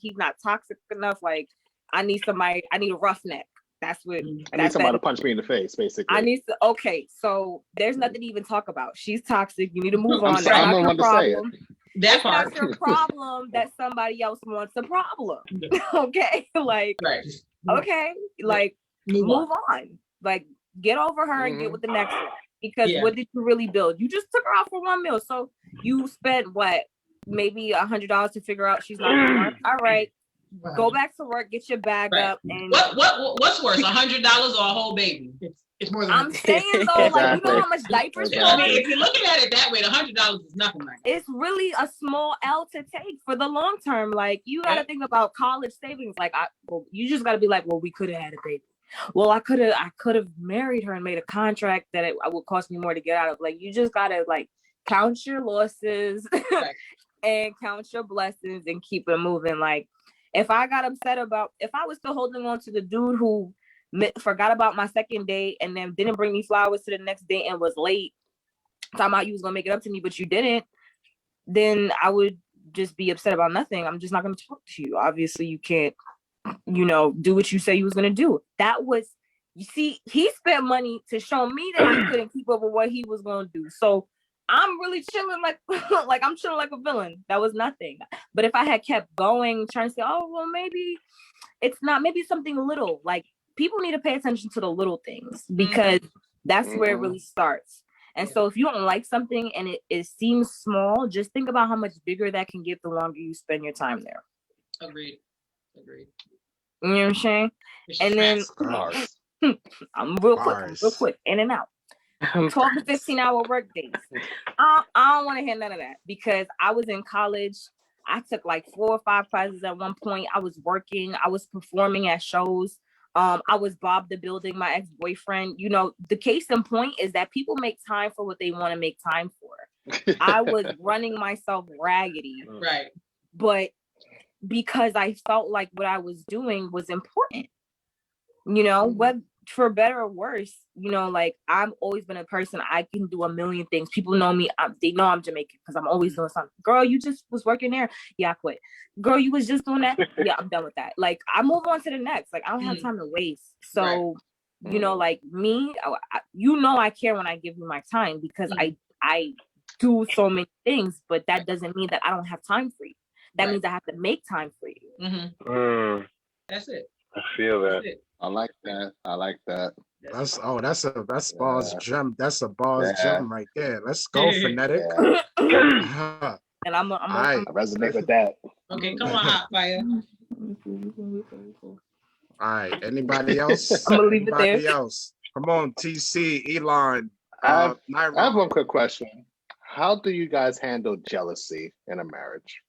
toxic enough. Like, I need somebody. I need a roughneck. That's what I need somebody to punch me in the face, basically. I need to. Okay, so there's nothing to even talk about. She's toxic. You need to move on. I'm not your problem. That's not your problem. That somebody else wants a problem. Okay, like okay, like move on. Like get over her and get with the next one. Because what did you really build? You just took her out for one meal, so you spent what, maybe $100 to figure out she's not gonna work. All right. Go back to work, get your bag up, and what's worse, $100 or a whole baby? It's more than I'm saying though, like you know how much diapers I mean, if you're looking at it that way, the $100 is nothing like that. It's really a small L to take for the long term. Like you gotta think about college savings. Like you just gotta be like, well, we could have had a baby. Well, I could have married her and made a contract that it would cost me more to get out of. Like you just gotta like count your losses and count your blessings and keep it moving. Like if I got upset about, if I was still holding on to the dude who forgot about my second date and then didn't bring me flowers to the next day and was late, talking about you was gonna make it up to me, but you didn't, then I would just be upset about nothing. I'm just not gonna talk to you. Obviously, you can't, do what you say you was gonna do. That was, you see, he spent money to show me that he couldn't keep up with what he was gonna do. So I'm really chilling like I'm chilling like a villain. That was nothing. But if I had kept going, trying to say, oh well, maybe it's not, maybe something little. Like people need to pay attention to the little things because that's where it really starts. And so if you don't like something and it seems small, just think about how much bigger that can get the longer you spend your time there. Agreed. You know what I'm saying? And then I'm real quick, in and out. 12 to 15 hour work days. I don't want to hear none of that because I was in college. I took like 4 or 5 classes at one point. I was working. I was performing at shows. I was Bob the Building, my ex-boyfriend. The case in point is that people make time for what they want to make time for. I was running myself raggedy. Right. But because I felt like what I was doing was important. Whether for better or worse, like I've always been a person, I can do a million things. People know me. They know I'm Jamaican because I'm always doing something. Girl, you just was working there. Yeah, I quit. Girl, you was just doing that. Yeah, I'm done with that. Like I move on to the next. Like I don't have time to waste. So, like me, I care when I give you my time because I do so many things, but that doesn't mean that I don't have time for you. That means I have to make time for you. That's it. I feel that. I like that. That's bars gem. That's a bars gem right there. Let's go, phonetic. And I resonate with that. Okay, come on, hot fire. All right. Anybody else? I'm gonna leave it there. Anybody else? Come on, TC, Elan. I have one quick question. How do you guys handle jealousy in a marriage?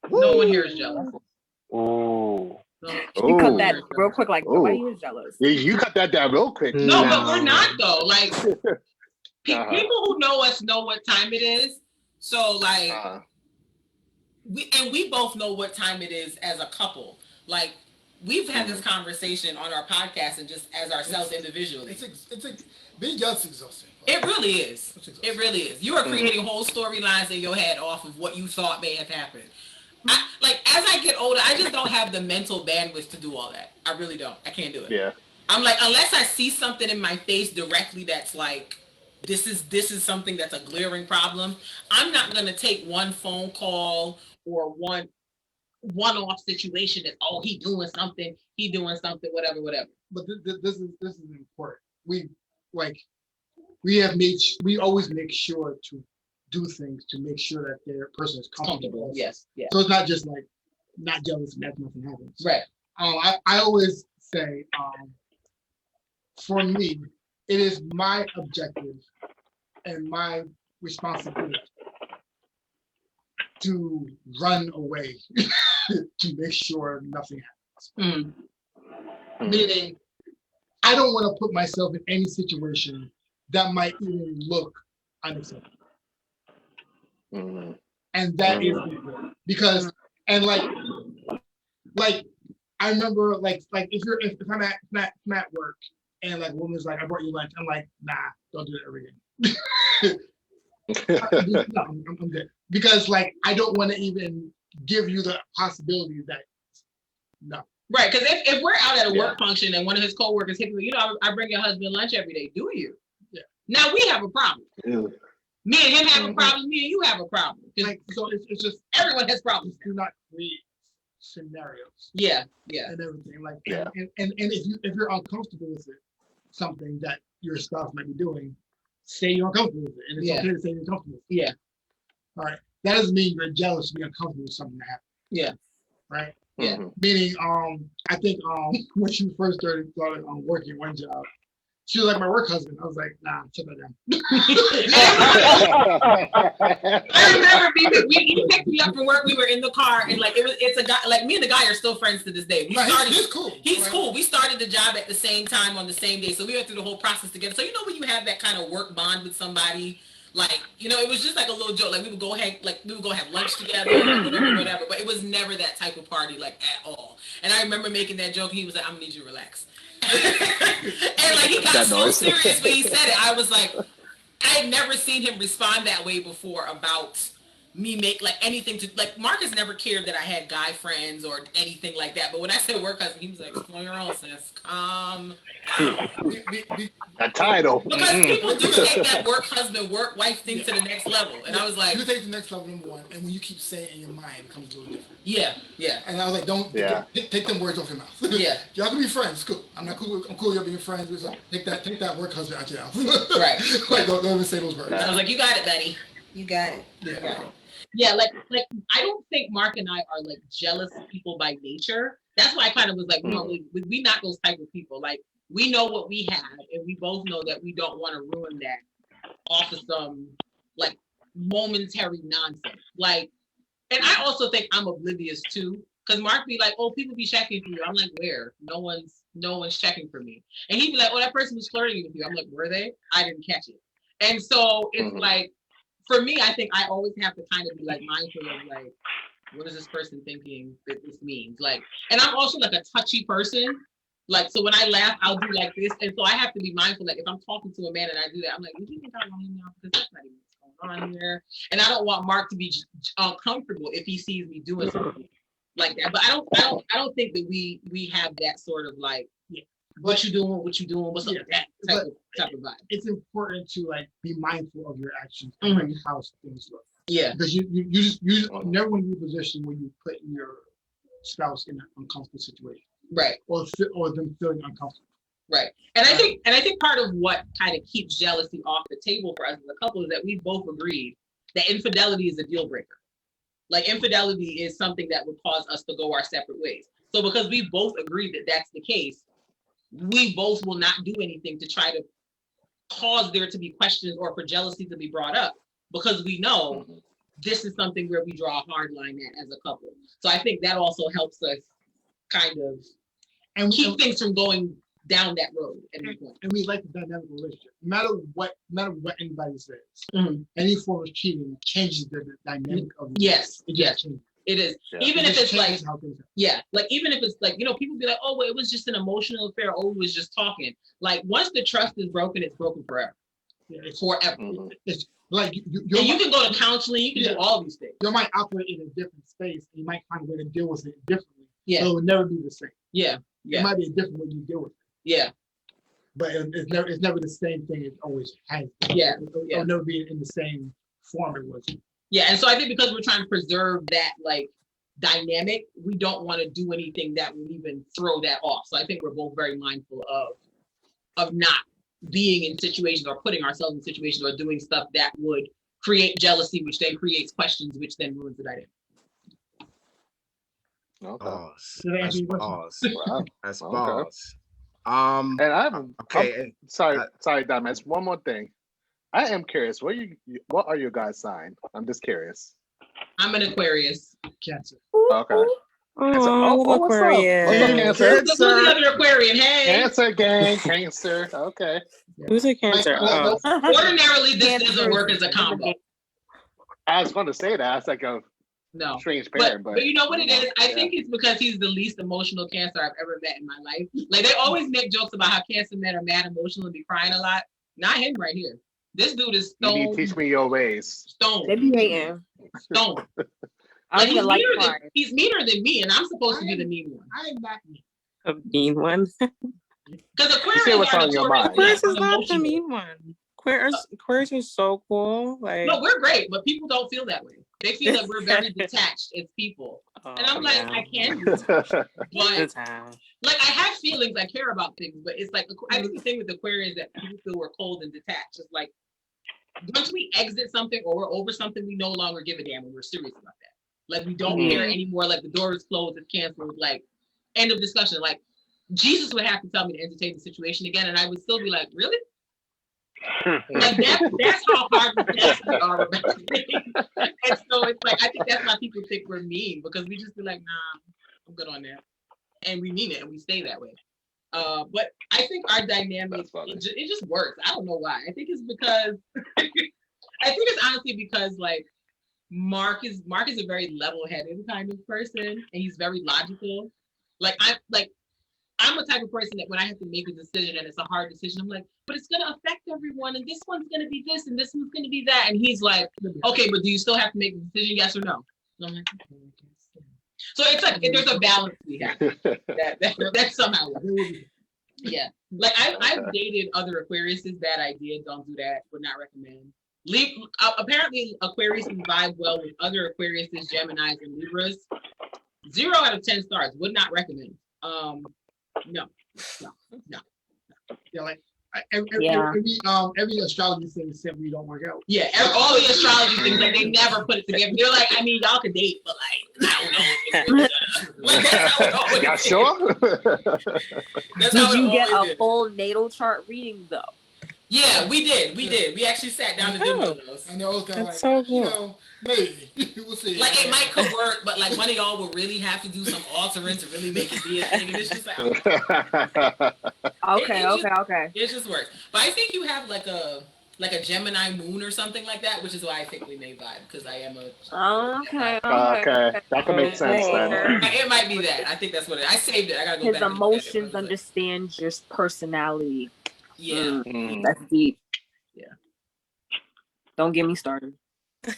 No one here is jealous. Ooh. You cut that real quick, like nobody is jealous. You cut that down real quick. No, but we're not though. Like people who know us know what time it is. So like we both know what time it is as a couple. Like we've had this conversation on our podcast and just as ourselves individually. It's being jealous is exhausting. It really is. It really is. You are creating whole storylines in your head off of what you thought may have happened. Like as I get older, I just don't have the mental bandwidth to do all that. I really don't. I can't do it. Yeah. I'm like, unless I see something in my face directly that's like, this is something that's a glaring problem, I'm not gonna take one phone call or one-off situation that, oh, he doing something, whatever. But this is important. We always make sure to do things to make sure that their person is comfortable. Yes. Yeah. So it's not just like not jealous and that nothing happens. Right. I always say, for me, it is my objective and my responsibility to run away to make sure nothing happens. Meaning, I don't want to put myself in any situation that might even look unacceptable. And that is important because, and like I remember like if I'm at work and like a woman's like, I brought you lunch, I'm like, nah, don't do that ever again. No, I'm good. Because like I don't want to even give you the possibility that no. Right, because if we're out at a work function and one of his coworkers hit me, I bring your husband lunch every day. Do you? Yeah. Now we have a problem. Yeah. Me and him have a problem. Me and you have a problem. Like so, it's just everyone has problems. Do not create scenarios. Yeah. And everything like yeah. And if you're uncomfortable with it, something that your spouse might be doing, say you're uncomfortable with it, and it's okay to say you're uncomfortable with it. Yeah. All right. That doesn't mean you're jealous or you're uncomfortable with something that happened. Yeah. Right. Yeah. Meaning, I think when she first started working one job, she was like my work husband. I was like, nah, shut that down. I remember he picked me up from work. We were in the car, and like it's a guy. Like me and the guy are still friends to this day. He's cool. He's cool. We started the job at the same time on the same day, so we went through the whole process together. So when you have that kind of work bond with somebody. Like, it was just like a little joke. Like we would go have lunch together, whatever. But it was never that type of party, like at all. And I remember making that joke. And he was like, "I'm gonna need you to relax." And like he got so serious when he said it. I was like, I had never seen him respond that way before about me make like anything to like. Marcus never cared that I had guy friends or anything like that. But when I said work husband, he was like, "Explain your own, sis. A title. Because people do take that work husband, work wife thing to the next level. And I was like, you take the next level, number one, and when you keep saying it in your mind, it becomes a little different. Yeah. And I was like, don't take them words off your mouth. Yeah. Y'all can be friends. Cool. I'm not cool. I'm cool with y'all being friends. Like, take that work husband out your mouth. Right. Like don't even say those words. I was like, you got it, Betty. You got it. Yeah. Yeah, like I don't think Mark and I are like jealous people by nature. That's why I kind of was like, no, we not those type of people. Like we know what we have, and we both know that we don't want to ruin that off of some like momentary nonsense. Like, and I also think I'm oblivious too, because Mark be like, oh, people be checking for you. I'm like, where? No one's checking for me. And he'd be like, oh, that person was flirting with you. I'm like, were they? I didn't catch it. And so it's like, for me, I think I always have to kind of be like mindful of like, what is this person thinking that this means? Like, and I'm also like a touchy person. Like, so when I laugh, I'll do like this. And so I have to be mindful, like if I'm talking to a man and I do that, I'm like, would you think I'm lying now? Because that's not even what's going on here. And I don't want Mark to be uncomfortable if he sees me doing something like that. But I don't think that we have that sort of like, what you doing, what's up with that type of vibe. It's important to like be mindful of your actions and like how things look. Yeah. Because you just never want to be in a position where you put your spouse in an uncomfortable situation. Right. Or them feeling uncomfortable. Right. And I think part of what kind of keeps jealousy off the table for us as a couple is that we both agreed that infidelity is a deal breaker. Like infidelity is something that would cause us to go our separate ways. So because we both agreed that that's the case, we both will not do anything to try to cause there to be questions or for jealousy to be brought up, because we know this is something where we draw a hard line at as a couple. So I think that also helps us kind of keep things from going down that road. And we like the dynamic relationship. No matter what anybody says, any form of cheating changes the dynamic of the yes. It is. Yeah. Even if it's like, like even if it's like, people be like, oh, well, it was just an emotional affair. Oh, it was just talking. Like once the trust is broken, it's broken forever. Yeah, Forever. Like and you can go to counseling, you can do all these things. You might operate in a different space, and you might find a way to deal with it differently. Yeah. So it will never be the same. Yeah. It might be a different way you deal with it. Yeah. But it's never the same thing it always has been. Yeah. It'll never be in the same form it was. Yeah, and so I think because we're trying to preserve that like dynamic, we don't want to do anything that would even throw that off. So I think we're both very mindful of not being in situations or putting ourselves in situations or doing stuff that would create jealousy, which then creates questions, which then ruins the dynamic. Okay. That's pause. Wow. That's Okay. pause. And I'm okay. sorry, Diamonds. One more thing. I am curious. What are your guys' sign? I'm just curious. I'm an Aquarius. Cancer. Okay. What's up? What's up, Cancer? Who's the other Aquarian? Hey. Cancer gang, Cancer. Okay. Who's a Cancer? Ordinarily, this doesn't work as a combo. I was going to say that. It's like a strange pair, but you know what it is? I think it's because he's the least emotional Cancer I've ever met in my life. Like they always make jokes about how Cancer men are mad emotional and be crying a lot. Not him right here. This dude is stone. You need to teach me your ways. Stone. They be hating. Stone. I he's, like he's meaner than me, and I'm supposed to be the mean one. I am not mean. A mean one. Because Aquarius Aquarius is not the mean one. Aquarius is so cool. Like no, we're great, but people don't feel that way. They feel that we're very detached as people, and I'm like, I can do that. But like, I have feelings, I care about things, but it's like I think the thing with Aquarius is that people feel we're cold and detached. It's like once we exit something or we're over something, we no longer give a damn when we're serious about that. Like we don't care anymore. Like the door is closed, it's canceled. Like end of discussion. Like Jesus would have to tell me to entertain the situation again, and I would still be like, really? Like that's how hard we are about things. And so it's like I think that's why people think we're mean, because we just be like, nah, I'm good on that, and we mean it and we stay that way. But I think our dynamic it just works. I don't know why. I think it's because I think it's honestly because like Mark is a very level-headed kind of person, and he's very logical. I'm the type of person that when I have to make a decision and it's a hard decision, I'm like, but it's going to affect everyone, and this one's going to be this, and this one's going to be that. And he's like, okay, but do you still have to make a decision, yes or no? So I'm like, okay, I guess. So it's like there's a balance we have that somehow works. Yeah. Like I've dated other Aquariuses, bad idea, don't do that, would not recommend. Apparently Aquariuses vibe well with other Aquariuses, Geminis, and Libras. 0 out of 10 stars, would not recommend. No. Yeah, like every astrology thing simply don't work out. Yeah, all the astrology things, like they never put it together. They're like, I mean, y'all could date, but like, I don't know. Like, that's how it Y'all sure? Did you get a full natal chart reading though? Yeah, we did. We actually sat down and did one of those. And those kind of like, so cool. you know, maybe we'll see. Like it might could work, but like one of y'all will really have to do some altering to really make it be a thing. And it's just like, okay. It just works. But I think you have like a Gemini moon or something like that, which is why I think we may vibe, because I am a. Okay. That can make sense then. It might be that. I think that's what I saved it. I gotta go His back. His emotions understand your personality. Yeah. That's deep. Yeah. Don't get me started.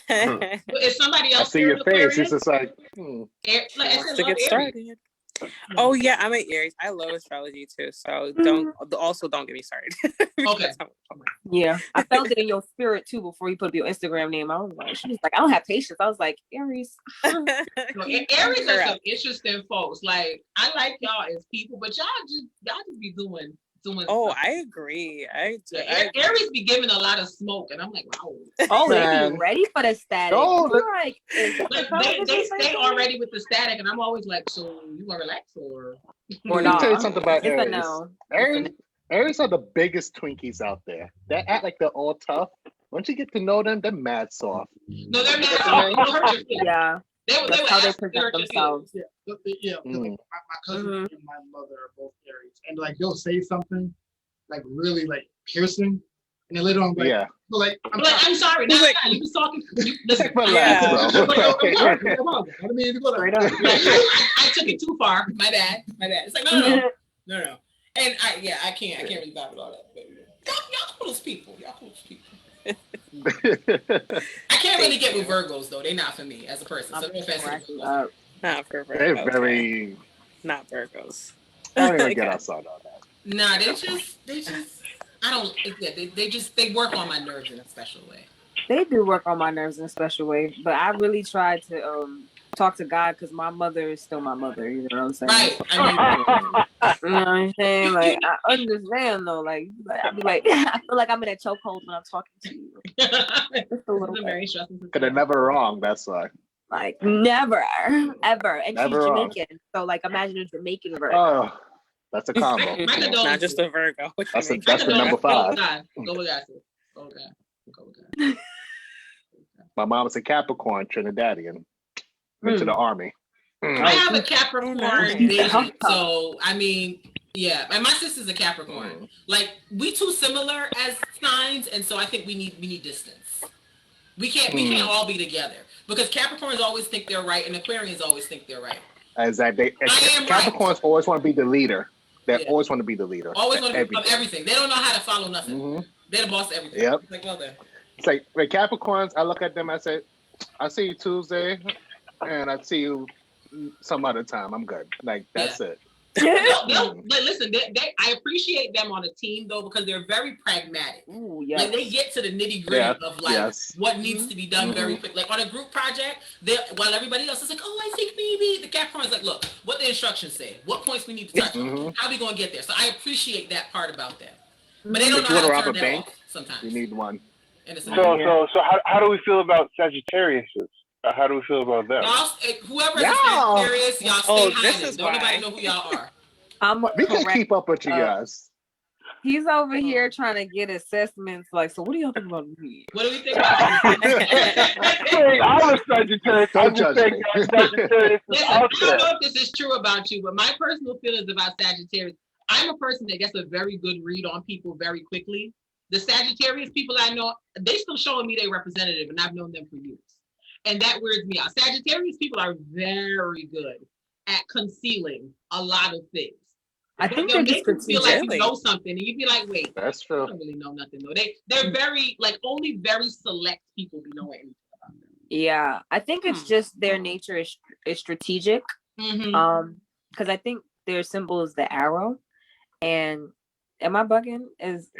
Is somebody else? I see your face. It's just like, to get started. Oh yeah, I'm an Aries. I love astrology too. So don't get me started. Okay. Yeah, I felt it in your spirit too before you put up your Instagram name. I was like, she was like, I don't have patience. I was like, Aries. Aries are some interesting folks. Like I like y'all as people, but y'all just be doing. Oh, stuff. I agree. Aries be giving a lot of smoke, and I'm like, wow. Oh, they be ready for the static. Oh, like they stay already with the static, and I'm always like, so you want to relax or Let me tell you something about Aries. No. Aries are the biggest Twinkies out there. They act like they're all tough. Once you get to know them, they're mad soft. No, they're mad soft. Yeah. That's how they present themselves. Yeah. My cousin and my mother are both Aries, and like they'll say something like really like piercing, and then later on, like, I'm sorry. No, you was talking. Listen, relax, bro. I mean, I took it too far. My bad. It's like no. And I can't really vibe with all that. But y'all cool as people. I can't really get with Virgos though. They're not for me as a person. So no offense to the Virgos. Not for Virgos. They're very not Virgos. I don't even get outside on that. Nah, they just I don't yeah, they work on my nerves in a special way. They do work on my nerves in a special way, but I really try to talk to God because my mother is still my mother. You know what I'm saying? Right. You know what I'm saying? Like I understand though. Like I'd be like, I feel like I'm in a chokehold when I'm talking to you. Just a little very stressful. Because they're never wrong. That's why. Like never, ever, and Never she's wrong. Jamaican. So like, imagine a Jamaican Virgo. Oh, that's a combo. Not just a Virgo. That's the number 5. Go with that. Go with that. My mom's a Capricorn, Trinidadian. Went to the army. I have a Capricorn baby, so I mean, yeah. And my sister's a Capricorn. Like we too similar as signs, and so I think we need distance. We can't all be together because Capricorns always think they're right, and Aquarians always think they're right. Exactly. Capricorns always want to be the leader. They always want to be the leader. Always want to be everything. They don't know how to follow nothing. Mm-hmm. They're the boss of everything. Yep. It's like, well then. It's like with Capricorns, I look at them, I say, I see you Tuesday, and I see you some other time. I'm good. Like, that's it. But listen, I appreciate them on a team, though, because they're very pragmatic. Ooh, yes. Like, they get to the nitty-gritty of, like, what needs to be done very quick. Like, on a group project, while everybody else is like, oh, I think maybe, the Capricorn's like, look, what the instructions say, what points we need to touch on, how we going to get there. So I appreciate that part about them. But they don't know how to turn that off sometimes. You need one. So how do we feel about Sagittarius? How do we feel about them? Whoever is Sagittarius, y'all stay hiding. Don't nobody know who y'all are. We can keep up with you guys. He's over here trying to get assessments. Like, so what do y'all think about me? What do we think about I'm a Sagittarius. I'm just saying Sagittarius is out there. I don't know if this is true about you, but my personal feelings about Sagittarius, I'm a person that gets a very good read on people very quickly. The Sagittarius people I know, they still showing me their representative, and I've known them for years. And that weirds me out. Sagittarius people are very good at concealing a lot of things. I think they'll they make you feel like you know something, and you'd be like, "Wait, that's true. I don't really know nothing though." They're very like only very select people be knowing anything about them. Yeah, I think it's just their nature is strategic. Because I think their symbol is the arrow, and am I bugging? This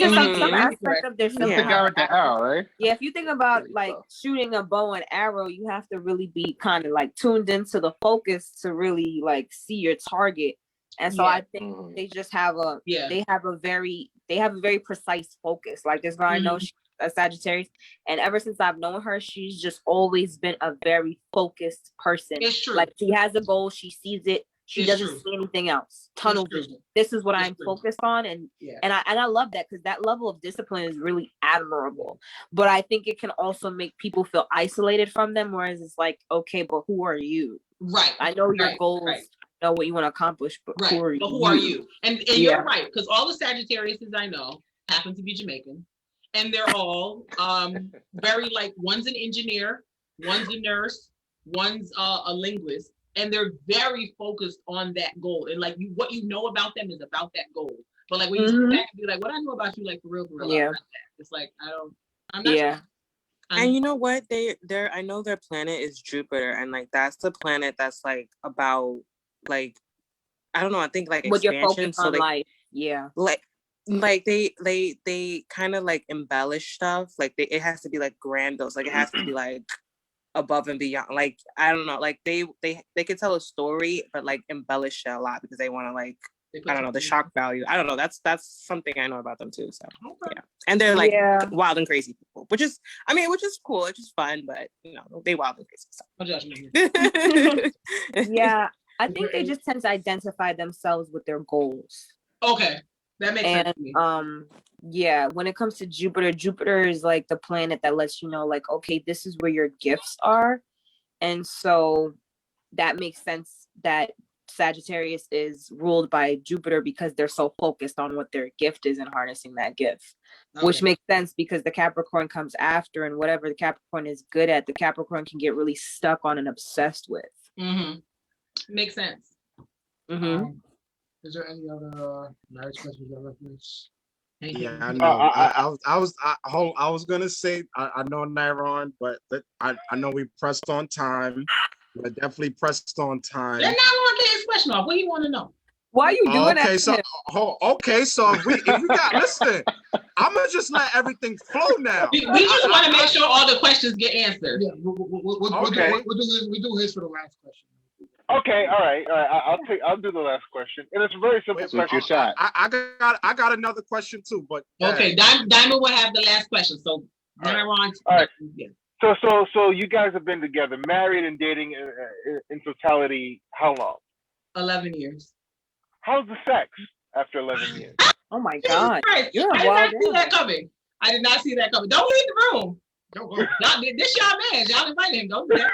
is some aspect of their symbol. The arrow, right? Yeah, if you think about like shooting a bow and arrow, you have to really be kind of like tuned into the focus to really like see your target. And so I think they just have a very precise focus. Like this girl I know, she's a Sagittarius, and ever since I've known her, she's just always been a very focused person. It's true. Like she has a goal, she sees it. She doesn't see anything else. Tunnel vision. This is what I'm focused on, and I love that because that level of discipline is really admirable. But I think it can also make people feel isolated from them. Whereas it's like, okay, but who are you? Right. I know your goals. Know what you want to accomplish, but who are you? And you're right, because all the Sagittariuses I know happen to be Jamaican, and they're all very like one's an engineer, one's a nurse, one's a linguist, and they're very focused on that goal. And like what you know about them is about that goal. But like when you sit back and be like, what I know about you, like for real, it's like I'm not sure. And you know what? I know their planet is Jupiter, and like that's the planet that's like about like I don't know. I think like expansion. So like like they kind of like embellish stuff. Like it has to be like grandiose. Like it has to be like above and beyond. Like I don't know. Like they could tell a story, but like embellish it a lot because they want to like I don't know the shock value. I don't know. That's something I know about them too. So yeah, and they're like wild and crazy people, which is cool. It's just fun, but you know they wild and crazy. So. Yeah. I think they just tend to identify themselves with their goals. Okay, that makes sense to me. When it comes to Jupiter is like the planet that lets you know, like, okay, this is where your gifts are, and so that makes sense that Sagittarius is ruled by Jupiter because they're so focused on what their gift is and harnessing that gift, which makes sense because the Capricorn comes after, and whatever the Capricorn is good at, the Capricorn can get really stuck on and obsessed with. Makes sense. Is there any other marriage questions or reference? Yeah, I know. I was gonna say I know Nairon, but I know we pressed on time. We're definitely pressed on time. Let Nairon get his question off. What do you want to know? Why are you doing that? Okay, so if we got listen, I'm gonna just let everything flow now. We just want to make sure all the questions get answered. Yeah, we'll do his for the last question. Okay, all right. I'll do the last question, and it's a very simple question. I got another question too, but okay, Diamond will have the last question. So Nairon. All right. Yeah. So you guys have been together, married and dating in totality, how long? 11 years. How's the sex after 11 years? Oh my God. You're I did not see that coming. I did not see that coming. Don't leave the room. This y'all man. Y'all invite him. Don't do that.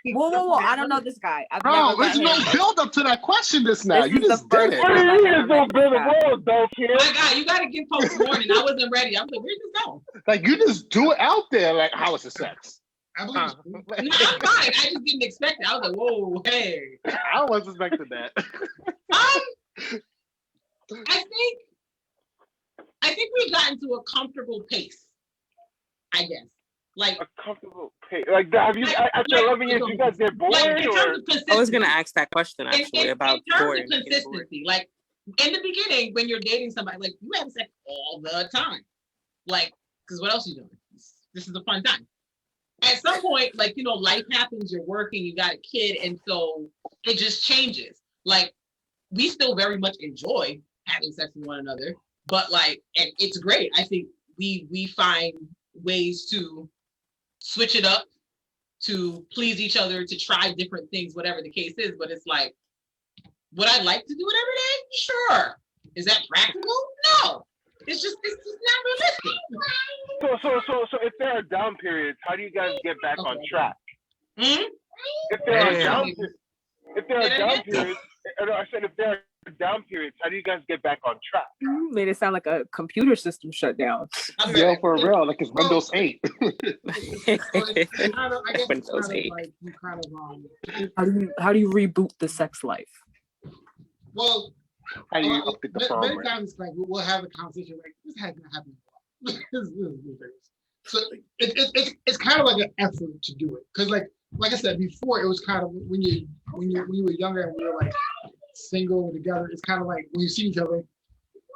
Whoa. I don't know this guy. Bro, there's no build up to that question just now. You just did it. What do you mean there's no build up? Don't care. My God, you got to give folks warning. I wasn't ready. I was like, where'd this go? Like, you just do it out there. Like, how is the sex? No, I'm fine. I just didn't expect it. I was like, whoa, hey. I wasn't expecting that. I think we've gotten to a comfortable pace, I guess. Like a comfortable pace. Like, have you after 11 years you guys get bored? I was gonna ask that question actually about in terms of consistency. Like in the beginning, when you're dating somebody, like you have sex all the time. Like, because what else are you doing? This is a fun time. At some point, like, life happens, you're working, you got a kid, and so it just changes. Like, we still very much enjoy having sex with one another, but like, and it's great. I think we find ways to switch it up, to please each other, to try different things, whatever the case is. But it's like, would I like to do it every day? Sure. Is that practical? No. It's just not realistic. So if there are down periods, how do you guys get back on track? Mm-hmm. If there are down periods, I said if there are down periods, how do you guys get back on track? You made it sound like a computer system shut down. Yeah, for real, like it's Windows 8. Windows 8. How do you reboot the sex life? Well, how do you update the firmware? Many times, like we'll have a conversation like this has not happened. So it's kind of like an effort to do it, because like I said before, it was kind of when you were younger and we were like single together. It's kind of like when you see each other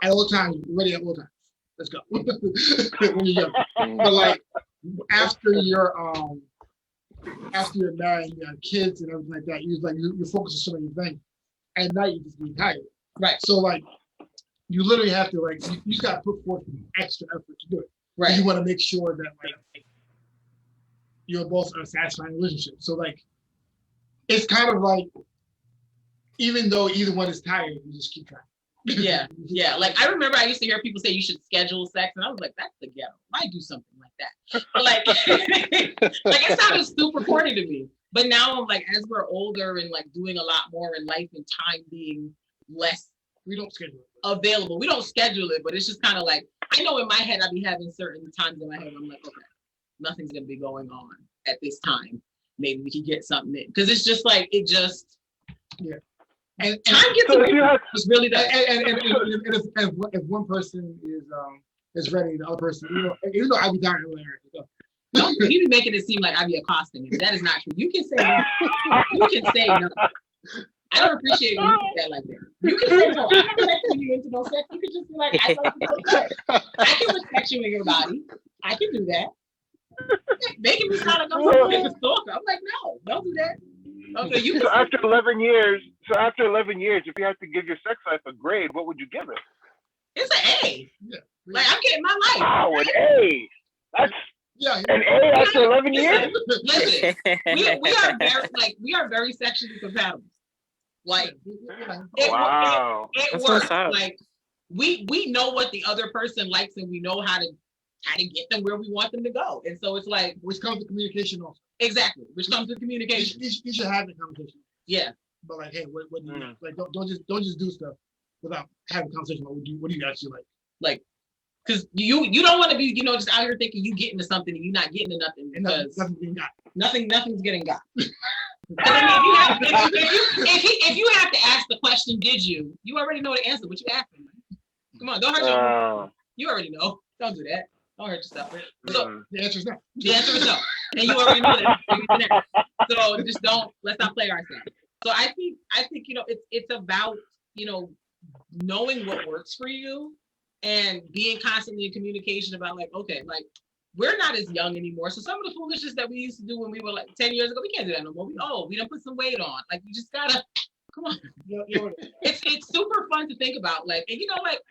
at all times, you're ready at all times. Let's go. When you're younger, but like after you're married, you have kids and everything like that, you're focused on so many things. At night, you just be tired. Right. So like you literally have to like you got to put forth extra effort to do it. Right. You want to make sure that like you're both in a satisfying relationship. So like it's kind of like even though either one is tired, you just keep trying. Yeah. Like I remember I used to hear people say you should schedule sex, and I was like, that's the ghetto. Why do something like that? But like, like it sounded super corny to me. But now I'm like, as we're older and like doing a lot more in life and time being less, we don't schedule it. Available. We don't schedule it, but it's just kind of like, I know in my head I'll be having certain times in my head I'm like, okay, nothing's gonna be going on at this time. Maybe we can get something in, because it's just like it just And time gets away. It's really that. And if one person is ready, the other person, even though I be down there. No, you be making it seem like I be accosting him. That is not true. You can say no. You can say no. I don't appreciate when you put that like that. You can say no. I can respect when you into no sex. You can just be like, I don't know. I can respect you in your body. I can do that. Making me sound like I'm a stalker. I'm like, no, don't do that. Okay, you. So after 11 years, if you had to give your sex life a grade, what would you give it? It's an A. Yeah. Like I'm getting my life. Wow, an A. That's an A after 11 years. Listen, we are very sexually compatible. Like, wow, it works. Like we know what the other person likes, and we know how to get them where we want them to go. And so it's like, which comes to communication also. Exactly, which comes to communication. You should have the conversation. Yeah, but like, hey, what do you like? Don't just do stuff without having a conversation. What do you actually like? Like, because you don't want to be just out here thinking you getting to something and you're not getting to nothing, because nothing's getting got. Nothing's getting got. I mean, if you have to ask the question, did you already know the answer, but you asked him. Come on, don't hurt yourself. You already know. Don't do that. Don't hurt yourself. So The answer is no. the answer is no. And you already know that. So just don't, let's not play ourselves. So I think, you know, it's about, you know, knowing what works for you and being constantly in communication about like, okay, like we're not as young anymore. So some of the foolishness that we used to do when we were like 10 years ago, we can't do that no more. We done put some weight on. Like you just gotta, come on. It's super fun to think about. Like, and you know, like,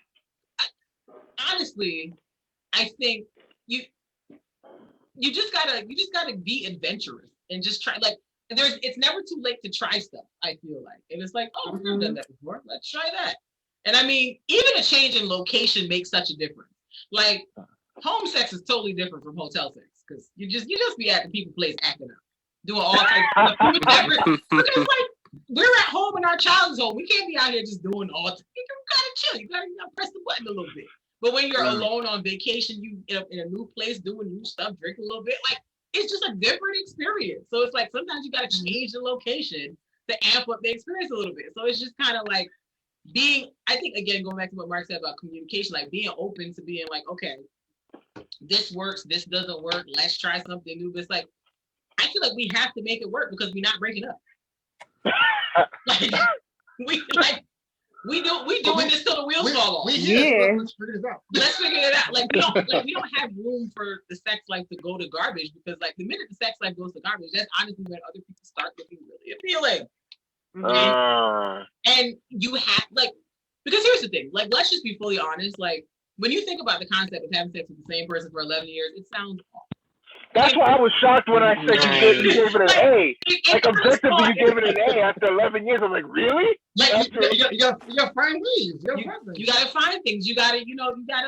honestly, I think you just gotta be adventurous and just try. Like, it's never too late to try stuff. I feel like, and it's like, oh, we've never done that before. Let's try that. And I mean, even a change in location makes such a difference. Like, home sex is totally different from hotel sex because you just be at the people place acting up, doing all types of stuff. Because like we're at home in our child's home. We can't be out here just doing all. You gotta chill. You gotta press the button a little bit. But when you're alone on vacation, you in a new place doing new stuff, drinking a little bit, like it's just a different experience. So it's like sometimes you gotta change the location to amp up the experience a little bit. So it's just kind of like being, I think again, going back to what Mark said about communication, like being open to being like, okay, this works, this doesn't work, let's try something new. But it's like, I feel like we have to make it work because we're not breaking up. We doing this till the wheels fall off. Let's figure this out. Let's figure it out. Like we don't have room for the sex life to go to garbage because like the minute the sex life goes to garbage, that's honestly when other people start looking really appealing. And you have like, because here's the thing, like let's just be fully honest, like when you think about the concept of having sex with the same person for 11 years, it sounds awful. That's why I was shocked when I said you gave it an A. Like objectively, you gave it an A after 11 years. I'm like, really? Like you gotta find ways. You gotta find things. You gotta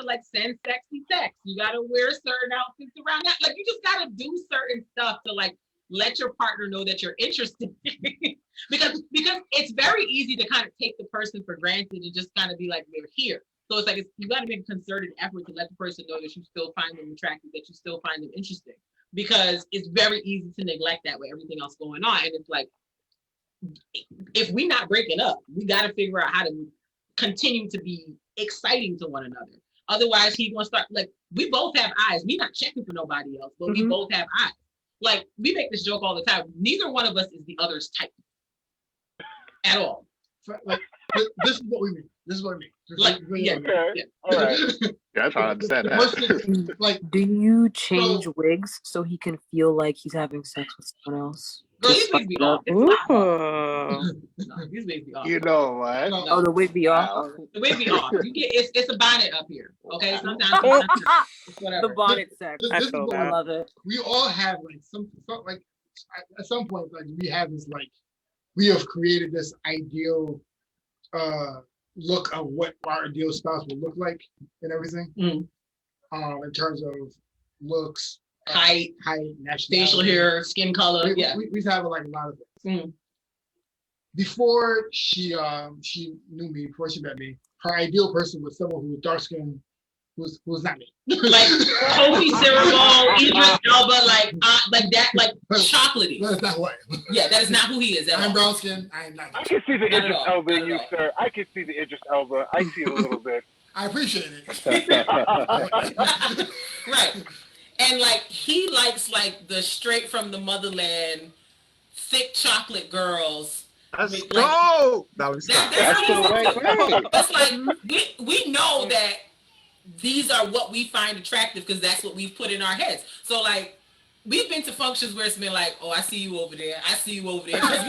like send sexy text. You gotta wear certain outfits around that. Like you just gotta do certain stuff to like let your partner know that you're interested. because it's very easy to kind of take the person for granted and just kind of be like, they're here. So it's like you got to make a concerted effort to let the person know that you still find them attractive, that you still find them interesting, because it's very easy to neglect that with everything else going on. And it's like, if we're not breaking up, we got to figure out how to continue to be exciting to one another. Otherwise, he's gonna start like we both have eyes. We not checking for nobody else, but we both have eyes. Like we make this joke all the time. Neither one of us is the other's type at all. Like this is what we mean. This is what I mean. Like, yeah. All right. Yeah, I try to understand that. Like, do you change wigs so he can feel like he's having sex with someone else? Girl, these wigs be off. No, these wigs be off. You know what? No. Oh, the wig be off. Wow. The wig be off. You get it's a bonnet up here. Okay, sometimes it's whatever. The bonnet sex. I love it. We all have like some like at some point like we have this like we have created this ideal look of what our ideal spouse would look like and everything. In terms of looks, height, nationality, facial hair, skin color. We have like a lot of things. Before she knew me, before she met me, her ideal person was someone who was dark skinned, who's not me. Like Kofi Cerebral, Idris Elba, like that, like chocolatey. That's not what. Yeah, that is not who he is. I'm brown skinned. I am not. I can see the Idris Elba in you, sir. I can see the Idris Elba. I see it a little bit. I appreciate it. Right. And like he likes like the straight from the motherland, thick chocolate girls. Let's go. That's like we know that these are what we find attractive because that's what we've put in our heads. So like we've been to functions where it's been like, oh, I see you over there. I see you over there. Because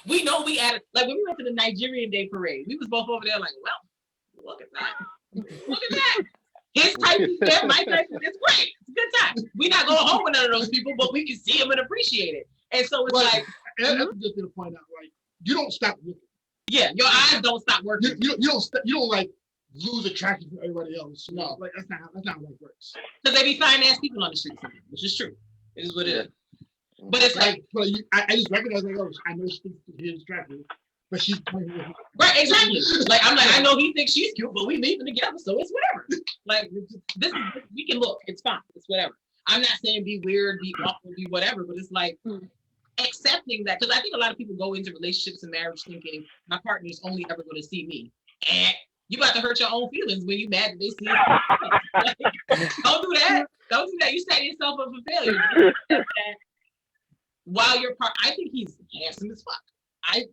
we know we added, like when we went to the Nigerian Day Parade, we was both over there like, well, look at that. Look at that. His type is there, my type is great. It's a good time. We're not going home with none of those people, but we can see them and appreciate it. And so it's like, that's just gonna point out, like, you don't stop looking. Yeah, your eyes don't stop working. You don't like lose attraction from everybody else. No, like that's not how life works. Because they be fine ass people on the street sometimes, which is true. It is what it is. But it's like I just recognize like, oh, I know she's attractive, but she's right, exactly. Like I'm like, I know he thinks she's cute, but we leaving together, so it's whatever. Like this is we can look, it's fine, it's whatever. I'm not saying be weird, be awkward, be whatever, but it's like accepting that, because I think a lot of people go into relationships and marriage thinking my partner is only ever going to see me. You about to hurt your own feelings when you mad that they see it. Like, don't do that. Don't do that. You set yourself up for failure. While you're I think he's handsome as fuck.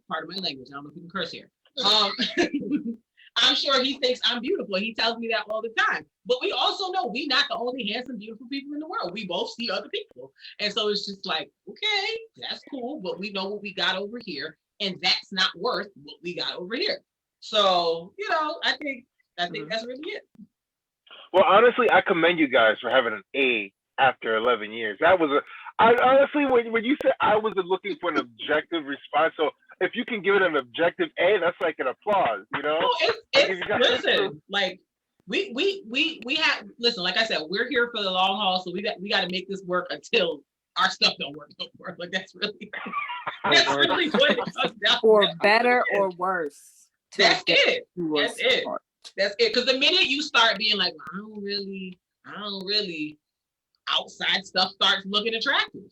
Part of my language. I don't know if you can curse here. I'm sure he thinks I'm beautiful. He tells me that all the time. But we also know we're not the only handsome, beautiful people in the world. We both see other people. And so it's just like, okay, that's cool, but we know what we got over here, and that's not worth what we got over here. So, I think that's really it. Well, honestly, I commend you guys for having an A after 11 years. That was I honestly, when you said I was looking for an objective response, so if you can give it an objective A, that's like an applause, No, listen, like we have, listen, like I said, we're here for the long haul, so we got to make this work until our stuff don't work no more. Like that's really what it comes down for to. better or worse. That's it. That's it. That's it. Because the minute you start being like, I don't really, outside stuff starts looking attractive.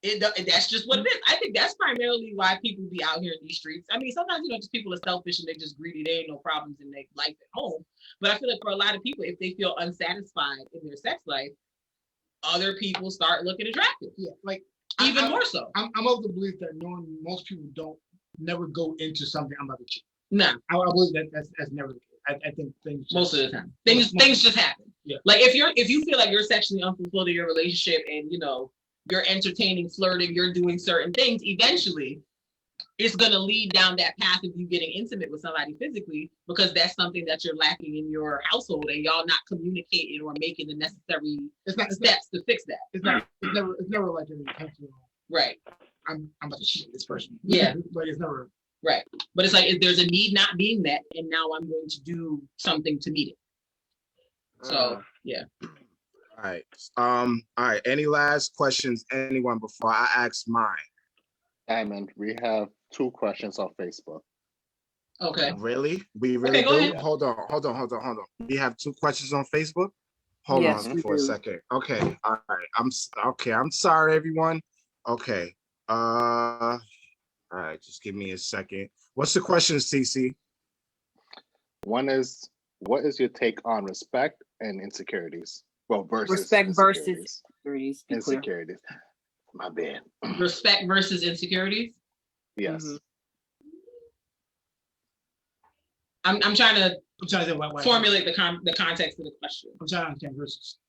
That's just what it is. I think that's primarily why people be out here in these streets. I mean, sometimes, just people are selfish and they're just greedy. They ain't no problems in their life at home. But I feel like for a lot of people, if they feel unsatisfied in their sex life, other people start looking attractive. Yeah, like even more so. I'm of the belief that most people never go into something I'm about to cheat. No, I believe that's never the case. I think things most of the time things just happen. Yeah. Like if you feel like you're sexually unfulfilled in your relationship and you're entertaining, flirting, you're doing certain things, eventually it's gonna lead down that path of you getting intimate with somebody physically, because that's something that you're lacking in your household and y'all not communicating or making the necessary steps to fix that. It's never like an intentional. Right. I'm about to cheat this person. Yeah. But it's never. Right. But it's like if there's a need not being met, and now I'm going to do something to meet it. So yeah. All right. All right. Any last questions, anyone, before I ask mine? Diamond, we have 2 questions on Facebook. Okay. Really? We really okay, go do? ahead. Hold on. We have 2 questions on Facebook? Hold on for a second. Okay. All right. I'm sorry, everyone. Okay. All right. Just give me a second. What's the question, CC? One is, what is your take on respect and insecurities? Well, versus respect insecurities. versus insecurities. My bad. Respect versus insecurities. Yes. Mm-hmm. I'm trying to say formulate the context of the question. I'm trying to understand versus.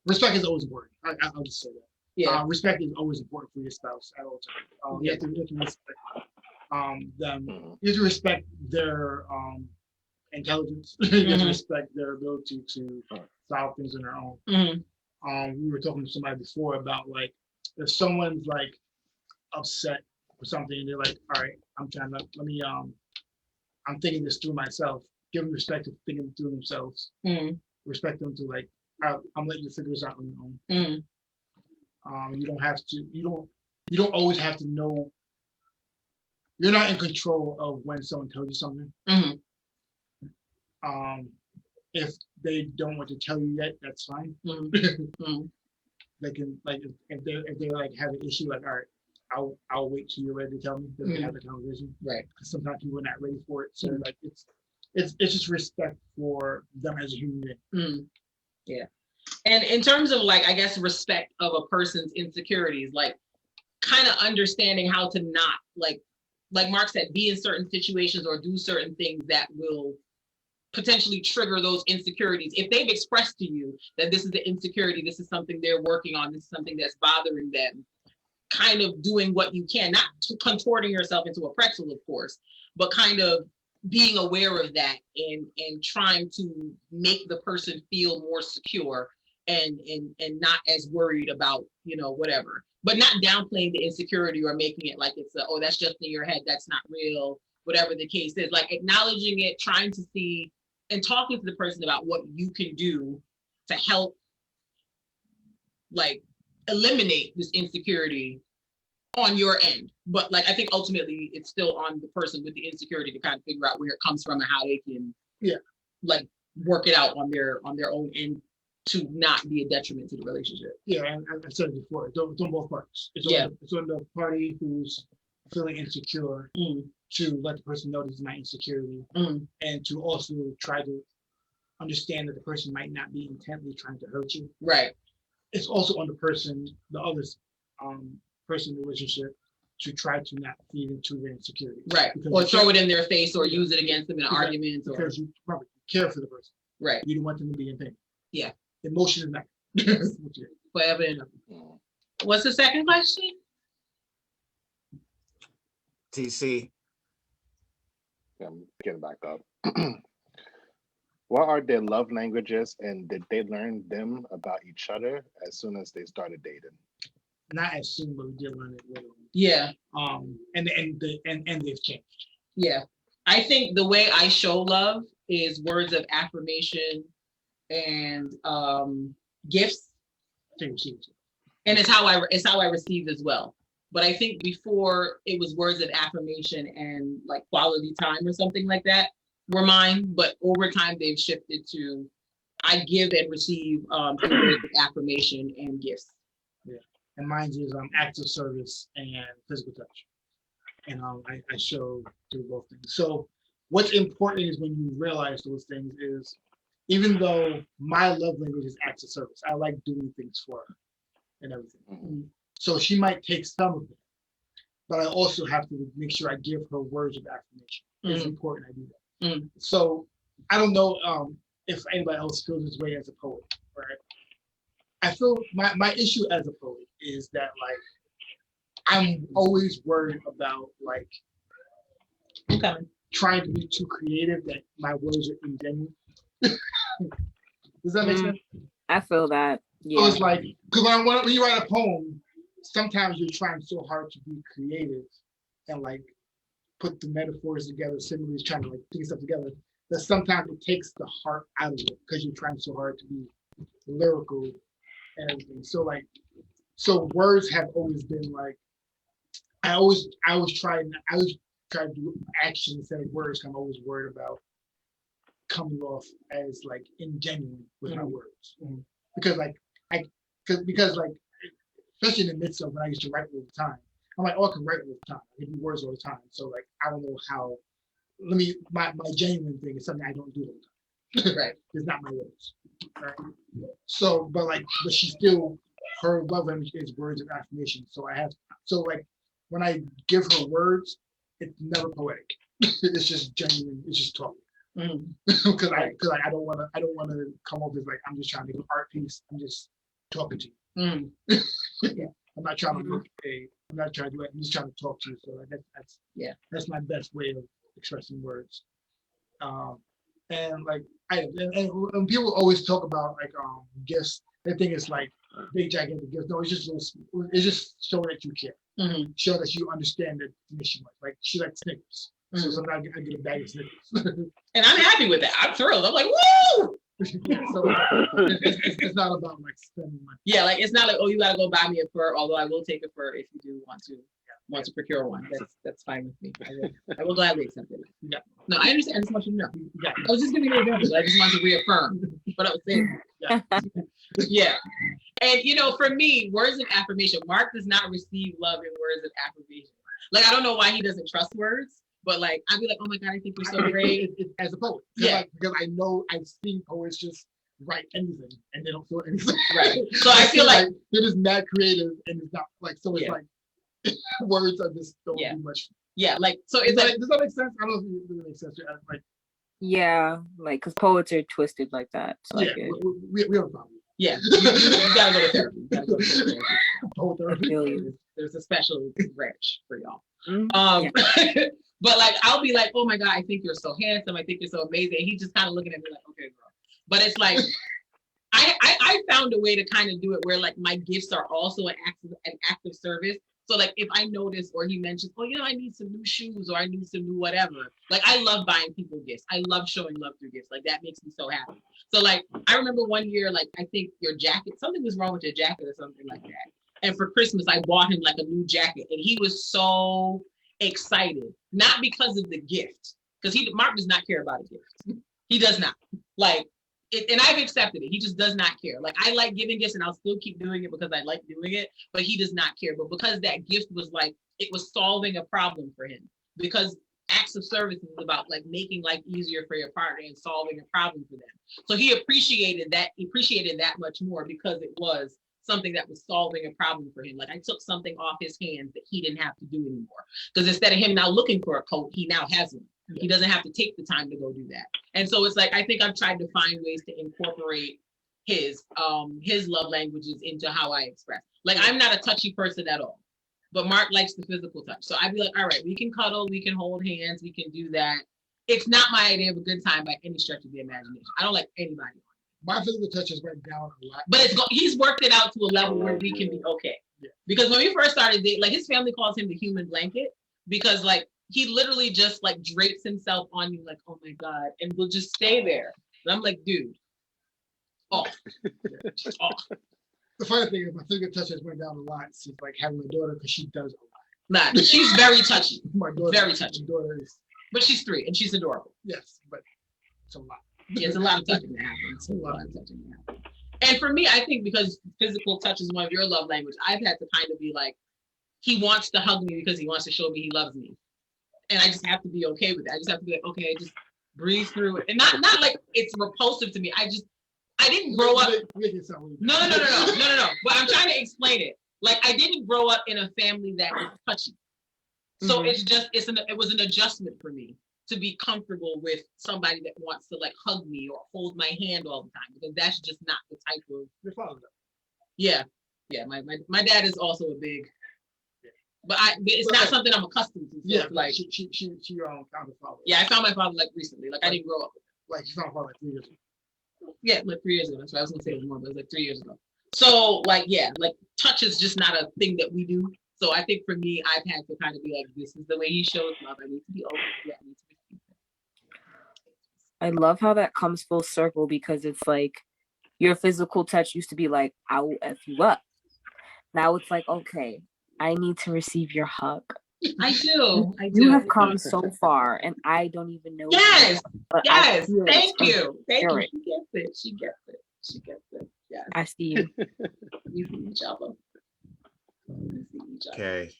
Respect is always important. I'll just say that. Yeah. Respect is always important for your spouse at all times. You have to respect them. Mm-hmm. You have to respect their intelligence. You have to respect their ability to solve things on their own. Mm-hmm. We were talking to somebody before about like if someone's like upset or something, and they're like, all right, I'm thinking this through myself. Give them respect to thinking through themselves. Mm-hmm. Respect them to like, I'm letting you figure this out on your own. Mm-hmm. You don't have to. You don't always have to know. You're not in control of when someone tells you something. Mm-hmm. If they don't want to tell you yet, that's fine. Mm-hmm. They can like if they like have an issue, like all right, I'll wait till you're ready to tell me. Then we have the conversation. Right. Because sometimes people are not ready for it. So like it's just respect for them as a human being. Yeah. And in terms of like, I guess, respect of a person's insecurities, like kind of understanding how to not like Mark said, be in certain situations or do certain things that will potentially trigger those insecurities. If they've expressed to you that this is the insecurity, this is something they're working on, this is something that's bothering them, kind of doing what you can, not contorting yourself into a pretzel, of course, but kind of being aware of that and trying to make the person feel more secure and not as worried about, whatever, but not downplaying the insecurity or making it like it's that's just in your head, that's not real, whatever the case is, like acknowledging it, trying to see and talking to the person about what you can do to help like eliminate this insecurity on your end. But like I think ultimately it's still on the person with the insecurity to kind of figure out where it comes from and how they can like work it out on their own end to not be a detriment to the relationship. Yeah, and I said it before, it's on both parties. It's on the party who's feeling insecure to let the person know this is my insecurity, and to also try to understand that the person might not be intently trying to hurt you. Right. It's also on the person, the other person in the relationship, to try to not feed into their insecurity. Right. Or throw it in their face or use it against them in arguments. Because you probably care for the person. Right. You don't want them to be in pain. Yeah. Emotion is not. Forever and ever. What's the second question? TC. I'm getting back up. What are their love languages, and did they learn them about each other as soon as they started dating? Not as soon, but we did learn it later. Yeah. And they've changed. Yeah. I think the way I show love is words of affirmation and gifts. And it's how I receive as well. But I think before it was words of affirmation and like quality time or something like that were mine. But over time they've shifted to I give and receive words of affirmation and gifts. Yeah. And mine is acts of service and physical touch. And I show through both things. So what's important is when you realize those things is, even though my love language is acts of service, I like doing things for her and everything. So she might take some of it, but I also have to make sure I give her words of affirmation. It's important I do that. So I don't know if anybody else feels this way as a poet, right? I feel my issue as a poet is that like I'm always worried about like trying to be too creative that my words are ingenuine. Does that make sense? I feel that. Yeah. So it's like, because when you write a poem, sometimes you're trying so hard to be creative and like put the metaphors together, similes, trying to like piece stuff together, that sometimes it takes the heart out of it because you're trying so hard to be lyrical and everything. So words have always been like, I always try to do action instead of words. I'm always worried about coming off as like ingenuine with my words, because especially in the midst of when I used to write all the time, I'm like, I can write all the time. I can do words all the time. So like, I don't know how. My genuine thing is something I don't do all the time. Right? It's not my words. Right? So, but she still, her love language is words of affirmation. So like when I give her words, it's never poetic. It's just genuine. It's just talking. Because I don't want to come off as like I'm just trying to make an art piece. I'm just talking to you. Yeah. I'm not trying to do it. I'm just trying to talk to you. So that's my best way of expressing words. And like and people always talk about like gifts. They think it's like big gigantic gifts. No, it's just showing that you care. Show that you understand that she likes. Like she likes Snickers. So sometimes I get a bag of Snickers. And I'm happy with that. I'm thrilled. I'm like, woo! Yeah, so it's not about like spending money. Yeah, like it's not like, oh, you gotta go buy me a fur, although I will take a fur if you do want to procure one. That's fine with me. I will gladly accept it. Yeah. No, I understand. I just want you to know. Yeah. I was just giving you an example. I just wanted to reaffirm what I was saying. Yeah. Yeah. And for me, words of affirmation, Mark does not receive love in words of affirmation. Like I don't know why he doesn't trust words. But like I'd be like, oh my God, I think you're so great as a poet. Yeah, because I know I've seen poets just write anything and they don't feel anything. Right. So I feel like they're just mad creative and it's not like so. It's like words are just don't do much. Yeah, like so. It's like, does that make sense? I don't know if it makes sense. Like like because poets are twisted like that. So yeah, we have a problem. Yeah, you gotta go to therapy. I feel you. There's a special branch for y'all. But like I'll be like, oh my God, I think you're so handsome. I think you're so amazing. And he's just kind of looking at me like, okay, girl. But it's like I found a way to kind of do it where like my gifts are also an act of service. So like if I notice or he mentions, oh, I need some new shoes or I need some new whatever. Like I love buying people gifts. I love showing love through gifts. Like that makes me so happy. So like I remember one year, like I think your jacket, something was wrong with your jacket or something like that. And for Christmas, I bought him like a new jacket and he was so excited, not because of the gift, because Mark does not care about a gift. He does not like it, and I've accepted it. He just does not care. Like I like giving gifts and I'll still keep doing it because I like doing it, but he does not care. But because that gift was like, it was solving a problem for him, because acts of service is about like making life easier for your partner and solving a problem for them. So he appreciated that much more because it was something that was solving a problem for him. Like I took something off his hands that he didn't have to do anymore. Because instead of him now looking for a coat, he now has one. He doesn't have to take the time to go do that. And so it's like, I think I've tried to find ways to incorporate his love languages into how I express. Like I'm not a touchy person at all. But Mark likes the physical touch. So I'd be like, all right, we can cuddle, we can hold hands, we can do that. It's not my idea of a good time by any stretch of the imagination. I don't like anybody. My physical touch has went down a lot. But he's worked it out to a level where we can be okay. Yeah. Because when we first started dating, like his family calls him the human blanket because like he literally just like drapes himself on you like, oh my God, and will just stay there. And I'm like, dude, off. Off. The funny thing is my physical touch has went down a lot since like having a daughter because she does a lot. Nah, she's very touchy. My daughter, very touchy. My daughter is. But she's 3 and she's adorable. Yes, but it's a lot. Yeah, it's a lot of touching that happens. A lot of touching that happens. And for me, I think because physical touch is one of your love language, I've had to kind of be like, he wants to hug me because he wants to show me he loves me. And I just have to be okay with it. I just have to be like, okay, just breathe through it. And not like it's repulsive to me. I didn't grow up. No. But I'm trying to explain it. Like I didn't grow up in a family that was touchy. So it was an adjustment for me to be comfortable with somebody that wants to like hug me or hold my hand all the time because that's just not the type of. Your father. Yeah. My dad is also a big. But it's not something I'm accustomed to. So yeah, like she found her father. Yeah, I found my father like recently. Like I didn't grow up with him. Like you found her father like 3 years ago. Yeah, like 3 years ago. That's why I was gonna say it was more, but it was like 3 years ago. So like yeah, like touch is just not a thing that we do. So I think for me, I've had to kind of be like, this is the way he shows love. I need to be open. Yeah, I need to be. I love how that comes full circle because it's like your physical touch used to be like, I will F you up. Now it's like, okay, I need to receive your hug. I do. You have come so far, and I don't even know. Yes. But yes. Thank you. Thank you. Spirit. She gets it. Yes. I see you. We see each other. Okay.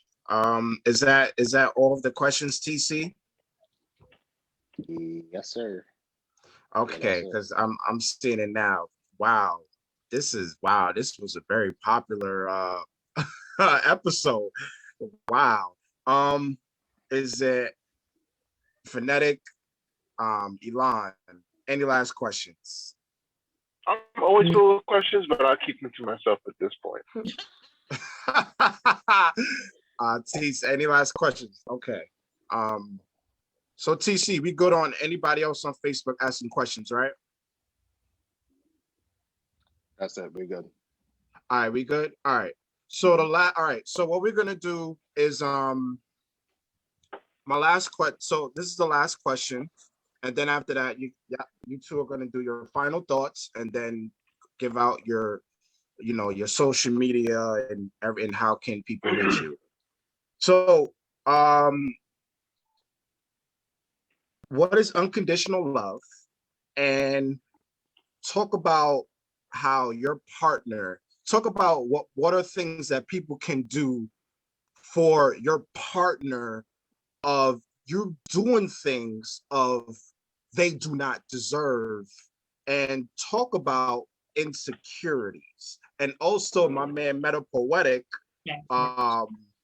Is that all of the questions, TC? Yes, sir. Okay, because I'm seeing it now. Wow. This was a very popular episode. Wow. Is it Phonetic? Elan, any last questions? I'm always full of questions, but I'll keep them to myself at this point. TC, any last questions? Okay. So TC, we good on anybody else on Facebook asking questions, right? That's it. We're good. All right, we good? All right. So so what we're gonna do is my last question. So this is the last question, and then after that, you two are gonna do your final thoughts, and then give out your social media and how can people reach you. So what is unconditional love, and talk about how your partner. Talk about what are things that people can do for your partner of you doing things of they do not deserve, and talk about insecurities. And also my man Meta Poetic.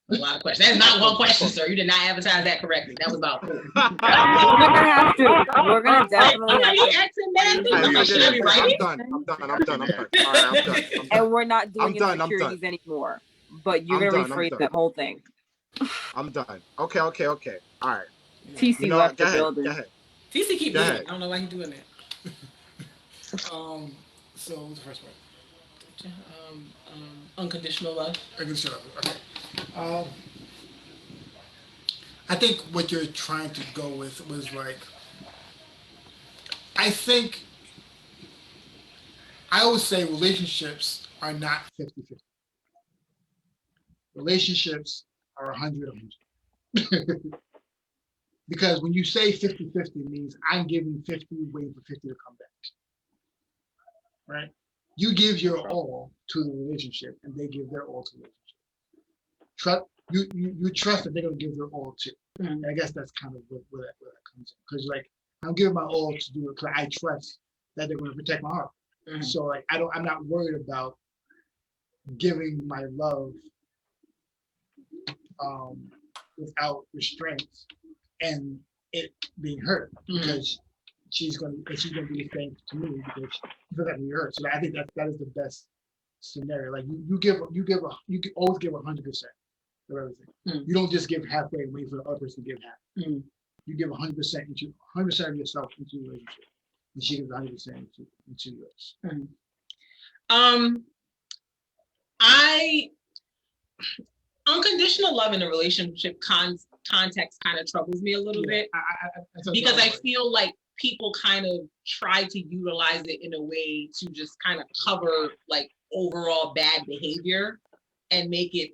A lot of questions. That's not one question, sir. You did not advertise that correctly. That was about 4. We're gonna have to. We're gonna definitely have to. I'm done. All right, I'm done. And we're not doing insecurities anymore. But you're gonna rephrase that whole thing. I'm done. Okay. All right. TC left the building. Go ahead. TC keep doing it. I don't know why he's doing that. So what's the first one? Unconditional love. Unconditional love. Okay. I think what you're trying to go with was like, I think I always say relationships are not 50-50. Relationships are 100-100. Because when you say 50-50, it means I'm giving 50, waiting for 50 to come back. Right? You give your all to the relationship, and they give their all to the relationship. you trust that they're gonna give their all to. And I guess that's kind of where that comes in. Because like I'm giving my all to do it because I trust that they're gonna protect my heart. So like I'm not worried about giving my love without restraints and it being hurt because she's gonna do the same to me because she feels like we hurt. So I think that is the best scenario. Like you always give 100% of everything. You don't just give halfway and wait for the other person to give half. You give 100% into 100% of yourself into the relationship, and she gives 100% into yours. Unconditional love in a relationship context kind of troubles me a little bit because I feel like people kind of try to utilize it in a way to just kind of cover like overall bad behavior and make it,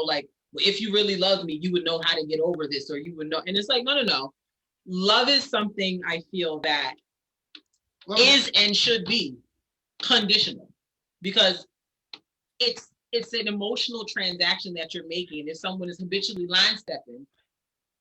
like, if you really love me, you would know how to get over this, or you would know. And it's like, no. Love is something I feel that is and should be conditional because it's an emotional transaction that you're making. If someone is habitually line stepping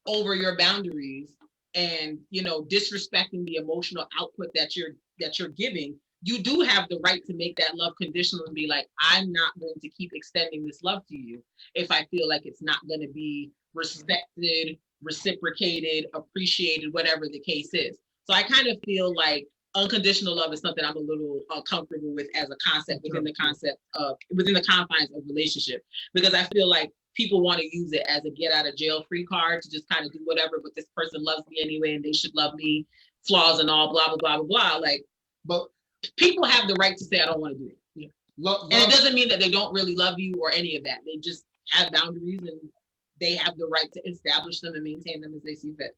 over your boundaries and disrespecting the emotional output that you're giving, you do have the right to make that love conditional and be like, I'm not going to keep extending this love to you if I feel like it's not going to be respected, reciprocated, appreciated, whatever the case is. So I kind of feel like unconditional love is something I'm a little comfortable with as a concept within the confines of relationship, because I feel like people want to use it as a get out of jail free card to just kind of do whatever, but this person loves me anyway and they should love me, flaws and all, blah, blah, blah, blah, blah. Like, but people have the right to say, I don't want to do it. Yeah. Love. And it doesn't mean that they don't really love you or any of that. They just have boundaries and they have the right to establish them and maintain them as they see fit.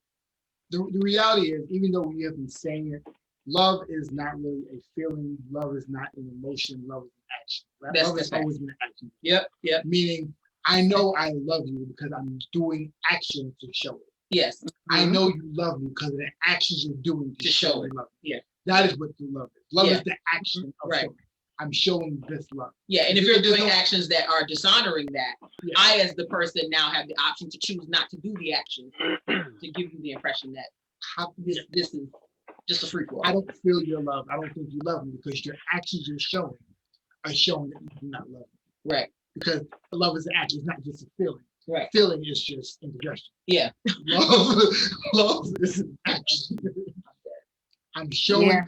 The reality is, even though we have been saying it, love is not really a feeling. Love is not an emotion. Love is an action. Right? Love has always been an action. Yep. Meaning, I know I love you because I'm doing action to show it. Yes. I know you love me because of the actions you're doing to show it. Love. Yeah. That is what the love is. Love is the action of showing. I'm showing this love. Yeah, and if you're doing actions that are dishonoring that, I, as the person, now have the option to choose not to do the action to give you the impression that this is just a free for all. I don't feel your love. I don't think you love me because your actions you're showing are showing that you do not love me. Right. Because love is an action. It's not just a feeling. Right. Feeling is just indigestion. Yeah. Love is an action. I'm showing,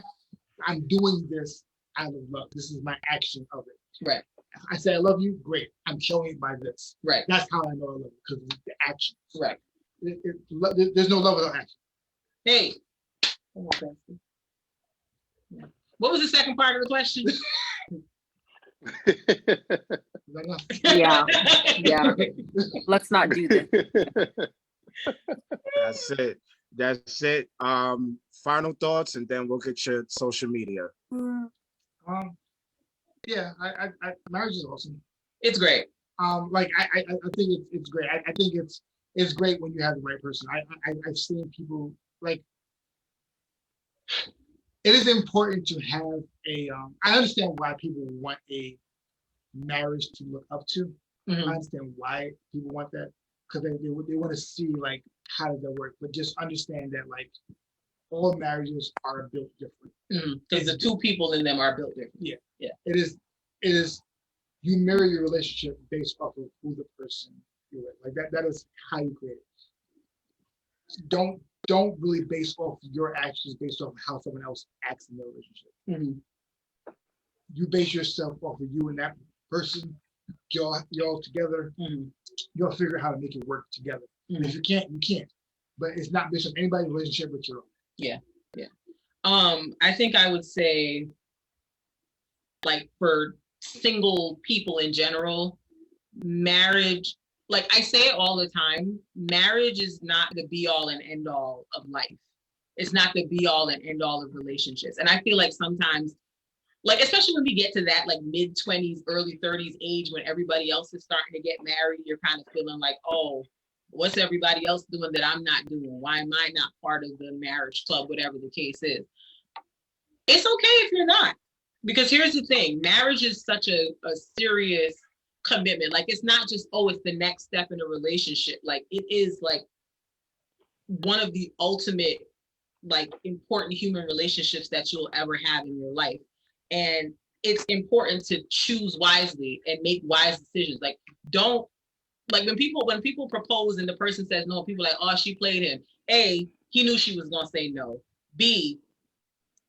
I'm doing this out of love. This is my action of it. Right. I say I love you, great. I'm showing it by this. Right. That's how I know I love you, because it's the action. Right. There's no love without action. Hey. What was the second part of the question? Yeah. Let's not do this. That's it. Final thoughts, and then we'll get your social media. Yeah, I marriage is awesome. It's great. Like I think it's great. I think it's great when you have the right person. I've seen people like. It is important to have a. I understand why people want a marriage to look up to. I understand why people want that, because they want to see like how does that work. But just understand that like all marriages are built different. Because the two people in them are built different. Yeah. It is. You mirror your relationship based off of who the person you're with. Like that is how you create it. Don't really base off your actions based off how someone else acts in their relationship. You base yourself off of you and that person. Y'all together. You'll figure out how to make it work together. If you can't, you can't. But it's not based on anybody's relationship but your own. Yeah. I think I would say, like, for single people in general, marriage, like I say it all the time, marriage is not the be all and end all of life. It's not the be all and end all of relationships. And I feel like sometimes, like, especially when we get to that like mid-20s, early 30s age, when everybody else is starting to get married, you're kind of feeling like, oh, what's everybody else doing that I'm not doing? Why am I not part of the marriage club, whatever the case is? It's okay if you're not. Because here's the thing, marriage is such a serious commitment. Like, it's not just, oh, it's the next step in a relationship. Like, it is like one of the ultimate, like, important human relationships that you'll ever have in your life. And it's important to choose wisely and make wise decisions. Like, don't, like, when people propose and the person says no, people are like, oh, she played him. A, he knew she was gonna say no. B,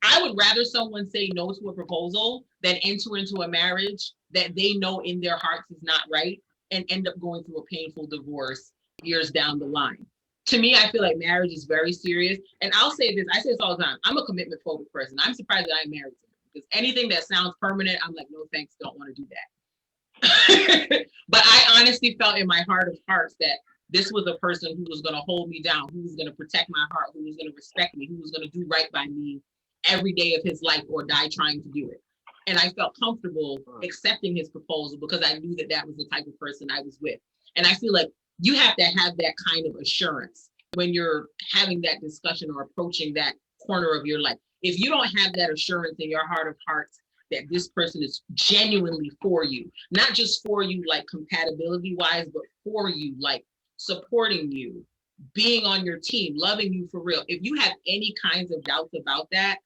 I would rather someone say no to a proposal than enter into a marriage that they know in their hearts is not right and end up going through a painful divorce years down the line. To me, I feel like marriage is very serious. And I'll say this, I say this all the time, I'm a commitment phobic person. I'm surprised that I'm married to him, because anything that sounds permanent, I'm like, no thanks, don't want to do that. But I honestly felt in my heart of hearts that this was a person who was going to hold me down, who was going to protect my heart, who was going to respect me, who was going to do right by me every day of his life or die trying to do it. And I felt comfortable accepting his proposal because I knew that that was the type of person I was with. And I feel like you have to have that kind of assurance when you're having that discussion or approaching that corner of your life. If you don't have that assurance in your heart of hearts that this person is genuinely for you, not just for you like compatibility wise, but for you, like supporting you, being on your team, loving you for real. If you have any kinds of doubts about that,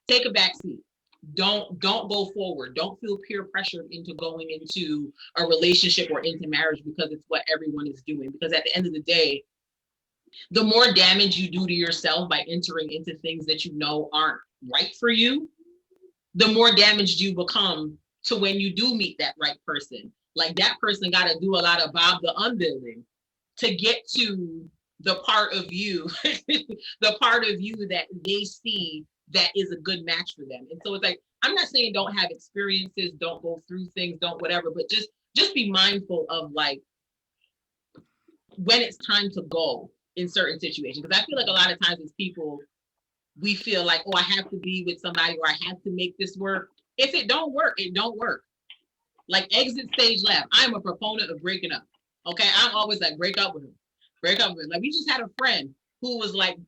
take a back seat. Don't go forward. Don't feel peer pressured into going into a relationship or into marriage because it's what everyone is doing. Because at the end of the day, the more damage you do to yourself by entering into things that you know aren't right for you, the more damaged you become to when you do meet that right person. Like, that person got to do a lot of Bob the Unbuilding to get to the part of you, the part of you that they see that is a good match for them. And so it's like, I'm not saying don't have experiences, don't go through things, don't whatever, but just be mindful of like when it's time to go in certain situations. Because I feel like a lot of times as people, we feel like, oh, I have to be with somebody or I have to make this work. If it don't work, it don't work. Like, exit stage left. I'm a proponent of breaking up. Okay, I'm always like, break up with him. Break up with him. Like, we just had a friend who was like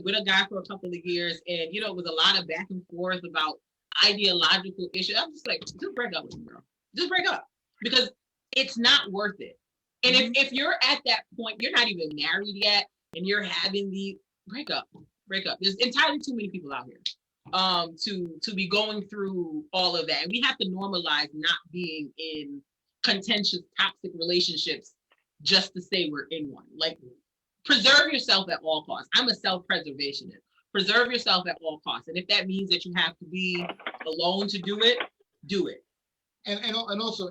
with a guy for a couple of years, and it was a lot of back and forth about ideological issues. I'm just like, just break up with him, girl. Just break up, because it's not worth it. And if you're at that point, you're not even married yet, and you're having the break up. There's entirely too many people out here to be going through all of that. And we have to normalize not being in contentious, toxic relationships just to say we're in one. Like, preserve yourself at all costs. I'm a self-preservationist. Preserve yourself at all costs. And if that means that you have to be alone to do it, do it. And also,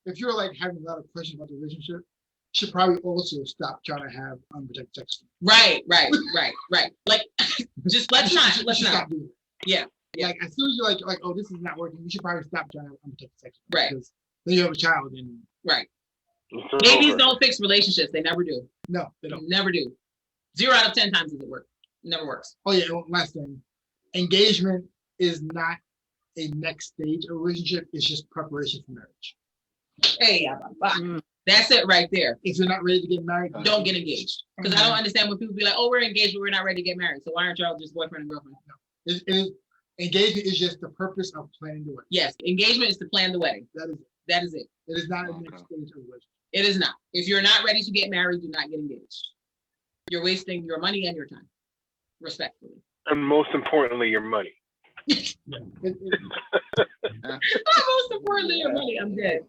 if you're like having a lot of questions about the relationship, you should probably also stop trying to have unprotected sex. Right. Like, just let's not. Stop doing it. Yeah. Like, as soon as you're like, oh, this is not working, you should probably stop trying to have unprotected sex. Right. Because then you have a child and right. Babies don't fix relationships. They never do. No, they don't. Never do. 0 out of 10 times does it work. It never works. Oh yeah, last thing. Engagement is not a next stage of a relationship. It's just preparation for marriage. Hey, that's it right there. If you're not ready to get married, don't get engaged. Because I don't understand when people be like, oh, we're engaged, but we're not ready to get married. So why aren't y'all just boyfriend and girlfriend? No. Engagement is just the purpose of planning the wedding. Yes, engagement is to plan the wedding. That is it. It is it. It is not a next stage of a relationship. It is not. If you're not ready to get married, do not get engaged. You're wasting your money and your time, respectfully. And most importantly, your money. Most importantly, your money. I'm dead.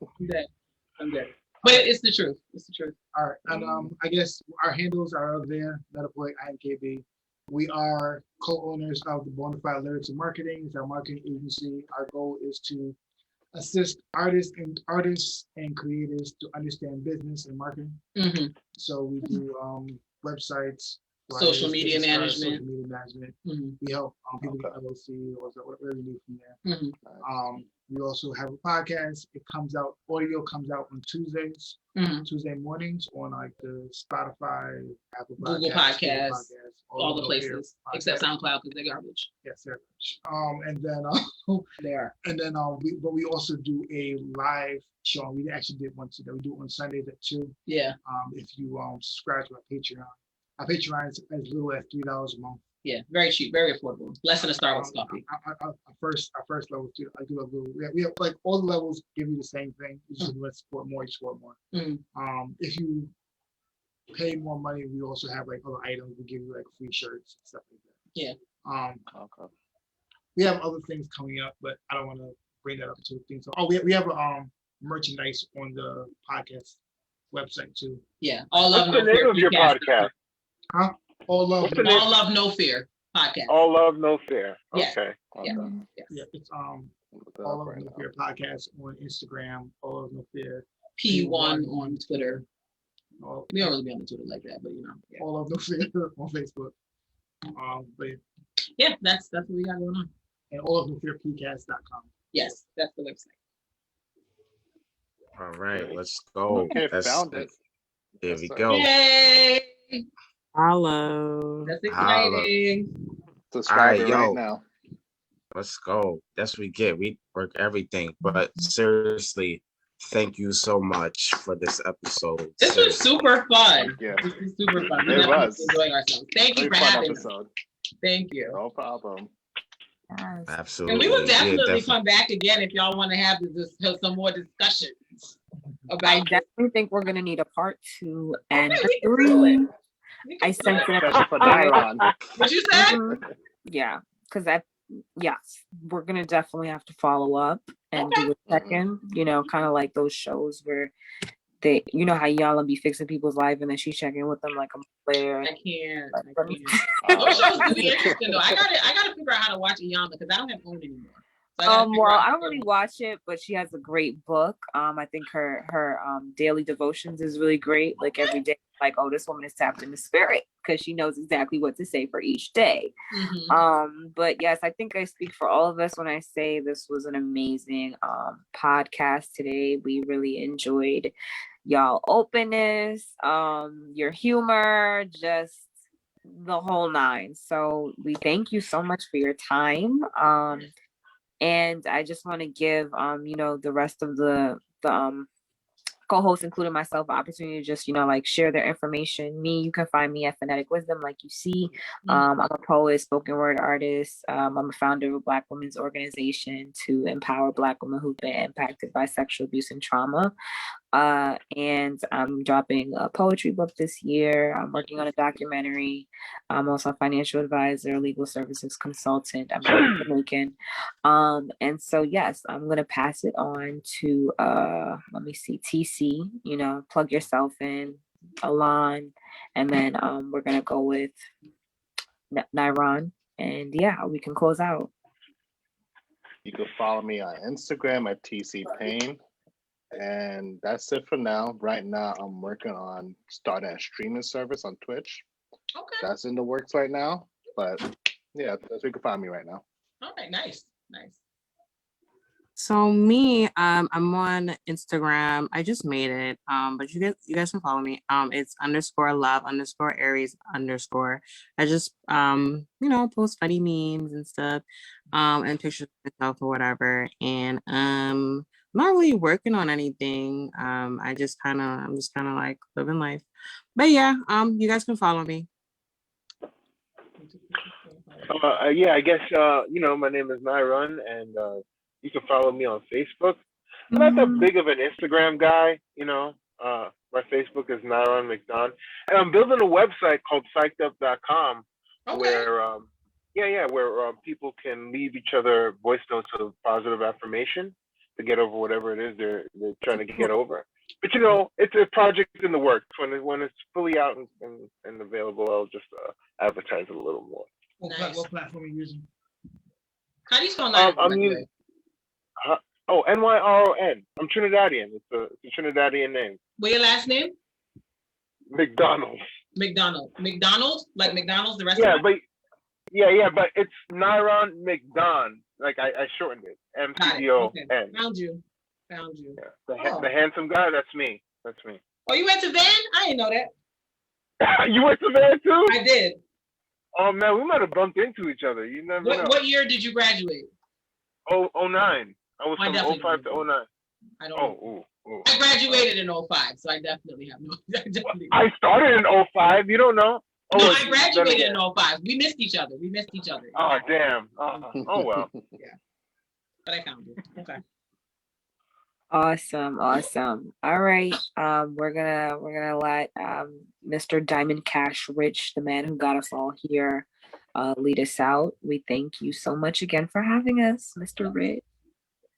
But it's the truth. It's the truth. All right. And I guess our handles are up there. Metaboy IMKB. We are co-owners of the Bonafide Lyrics and Marketing. It's our marketing agency. Our goal is to assist artists and creators to understand business and marketing. Mm-hmm. So we do websites, social media management. Mm-hmm. We help people with LLC or whatever we need from there. Mm-hmm. We also have a podcast. Audio comes out on Tuesdays, Tuesday mornings on like the Spotify, Apple Podcasts, Google Podcasts, all the places except SoundCloud because they're garbage. Yes, they're garbage. And then they are. And then we also do a live show. We actually did one today. We do it on Sundays at 2. Yeah. If you subscribe to our Patreon is as little as $3 a month. Yeah, very cheap, very affordable. Less than a Starbucks coffee. Our first level too. I do a little. We have like all the levels give you the same thing. You just let's support more. You support more. If you pay more money, we also have like other items. We give you like free shirts and stuff like that. Yeah. Okay. We have other things coming up, but I don't want to bring that up to things. So, we have merchandise on the podcast website too. Yeah. What's the name of your podcast? Huh? All love, no fear podcast. All love, no fear. Yes. Okay. Yeah. Yeah, it's All of No Fear podcast on Instagram. All of No Fear P1 on Twitter. We don't really All be on the Twitter like that, but Yeah. of No Fear on Facebook. But yeah, that's what we got going on. And all of No Fear podcast.com. Yes, that's the website. All right, let's go. Okay, found it. There we go. Yay! Hello. That's exciting. Subscribe All right, right now. Let's go. That's what we get. We work everything. But seriously, thank you so much for this episode. This was super fun. Yeah. This was super fun. It was. Enjoying ourselves. Thank you for having us. Thank you. No problem. Yes. Absolutely. And we will definitely Yeah, come back again if y'all want to have some more discussions I about definitely think we're gonna need a part 2 and Okay, a we can do 3. it. I sense it. Especially for Nylon. What you said? Yeah, because yes, we're gonna definitely have to follow up and do a check-in. Kind of like those shows where they, how y'all be fixing people's life and then she's checking with them like a month later. I can't. Oh, Those shows do be interesting though. I gotta figure out how to watch Iyama because I don't have OWN anymore. So Well, I don't really watch it, but she has a great book. I think her daily devotions is really great. Like every day, like, oh, this woman is tapped in the spirit because she knows exactly what to say for each day. But yes, I think I speak for all of us when I say this was an amazing podcast today. We really enjoyed y'all openness, your humor, just the whole nine. So we thank you so much for your time. And I just want to give, the rest of the co-hosts, including myself, an opportunity to just, share their information. You can find me at Phonetic Wisdom, like you see. I'm a poet, spoken word artist. I'm a founder of a Black women's organization to empower Black women who've been impacted by sexual abuse and trauma. And I'm dropping a poetry book this year. I'm working on a documentary. I'm also a financial advisor, legal services consultant. I'm from Jamaican. And so, yes, I'm going to pass it on to, let me see, TC, plug yourself in, Elan, and then we're going to go with Nyron. And yeah, we can close out. You can follow me on Instagram at TC Payne. And that's it for now. Right now, I'm working on starting a streaming service on Twitch. Okay. That's in the works right now. But yeah, that's where you can find me right now. All right, nice. So me, I'm on Instagram. I just made it. But you guys can follow me. It's _love_Aries_. I just post funny memes and stuff, and pictures of myself or whatever. And I'm not really working on anything. I'm just kind of like living life. But yeah, you guys can follow me. Yeah, I guess my name is Nyron, and you can follow me on Facebook. I'm not that big of an Instagram guy, My Facebook is Nyron McDon, and I'm building a website called psychedup.com, where where people can leave each other voice notes of positive affirmation to get over whatever it is they're trying to get over. But it's a project in the works. When it's fully out and available, I'll just advertise it a little more. Nice. What platform are you using? How do you spell that? I'm using NYRON. I'm Trinidadian. It's a Trinidadian name. What's your last name? McDonald. McDonald's? Like McDonald's, the restaurant? But it's Nyron McDon. Like I shortened it. MCDON. Okay. Found you. Yeah. The handsome guy, that's me. Oh, you went to Van? I didn't know that. You went to Van too? I did. Oh man, we might have bumped into each other. You never know. What year did you graduate? 09. I was from 05 to 09. I don't know. Ooh. I graduated in 05, so I definitely have no. I started in 05. You don't know? Oh, No, well, I then graduated again. in 05. We missed each other. Oh, damn. Oh well. But I found you. Okay. Awesome. All right. We're gonna let Mr. Diamond Cash Rich, the man who got us all here, lead us out. We thank you so much again for having us, Mr. Rich.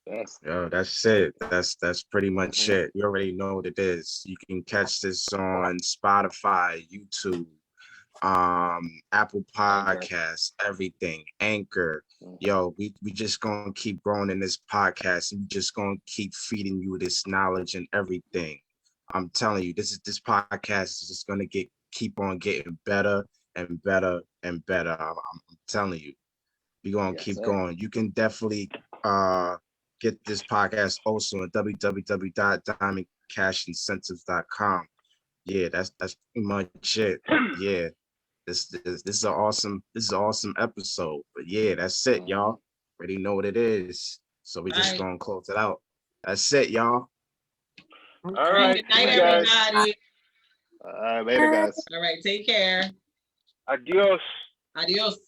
Yes. Yo, that's it. That's pretty much it. You already know what it is. You can catch this on Spotify, YouTube, Apple Podcasts, everything, Anchor. Yo, we just gonna keep growing in this podcast, and we just gonna keep feeding you this knowledge and everything. I'm telling you, this podcast is just gonna keep on getting better and better and better. I'm telling you, we're gonna Yes, keep sir. going. You can definitely get this podcast also at www.diamondcashincentives.com. Yeah, that's pretty much it. Yeah. This is an awesome episode. But yeah, that's it, y'all. Already know what it is. So we just gonna close it out. That's it, y'all. All right. Good night, See you guys. everybody. Later, guys. All right, take care. Adios. Adios.